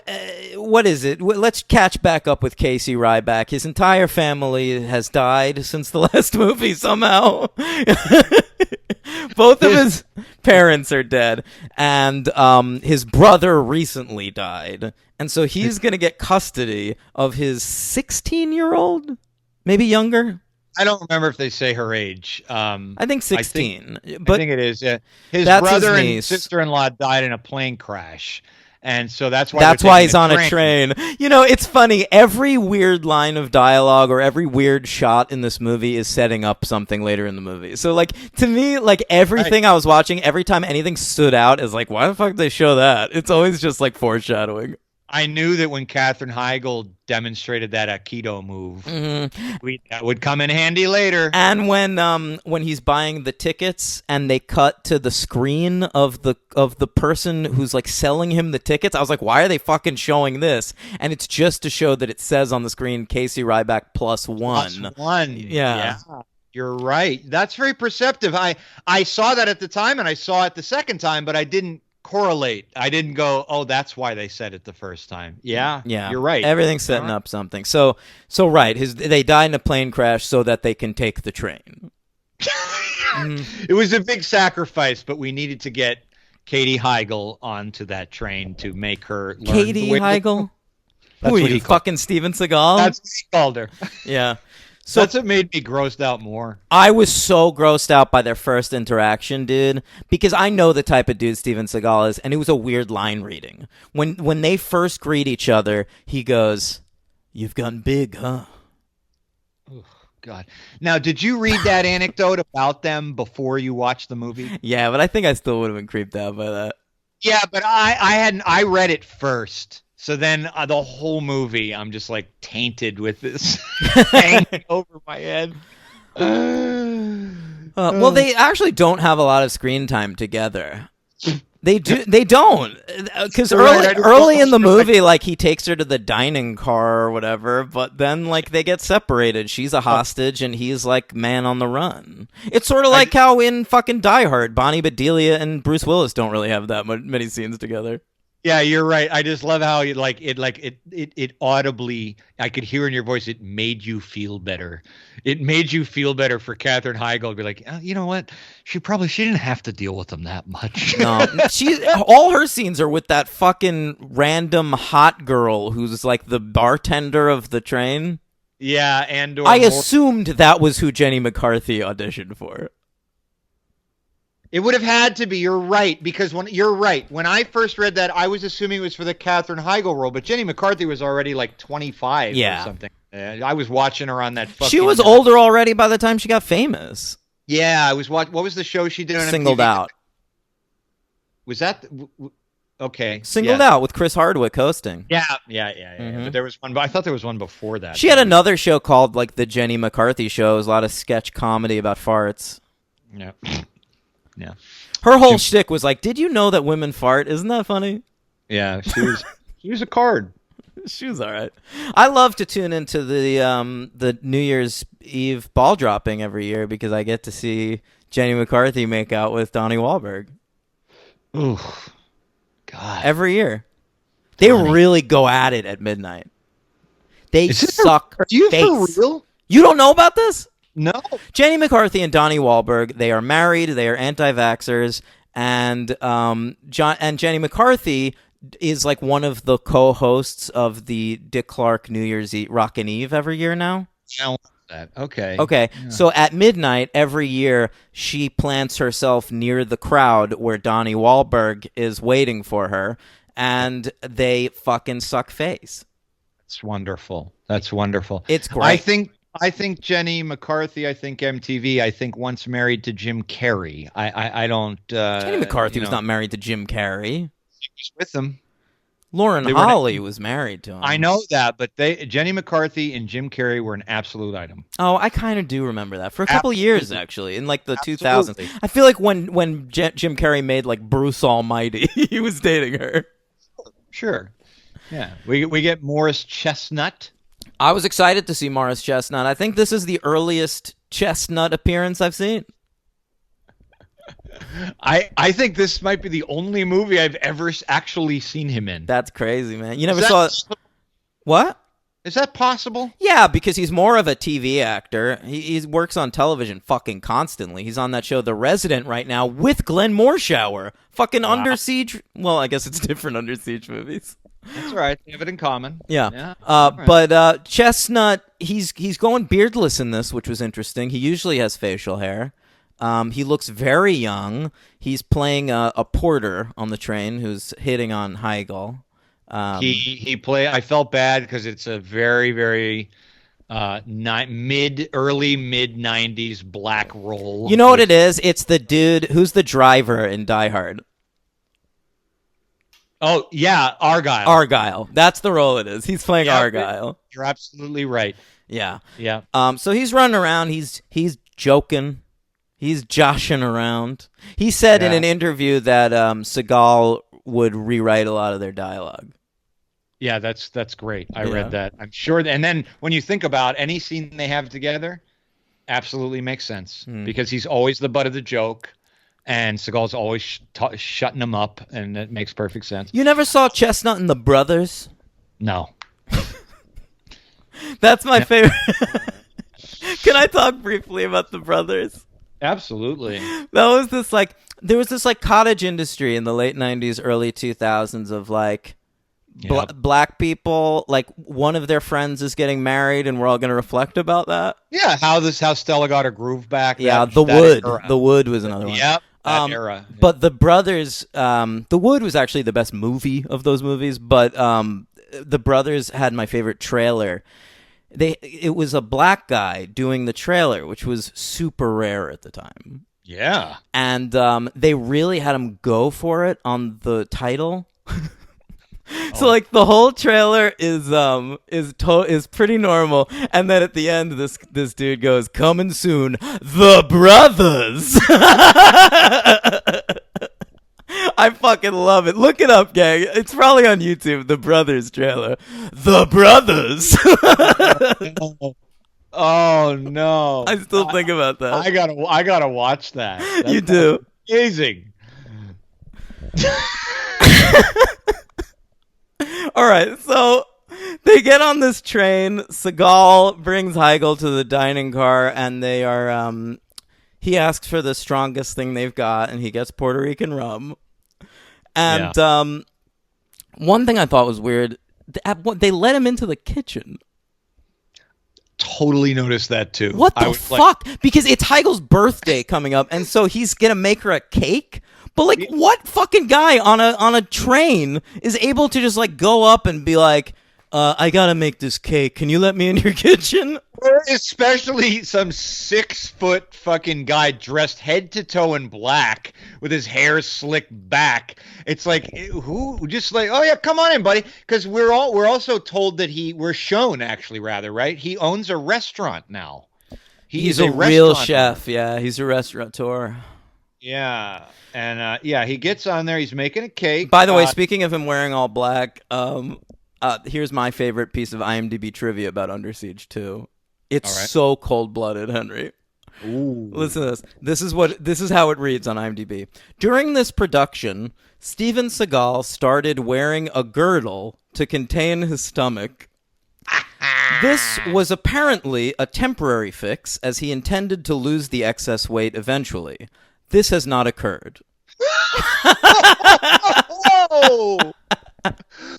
what is it? Let's catch back up with Casey Ryback. His entire family has died since the last movie somehow. Both of his parents are dead, and his brother recently died. And so he's going to get custody of his 16-year-old, maybe younger. I don't remember if they say her age. I think 16. I but think it is. Yeah. His that's his brother and niece. sister-in-law died in a plane crash, and so that's why he's on a train. You know, it's funny. Every weird line of dialogue or every weird shot in this movie is setting up something later in the movie. So, like, to me, like, everything I was watching, every time anything stood out is like, why the fuck did they show that? It's always just, like, foreshadowing. I knew that when Katherine Heigl demonstrated that Aikido move, that would come in handy later. And when he's buying the tickets and they cut to the screen of the person who's like selling him the tickets, I was like, why are they fucking showing this? And it's just to show that it says on the screen Casey Ryback +1. +1. Yeah. You're right. That's very perceptive. I saw that at the time, and I saw it the second time, but I didn't correlate. I didn't go, oh, that's why they said it the first time. Yeah, you're right. Everything's setting up something. So right, they died in a plane crash so that they can take the train. It was a big sacrifice, but we needed to get Katie Heigl onto that train to make her learn Katie Heigl? Who are you, fucking Steven Seagal? That's what he called her. Yeah. So that's what made me grossed out more. I was so grossed out by their first interaction, dude, because I know the type of dude Steven Seagal is, and it was a weird line reading. When they first greet each other, he goes, "You've gotten big, huh?" Oh, God. Now, did you read that anecdote about them before you watched the movie? Yeah, but I think I still would have been creeped out by that. Yeah, but I read it first. So then the whole movie, I'm just like tainted with this hanging over my head. Well, they actually don't have a lot of screen time together. They do. They don't, because early in the movie, like he takes her to the dining car or whatever. But then, like they get separated. She's a hostage, and he's like man on the run. It's sort of like how in fucking Die Hard, Bonnie Bedelia and Bruce Willis don't really have that many scenes together. Yeah, you're right. I just love how it audibly, I could hear in your voice, it made you feel better. It made you feel better for Katherine Heigl to be like, you know what? She didn't have to deal with them that much. No, all her scenes are with that fucking random hot girl who's like the bartender of the train. Yeah, and I assumed that was who Jenny McCarthy auditioned for. It would have had to be. You're right, because you're right. When I first read that, I was assuming it was for the Katherine Heigl role, but Jenny McCarthy was already like 25 or something. I was watching her on that fucking... She was older already by the time she got famous. Yeah, I was watching... What was the show she did on Singled MTV? Out. Was that... Okay. Singled Out with Chris Hardwick hosting. Yeah. But there was one... I thought there was one before that. She had another show called like the Jenny McCarthy Show. It was a lot of sketch comedy about farts. Yeah. Yeah. Her whole shtick was like, did you know that women fart? Isn't that funny? Yeah, she was a card. She was all right. I love to tune into the New Year's Eve ball dropping every year because I get to see Jenny McCarthy make out with Donnie Wahlberg. Ooh, God. Every year. They really go at it at midnight. They suck. Are you face. for real? You don't know about this? No. Jenny McCarthy and Donnie Wahlberg, they are married, they are anti-vaxxers, and Jenny McCarthy is like one of the co-hosts of the Dick Clark New Year's Eve Rockin' Eve every year now. I want that. Okay. Yeah. So at midnight every year, she plants herself near the crowd where Donnie Wahlberg is waiting for her, and they fucking suck face. That's wonderful. That's wonderful. It's great. I think Jenny McCarthy, I think MTV, I think once married to Jim Carrey. I don't... Jenny McCarthy was not married to Jim Carrey. She was with him. Lauren Holly was married to him. I know that, but Jenny McCarthy and Jim Carrey were an absolute item. Oh, I kind of do remember that. For a couple years, actually, in like the 2000s. I feel like when Jim Carrey made like Bruce Almighty, he was dating her. Sure. Yeah. We get Morris Chestnut. I was excited to see Morris Chestnut. I think this is the earliest Chestnut appearance I've seen. I think this might be the only movie I've ever actually seen him in. That's crazy, man. You never Is saw that- what? Is that possible? Yeah, because he's more of a TV actor. He works on television fucking constantly. He's on that show The Resident right now with Glenn Morshower. Fucking Under Siege. Well, I guess it's different Under Siege movies. That's right. They have it in common. Yeah. Right. But Chestnut, he's going beardless in this, which was interesting. He usually has facial hair. He looks very young. He's playing a porter on the train who's hitting on Heigl. He play. I felt bad because it's a very very early mid 90s black role. You know what it is? It's the dude who's the driver in Die Hard. Oh yeah, Argyle. Argyle. That's the role it is. He's playing Argyle. You're absolutely right. Yeah. Yeah. So he's running around. He's joking. He's joshing around. He said in an interview that Seagal would rewrite a lot of their dialogue. Yeah, that's great. I read that. I'm sure. And then when you think about any scene they have together, absolutely makes sense because he's always the butt of the joke, and Seagal's always shutting him up, and it makes perfect sense. You never saw Chestnut and the Brothers? No. That's my favorite. Can I talk briefly about the Brothers? Absolutely. There was this cottage industry in the late 90s, early 2000s of like black people, like one of their friends is getting married and we're all going to reflect about that. Yeah, how Stella got her groove back. Yeah, that Wood. Era. The Wood was another one. Yep, that era. But the Brothers, The Wood was actually the best movie of those movies, but the Brothers had my favorite trailer. It was a black guy doing the trailer, which was super rare at the time. Yeah. And they really had him go for it on the title. So like the whole trailer is pretty normal, and then at the end this dude goes, "Coming soon, The Brothers." I fucking love it. Look it up, gang. It's probably on YouTube. The Brothers trailer. The Brothers. Oh no! I still think about that. I gotta watch that. You do. Amazing. All right, so they get on this train. Seagal brings Heigl to the dining car, and they are. He asks for the strongest thing they've got, and he gets Puerto Rican rum. And one thing I thought was weird, they let him into the kitchen. Totally noticed that too. What the fuck? Because it's Heigl's birthday coming up, and so he's gonna make her a cake. But like, what fucking guy on a train is able to just like go up and be like, I gotta make this cake. Can you let me in your kitchen? Especially some 6 foot fucking guy dressed head to toe in black with his hair slicked back. It's like, who just like, oh yeah, come on in, buddy. Because we're also told that we're shown actually rather, right? He owns a restaurant now. He's a real chef. Yeah, he's a restaurateur. Yeah. And he gets on there. He's making a cake. By the way, speaking of him wearing all black, here's my favorite piece of IMDb trivia about Under Siege 2. It's so cold-blooded, Henry. Ooh. Listen to this. This is how it reads on IMDb. During this production, Steven Seagal started wearing a girdle to contain his stomach. This was apparently a temporary fix, as he intended to lose the excess weight eventually. This has not occurred. Oh!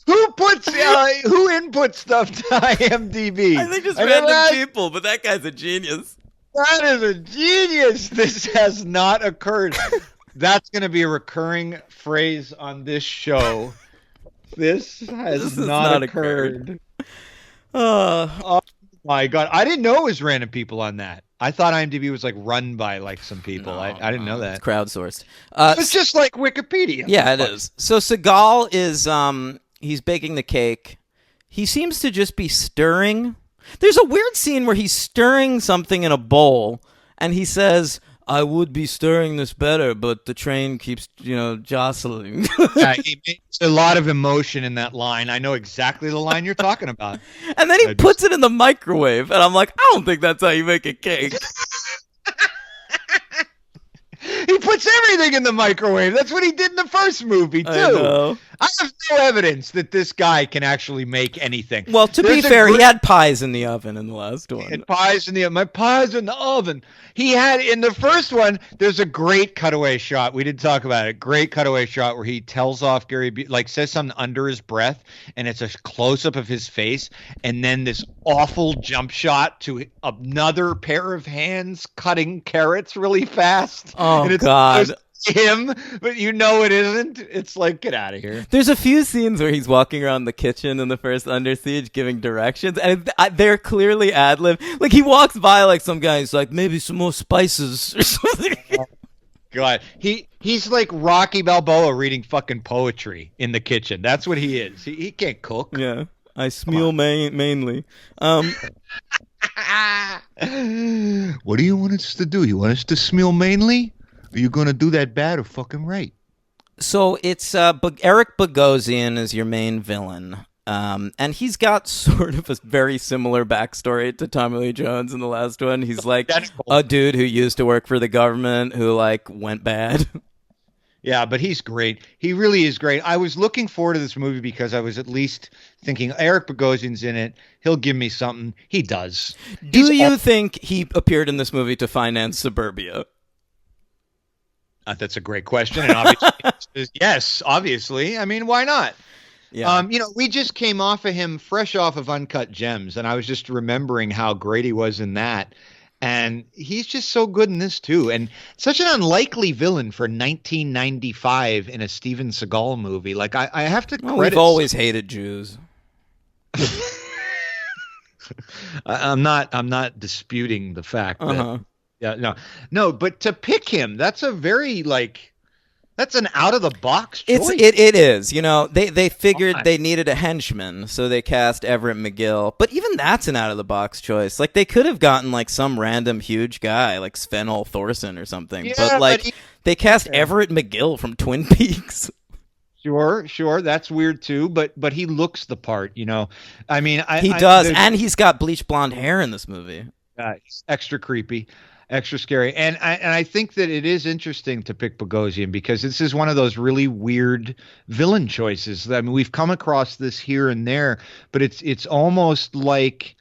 Who inputs stuff to IMDb? I think just random people, but that guy's a genius. That is a genius. This has not occurred. That's going to be a recurring phrase on this show. This has not occurred. Oh my God. I didn't know it was random people on that. I thought IMDb was like run by like some people. I didn't know that. It's crowdsourced. It's just like Wikipedia. Yeah, it is. So Seagal is he's baking the cake. He seems to just be stirring. There's a weird scene where he's stirring something in a bowl, and he says, "I would be stirring this better, but the train keeps, jostling." Yeah, he makes a lot of emotion in that line. I know exactly the line you're talking about. And then he puts it in the microwave, and I'm like, I don't think that's how you make a cake. He puts everything in the microwave. That's what he did in the first movie, too. I know. I have no evidence that this guy can actually make anything. Well, to There's be a fair, he great- had pies in the oven in the last one. And pies in the my pies in the oven. He had in the first one. There's a great cutaway shot. We didn't talk about it. Great cutaway shot where he tells off like says something under his breath, and it's a close up of his face, and then this awful jump shot to another pair of hands cutting carrots really fast. Oh, and it's God. him, but you know it isn't. It's like, get out of here. There's a few scenes where he's walking around the kitchen in the first Under Siege giving directions, and they're clearly ad-lib. Like, he walks by like some guy, he's like, maybe some more spices or something. God, he's like Rocky Balboa reading fucking poetry in the kitchen. That's what he is. He can't cook. Yeah, I smell mainly. What do you want us to do? You want us to smell mainly? Are you going to do that bad or fucking right? So it's Eric Bogosian is your main villain. And he's got sort of a very similar backstory to Tommy Lee Jones in the last one. He's like a dude who used to work for the government who like went bad. Yeah, but he's great. He really is great. I was looking forward to this movie because I was at least thinking Eric Bogosian's in it. He'll give me something. He does. Do you think he appeared in this movie to finance Suburbia? That's a great question. And obviously, yes, obviously. I mean, why not? Yeah. We just came off of him fresh off of Uncut Gems, and I was just remembering how great he was in that. And he's just so good in this too. And such an unlikely villain for 1995 in a Steven Seagal movie. Like I have to credit. We've always hated Jews. I'm not disputing the fact that Uh-huh. yeah, no, but to pick him, that's a very that's an out of the box choice. It is. You know, they figured they needed a henchman, so they cast Everett McGill. But even that's an out of the box choice. Like they could have gotten like some random huge guy like Sven-Ole Thorson or something. Yeah, but like but they cast Everett McGill from Twin Peaks. Sure, that's weird too. But he looks the part, you know. I mean, He does, and he's got bleached blonde hair in this movie. It's extra creepy, extra scary, and I think that it is interesting to pick Bogosian because this is one of those really weird villain choices. I mean, we've come across this here and there, but it's almost like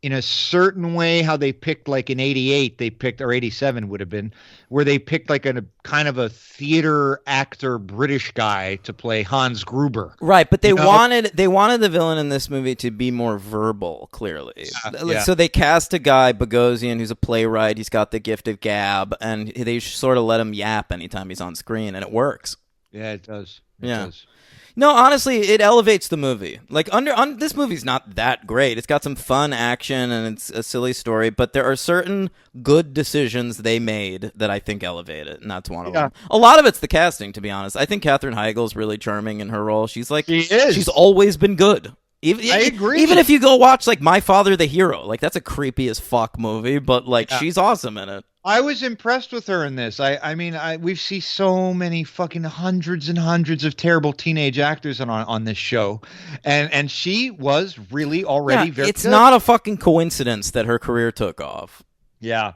in a certain way how they picked like in 88 they picked, or 87 would have been, where they picked like a kind of a theater actor British guy to play Hans Gruber. Right, but they wanted the villain in this movie to be more verbal, clearly. Yeah. So they cast a guy, Bogosian, who's a playwright. He's got the gift of gab, and they sort of let him yap anytime he's on screen, and it works. Yeah, it does. It Yeah. does. No, honestly, it elevates the movie. Like this movie's not that great. It's got some fun action and it's a silly story, but there are certain good decisions they made that I think elevate it, and that's one of them. A lot of it's the casting, to be honest. I think Katherine Heigl's really charming in her role. She's like She is. She's always been good. I agree. Even if you go watch like My Father the Hero, like that's a creepy as fuck movie, but like she's awesome in it. I was impressed with her in this. I mean, we've seen so many fucking hundreds and hundreds of terrible teenage actors on this show, and she was really already very. It's good. not a fucking coincidence that her career took off. Yeah.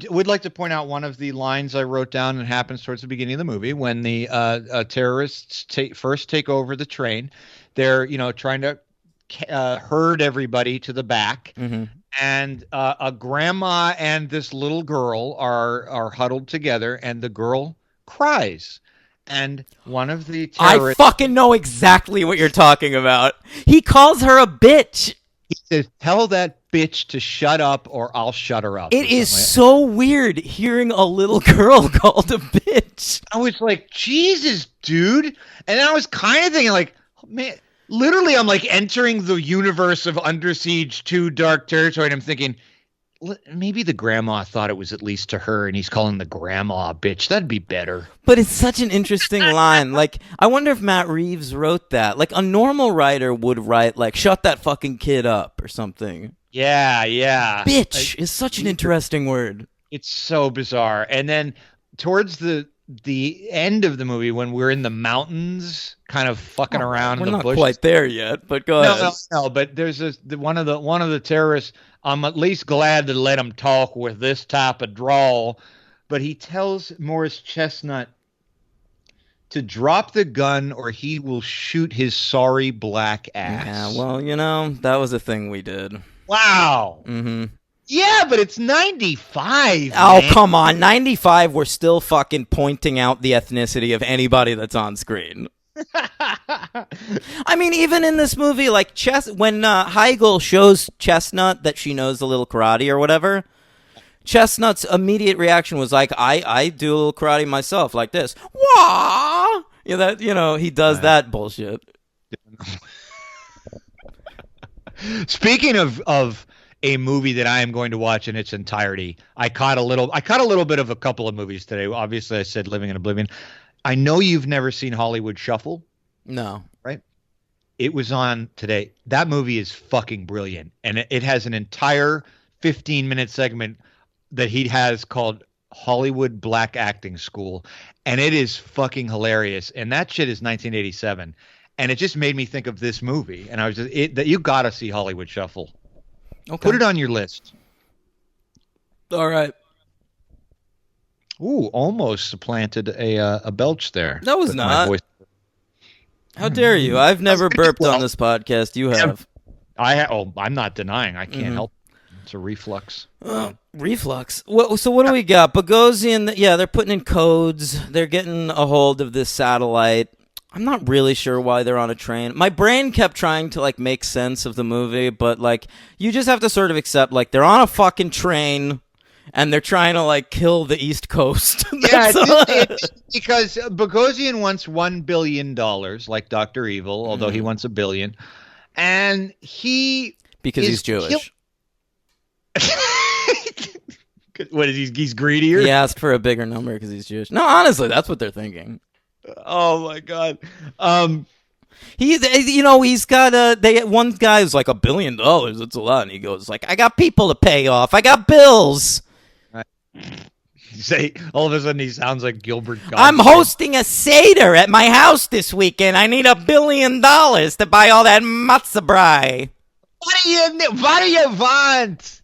Would like to point out one of the lines I wrote down, and happens towards the beginning of the movie when the terrorists first take over the train. They're trying to herd everybody to the back. Mm-hmm. And a grandma and this little girl are huddled together, and the girl cries. And one of the terrorists, I fucking know exactly what you're talking about. He calls her a bitch. he says, "Tell that bitch to shut up, or I'll shut her up." It is so weird hearing a little girl called a bitch. I was like, Jesus, dude. And I was kind of thinking, like, man, literally, I'm like entering the universe of Under Siege 2 Dark Territory, and I'm thinking, maybe the grandma thought it was at least to her, and he's calling the grandma a bitch. That'd be better. But it's such an interesting line. Like, I wonder if Matt Reeves wrote that. Like, a normal writer would write, like, shut that fucking kid up or something. Yeah. Bitch is such an interesting word. It's so bizarre. And then towards the end of the movie, when we're in the mountains, kind of fucking around We're in the not bush. quite there yet, but go ahead. No. But there's one of the terrorists. I'm at least glad to let him talk with this type of drawl. but he tells Morris Chestnut to drop the gun or he will shoot his sorry black ass. Yeah, well, that was a thing we did. Wow. Mm-hmm. Yeah, but it's 95. Oh, man. come on. 95, we're still fucking pointing out the ethnicity of anybody that's on screen. I mean, even in this movie, like, when Heigl shows Chestnut that she knows a little karate or whatever, Chestnut's immediate reaction was like, I do a little karate myself, like this. Wah! He does that bullshit. Speaking of a movie that I am going to watch in its entirety, I caught a little bit of a couple of movies today. Obviously, I said Living in Oblivion. I know you've never seen Hollywood Shuffle. No. Right? It was on today. That movie is fucking brilliant. And it has an entire 15-minute segment that he has called Hollywood Black Acting School. And it is fucking hilarious. And that shit is 1987. And it just made me think of this movie. And I was that you got to see Hollywood Shuffle. Okay. Put it on your list. All right. Ooh, almost supplanted a belch there. That was with my not. voice. How dare you? I've never burped on this podcast. You have. I'm not denying. I can't help it. It's a reflux. Reflux. So what do we got? Bogosian, yeah, they're putting in codes. They're getting a hold of this satellite. I'm not really sure why they're on a train. My brain kept trying to, like, make sense of the movie, but, like, you just have to sort of accept, like, they're on a fucking train, and they're trying to, like, kill the East Coast. Yeah, because Bogosian wants $1 billion, like Dr. Evil, although he wants $1 billion. And because he's Jewish. What is he's greedier? He asked for a bigger number because he's Jewish. No, honestly, that's what they're thinking. Oh my God. He's got one guy who's like $1 billion. It's a lot, and he goes like, "I got people to pay off. I got bills." Say all of a sudden he sounds like Gilbert Gottfried. I'm hosting a Seder at my house this weekend. I need $1 billion to buy all that matzah brei. What do you want?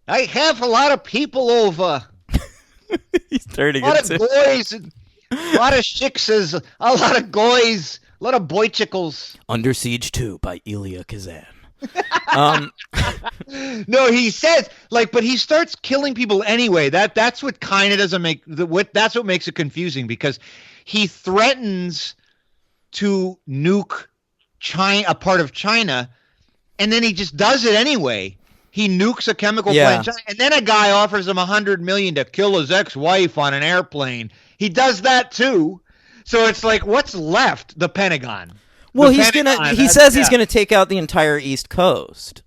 I have a lot of people over. He's turning a lot of boys, a lot of shiksas, a lot of goys, a lot of boychicles. Under Siege 2 by Elia Kazan. No, he says but he starts killing people anyway. That's what kind of doesn't make that's what makes it confusing, because he threatens to nuke China, a part of China, and then he just does it anyway. He nukes a chemical plant, and then a guy offers him $100 million to kill his ex-wife on an airplane. He does that too. So it's like, what's left? The Pentagon. Well, he says he's gonna take out the entire East Coast.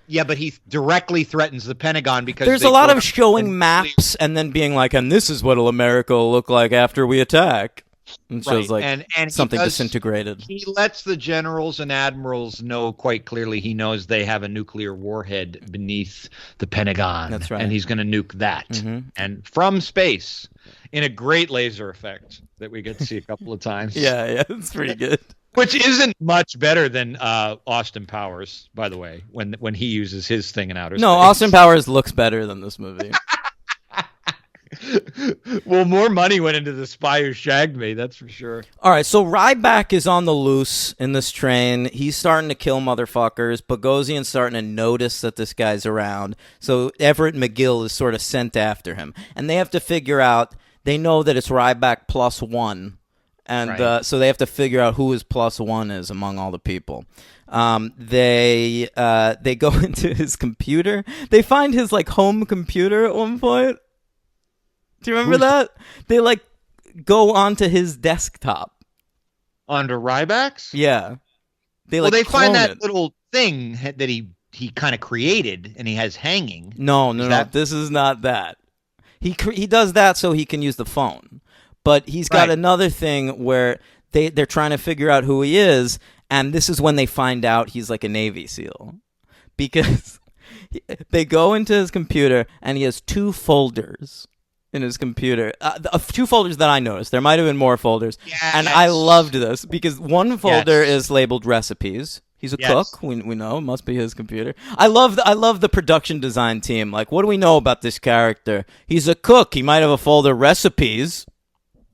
Yeah, but he directly threatens the Pentagon because there's a lot of showing maps and then being like, and this is what'll America look like after we attack. And shows like and something disintegrated. He lets the generals and admirals know quite clearly he knows they have a nuclear warhead beneath the Pentagon. That's right. And he's going to nuke that. And from space in a great laser effect that we get to see a couple of times. Yeah, it's pretty good. Which isn't much better than Austin Powers, by the way, when he uses his thing in outer space. No, Austin Powers looks better than this movie. Well, more money went into The Spy Who Shagged Me, that's for sure. All right, so Ryback is on the loose in this train. He's starting to kill motherfuckers. Bogosian's starting to notice that this guy's around. So Everett McGill is sort of sent after him. And they have to figure out, they know that it's Ryback plus one. And so they have to figure out who his plus one is among all the people. They go into his computer. They find his like home computer at one point. Do you remember that? They like go onto his desktop. Onto Ryback's? Yeah. They find that little thing that he kind of created and he has hanging. No. This is not that. He does that so he can use the phone. But he's got another thing where they're trying to figure out who he is, and this is when they find out he's like a Navy SEAL. Because they go into his computer, and he has 2 folders in his computer. 2 folders that I noticed. There might have been more folders. Yes. And I loved this, because one folder is labeled recipes. He's a Yes. cook. We know it must be his computer. I love the production design team. Like, what do we know about this character? He's a cook. He might have a folder of recipes.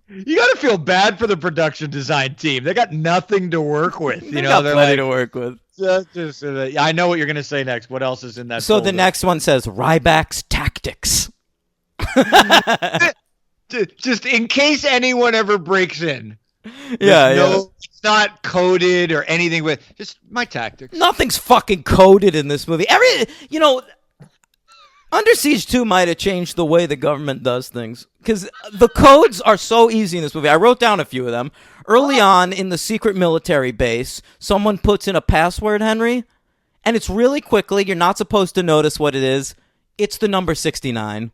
You got to feel bad for the production design team. They got nothing to work with. They got plenty to work with. I know what you're going to say next. What else is in that? So folder? the next one says Ryback's tactics. Just in case anyone ever breaks in. Yeah. It's not coded or anything, but just my tactics. Nothing's fucking coded in this movie. Under Siege 2 might have changed the way the government does things. Because the codes are so easy in this movie. I wrote down a few of them. Early on in the secret military base, someone puts in a password, Henry, and it's really quickly. You're not supposed to notice what it is. It's the number 69.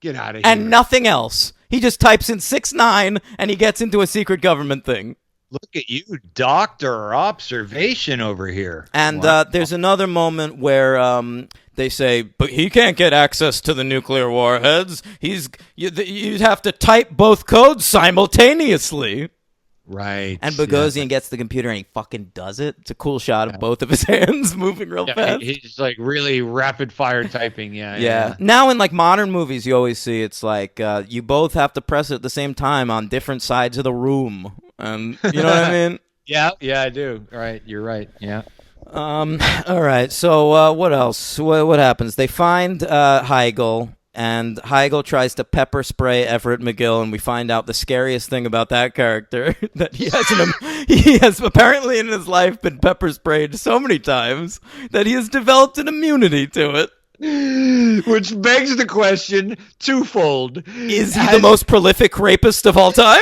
Get out of here. And nothing else. He just types in 69 and he gets into a secret government thing. Look at you, doctor observation over here. And Wow. there's another moment where they say, but he can't get access to the nuclear warheads. You'd have to type both codes simultaneously. Right. And Bogosian gets the computer and he fucking does it. It's a cool shot of both of his hands moving real fast. He's like really rapid fire typing. Yeah. Now in like modern movies, you always see it's like you both have to press it at the same time on different sides of the room. You know what I mean? Yeah, I do. All right, you're right. Yeah. All right. So what else? What happens? They find Heigl, and Heigl tries to pepper spray Everett McGill, and we find out the scariest thing about that character that he has apparently in his life been pepper sprayed so many times that he has developed an immunity to it. Which begs the question twofold. Is he the most prolific rapist of all time?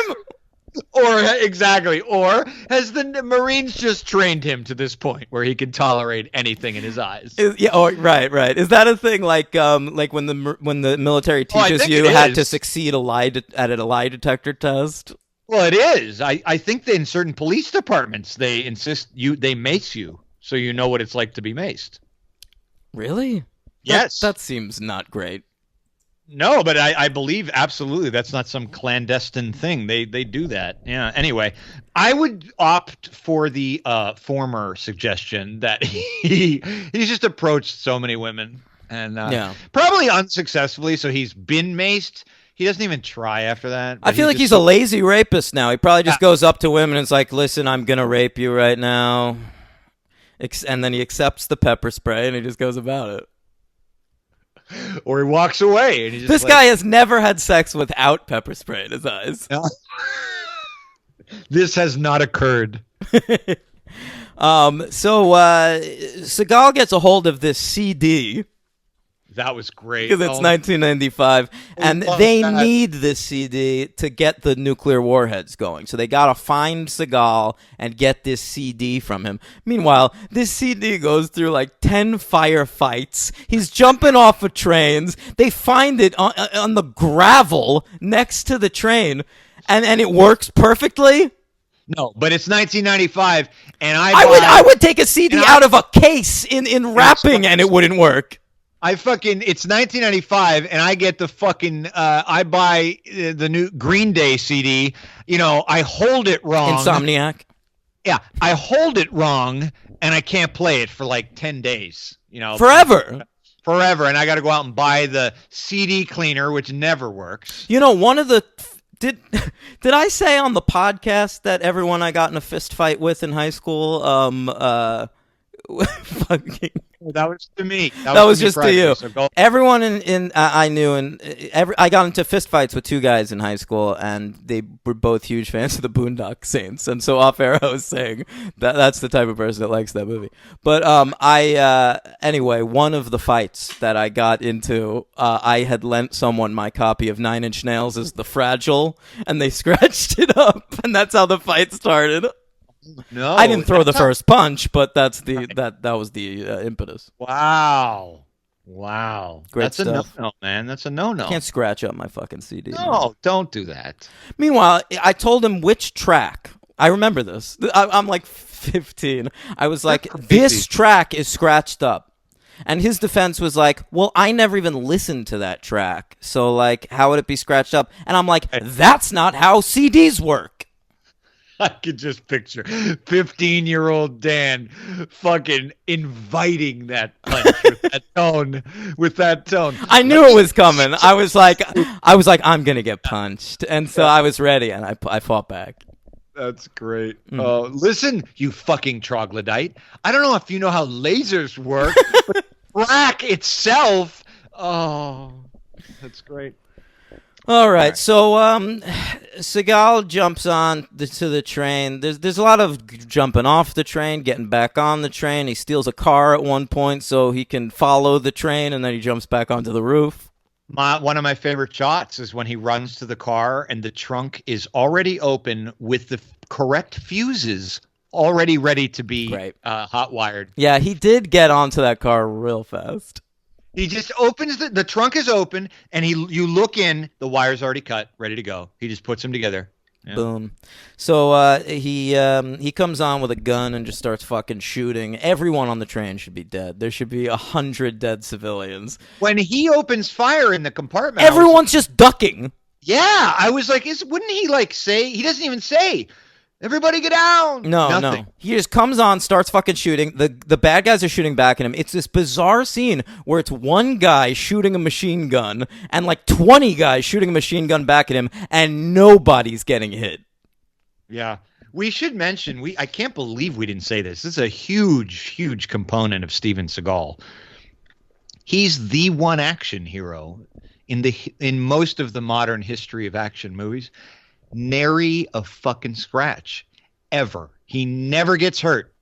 Or exactly. Or has the Marines just trained him to this point where he can tolerate anything in his eyes? Right. Is that a thing like when the military teaches think you it had is. to succeed at a lie detector test? Well, it is. I think that in certain police departments they insist they mace you so you know what it's like to be maced. Really? Yes. That seems not great. No, but I believe absolutely that's not some clandestine thing. They do that. Yeah. Anyway, I would opt for the former suggestion that he's just approached so many women and probably unsuccessfully. So he's been maced. He doesn't even try after that. I feel like he's a lazy rapist now. He probably just goes up to women and is like, "Listen, I'm gonna rape you right now," and then he accepts the pepper spray and he just goes about it. Or he walks away. And he's just This guy has never had sex without pepper spray in his eyes. No. This has not occurred. So Seagal gets a hold of this CD That was great. because it's 1995, and love they that. need this CD to get the nuclear warheads going. So they gotta find Seagal and get this CD from him. Meanwhile, this CD goes through like 10 firefights. He's jumping off of trains. They find it on the gravel next to the train, and it works perfectly. No, but it's 1995, and I would take a CD out of a case in wrapping, and it wouldn't work. It's 1995, and I get the fucking I buy the new Green Day CD. You know, I hold it wrong. Insomniac. Yeah, I hold it wrong, and I can't play it for like 10 days. You know, Forever. and I got to go out and buy the CD cleaner, which never works. You know, one of the did I say on the podcast that everyone I got in a fist fight with in high school fucking That was to me. that was just to Friday, you. so go- Everyone I knew, and I got into fistfights with two guys in high school, and they were both huge fans of the Boondock Saints. And so off air, I was saying that's the type of person that likes that movie. But anyway, one of the fights that I got into, I had lent someone my copy of Nine Inch Nails' as The Fragile, and they scratched it up, and that's how the fight started. No, I didn't throw the first punch, but that was the impetus. Wow. Great That's stuff. a no-no, man. That's a no-no. Can't scratch up my fucking CD. No, don't do that. Meanwhile, I told him which track. I remember this. I'm like 15. I was like, this track is scratched up. And his defense was like, well, I never even listened to that track. So, like, how would it be scratched up? And I'm like, that's not how CDs work. I could just picture 15-year-old Dan fucking inviting that punch with that tone. I knew it was coming. I was like, I'm gonna get punched, and so I was ready, and I fought back. That's great. Listen, you fucking troglodyte. I don't know if you know how lasers work, but crack itself. Oh, that's great. All right, so Seagal jumps on to the train. There's a lot of jumping off the train, getting back on the train. He steals a car at one point so he can follow the train, and then he jumps back onto the roof. One of my favorite shots is when he runs to the car and the trunk is already open with the correct fuses already ready to be hot wired. Yeah, he did get onto that car real fast. He just opens the trunk is open, and you look in, the wire's already cut, ready to go. He just puts them together. Yeah. Boom. So he comes on with a gun and just starts fucking shooting. Everyone on the train should be dead. There should be 100 dead civilians. When he opens fire in the compartment, everyone's just ducking. Yeah, I was like, wouldn't he like say? He doesn't even say, "Everybody get down." No. He just comes on, starts fucking shooting. The bad guys are shooting back at him. It's this bizarre scene where it's one guy shooting a machine gun and like 20 guys shooting a machine gun back at him, and nobody's getting hit. Yeah. We should mention, I can't believe we didn't say this. This is a huge component of Steven Seagal. He's the one action hero in most of the modern history of action movies. Nary a fucking scratch ever. He never gets hurt.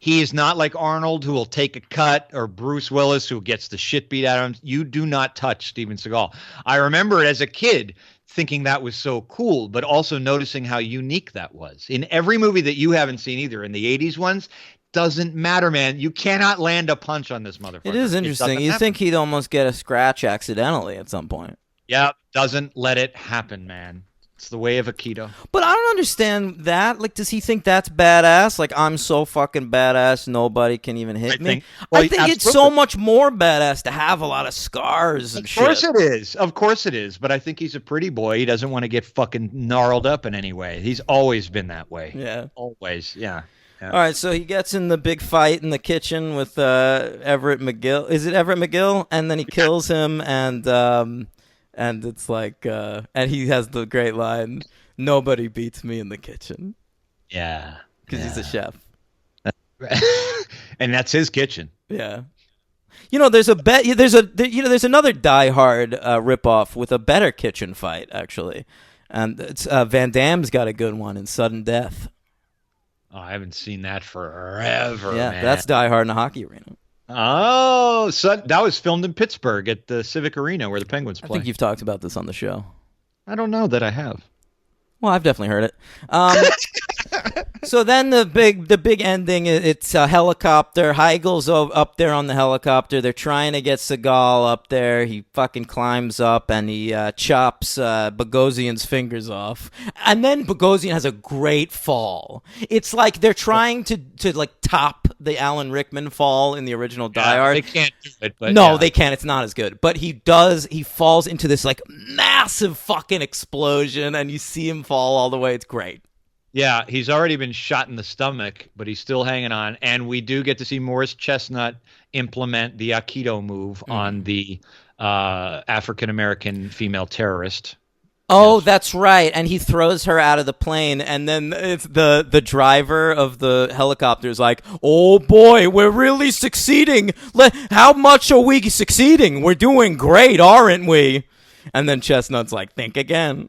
He is not like Arnold, who will take a cut, or Bruce Willis, who gets the shit beat out of him. You do not touch Steven Seagal. I remember as a kid thinking that was so cool, but also noticing how unique that was. In every movie that you haven't seen either, in the 80s ones, doesn't matter, man. You cannot land a punch on this motherfucker. It is interesting. You think he'd almost get a scratch accidentally at some point. Yeah, doesn't let it happen, man. It's the way of Aikido. But I don't understand that. Like, does he think that's badass? Like, I'm so fucking badass, nobody can even hit me? I think it's so much more badass to have a lot of scars and shit. Of course it is. Of course it is. But I think he's a pretty boy. He doesn't want to get fucking gnarled up in any way. He's always been that way. Yeah. Always. Yeah. All right, so he gets in the big fight in the kitchen with Everett McGill. Is it Everett McGill? And then he kills him, and it's like, and he has the great line, "Nobody beats me in the kitchen." Yeah, because he's a chef, and that's his kitchen. Yeah, there's there's another Die Hard ripoff with a better kitchen fight actually, and it's Van Damme's got a good one in Sudden Death. Oh, I haven't seen that forever. Yeah, man. That's Die Hard in a hockey arena. Oh, so that was filmed in Pittsburgh at the Civic Arena where the Penguins play. I think you've talked about this on the show. I don't know that I have. Well, I've definitely heard it. So then the big ending, it's a helicopter. Heigl's up there on the helicopter. They're trying to get Seagal up there. He fucking climbs up and he chops Bogosian's fingers off. And then Bogosian has a great fall. It's like they're trying to like top the Alan Rickman fall in the original Die Hard. They can't do it. But no, they can't. It's not as good. But he does. He falls into this like massive fucking explosion, and you see him fall all the way. It's great. Yeah, he's already been shot in the stomach, but he's still hanging on. And we do get to see Morris Chestnut implement the Aikido move on the African-American female terrorist. Oh, yes. That's right. And he throws her out of the plane, and then it's the driver of the helicopter is like, "Oh boy, we're really succeeding. How much are we succeeding? We're doing great, aren't we?" And then Chestnut's like, "Think again."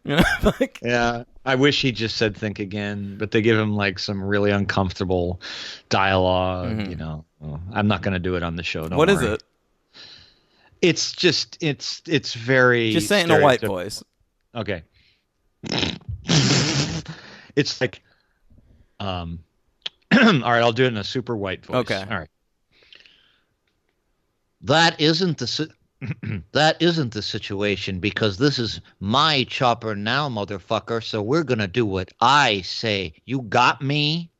Yeah. I wish he just said "think again," but they give him like some really uncomfortable dialogue. Mm-hmm. I'm not going to do it on the show. What is it? It's just it's very just say it in a white voice. Okay. It's like, all right, I'll do it in a super white voice. Okay. All right. That isn't the situation, because this is my chopper now, motherfucker. So we're going to do what I say. You got me?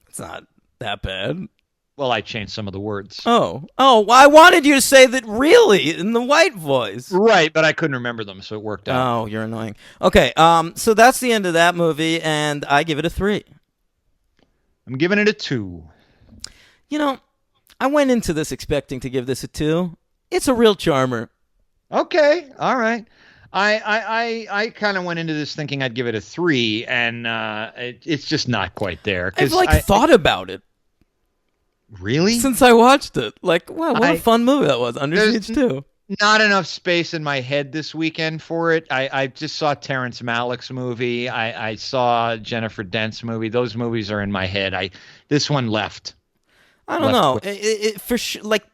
It's not that bad. Well, I changed some of the words. Oh, well, I wanted you to say that really in the white voice. Right, but I couldn't remember them, so it worked out. Oh, you're annoying. Okay, so that's the end of that movie, and I give it a 3. I'm giving it a 2. You know, I went into this expecting to give this a 2. It's a real charmer. Okay, all right. I kind of went into this thinking I'd give it a 3, and it's just not quite there. I've thought about it Really? since I watched it. Like, wow, what a I- fun movie that was. Under There's Siege 2. Not enough space in my head this weekend for it. I just saw Terrence Malick's movie. I saw Jennifer Dent's movie. Those movies are in my head. This one left. I don't Left know. For sure, like,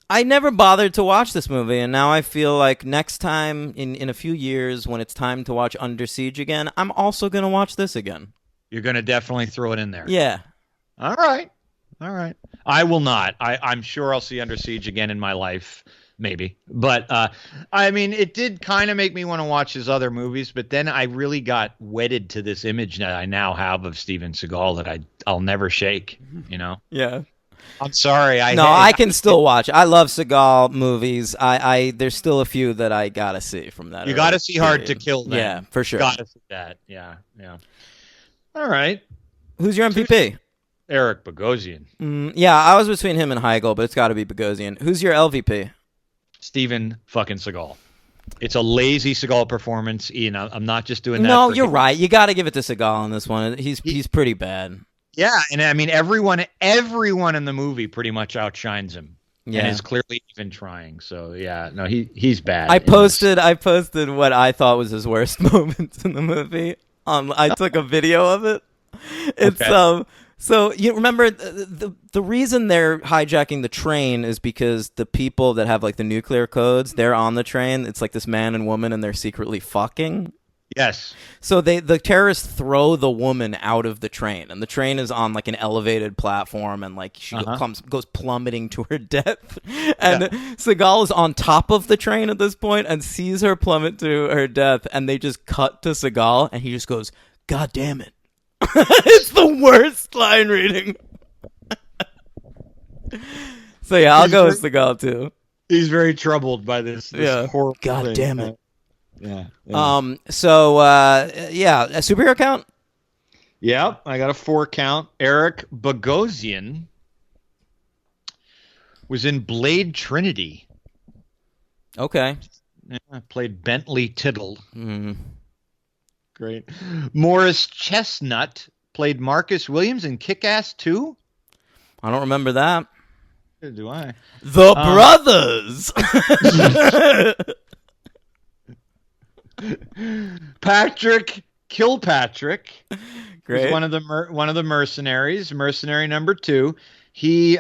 I never bothered to watch this movie, and now I feel like next time in a few years when it's time to watch Under Siege again, I'm also going to watch this again. You're going to definitely throw it in there. Yeah. All right. I will not. I'm sure I'll see Under Siege again in my life, maybe. But I mean, it did kind of make me want to watch his other movies. But then I really got wedded to this image that I now have of Steven Seagal that I'll never shake. You know. Yeah. I'm sorry. I can still watch. I love Seagal movies. There's still a few that I gotta see from that. You got to early see Hard to period. Kill. Then. Yeah, for sure. Got to see that. Yeah. All right. Who's your MVP? Eric Bogosian. Yeah, I was between him and Heigl, but it's got to be Bogosian. Who's your LVP? Steven fucking Seagal. It's a lazy Seagal performance. Ian, I'm not just doing that. No, for you're him. right. You got to give it to Seagal on this one. He's pretty bad. Yeah, and I mean everyone in the movie pretty much outshines him. Yeah. And is clearly even trying. So yeah, no, he's bad. I posted what I thought was his worst moments in the movie. I took a video of it. It's Okay. So you remember the reason they're hijacking the train is because the people that have like the nuclear codes, they're on the train. It's like this man and woman, and they're secretly fucking. Yes. So the terrorists throw the woman out of the train, and the train is on like an elevated platform, and like she goes plummeting to her death. And Seagal is on top of the train at this point and sees her plummet to her death, and they just cut to Seagal, and he just goes, "God damn it!" It's the worst line reading. So yeah, I'll go with Seagal too. He's very troubled by this horrible God thing. damn it. Yeah. So yeah, a superhero count. Yep, I got a 4 count. Eric Bogosian was in Blade Trinity. Okay. Yeah, played Bentley Tittle. Mm. Great. Morris Chestnut played Marcus Williams in Kick-Ass 2. I don't remember that. Neither do I. The Brothers. Patrick Kilpatrick Great. was one of the mercenaries, mercenary number 2. He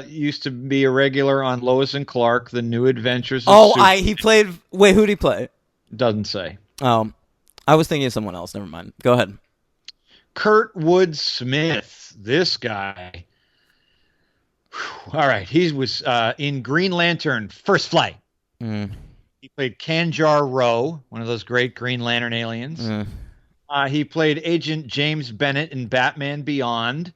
used to be a regular on Lois and Clark, The New Adventures of He played. Wait, who'd he play? Doesn't say. I was thinking of someone else. Never mind. Go ahead. Kurtwood Smith, this guy. Whew. All right, he was in Green Lantern First Flight. Mm. He played Kanjar Rowe, one of those great Green Lantern aliens. Mm. He played Agent James Bennett in Batman Beyond.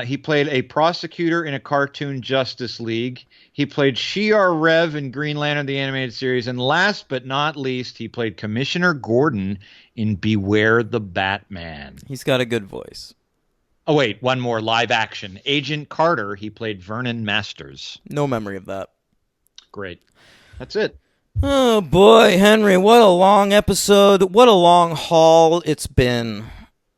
He played a prosecutor in a cartoon Justice League. He played Shi'ar Rev in Green Lantern, the animated series. And last but not least, he played Commissioner Gordon in Beware the Batman. He's got a good voice. Oh, wait, one more live action. Agent Carter, he played Vernon Masters. No memory of that. Great. That's it. Oh boy, Henry, what a long episode. What a long haul it's been.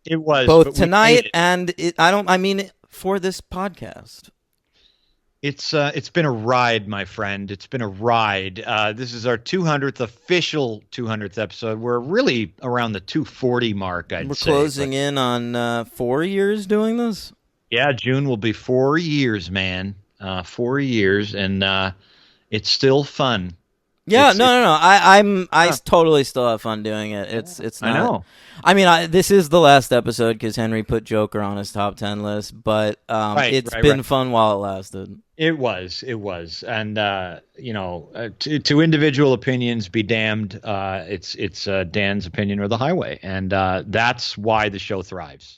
It was Both but we tonight made it. and for this podcast. It's been a ride, my friend. It's been a ride. This is our 200th official 200th episode. We're really around the 240 mark, I'd We're say. closing in on 4 years doing this. Yeah, June will be 4 years, man. 4 years, and it's still fun. Yeah, It's- no. I totally still have fun doing it. It's not. I know. I mean, this is the last episode because Henry put Joker on his top 10 list, but it's been fun while it lasted. It was, and to individual opinions be damned. It's Dan's opinion or the highway, and that's why the show thrives.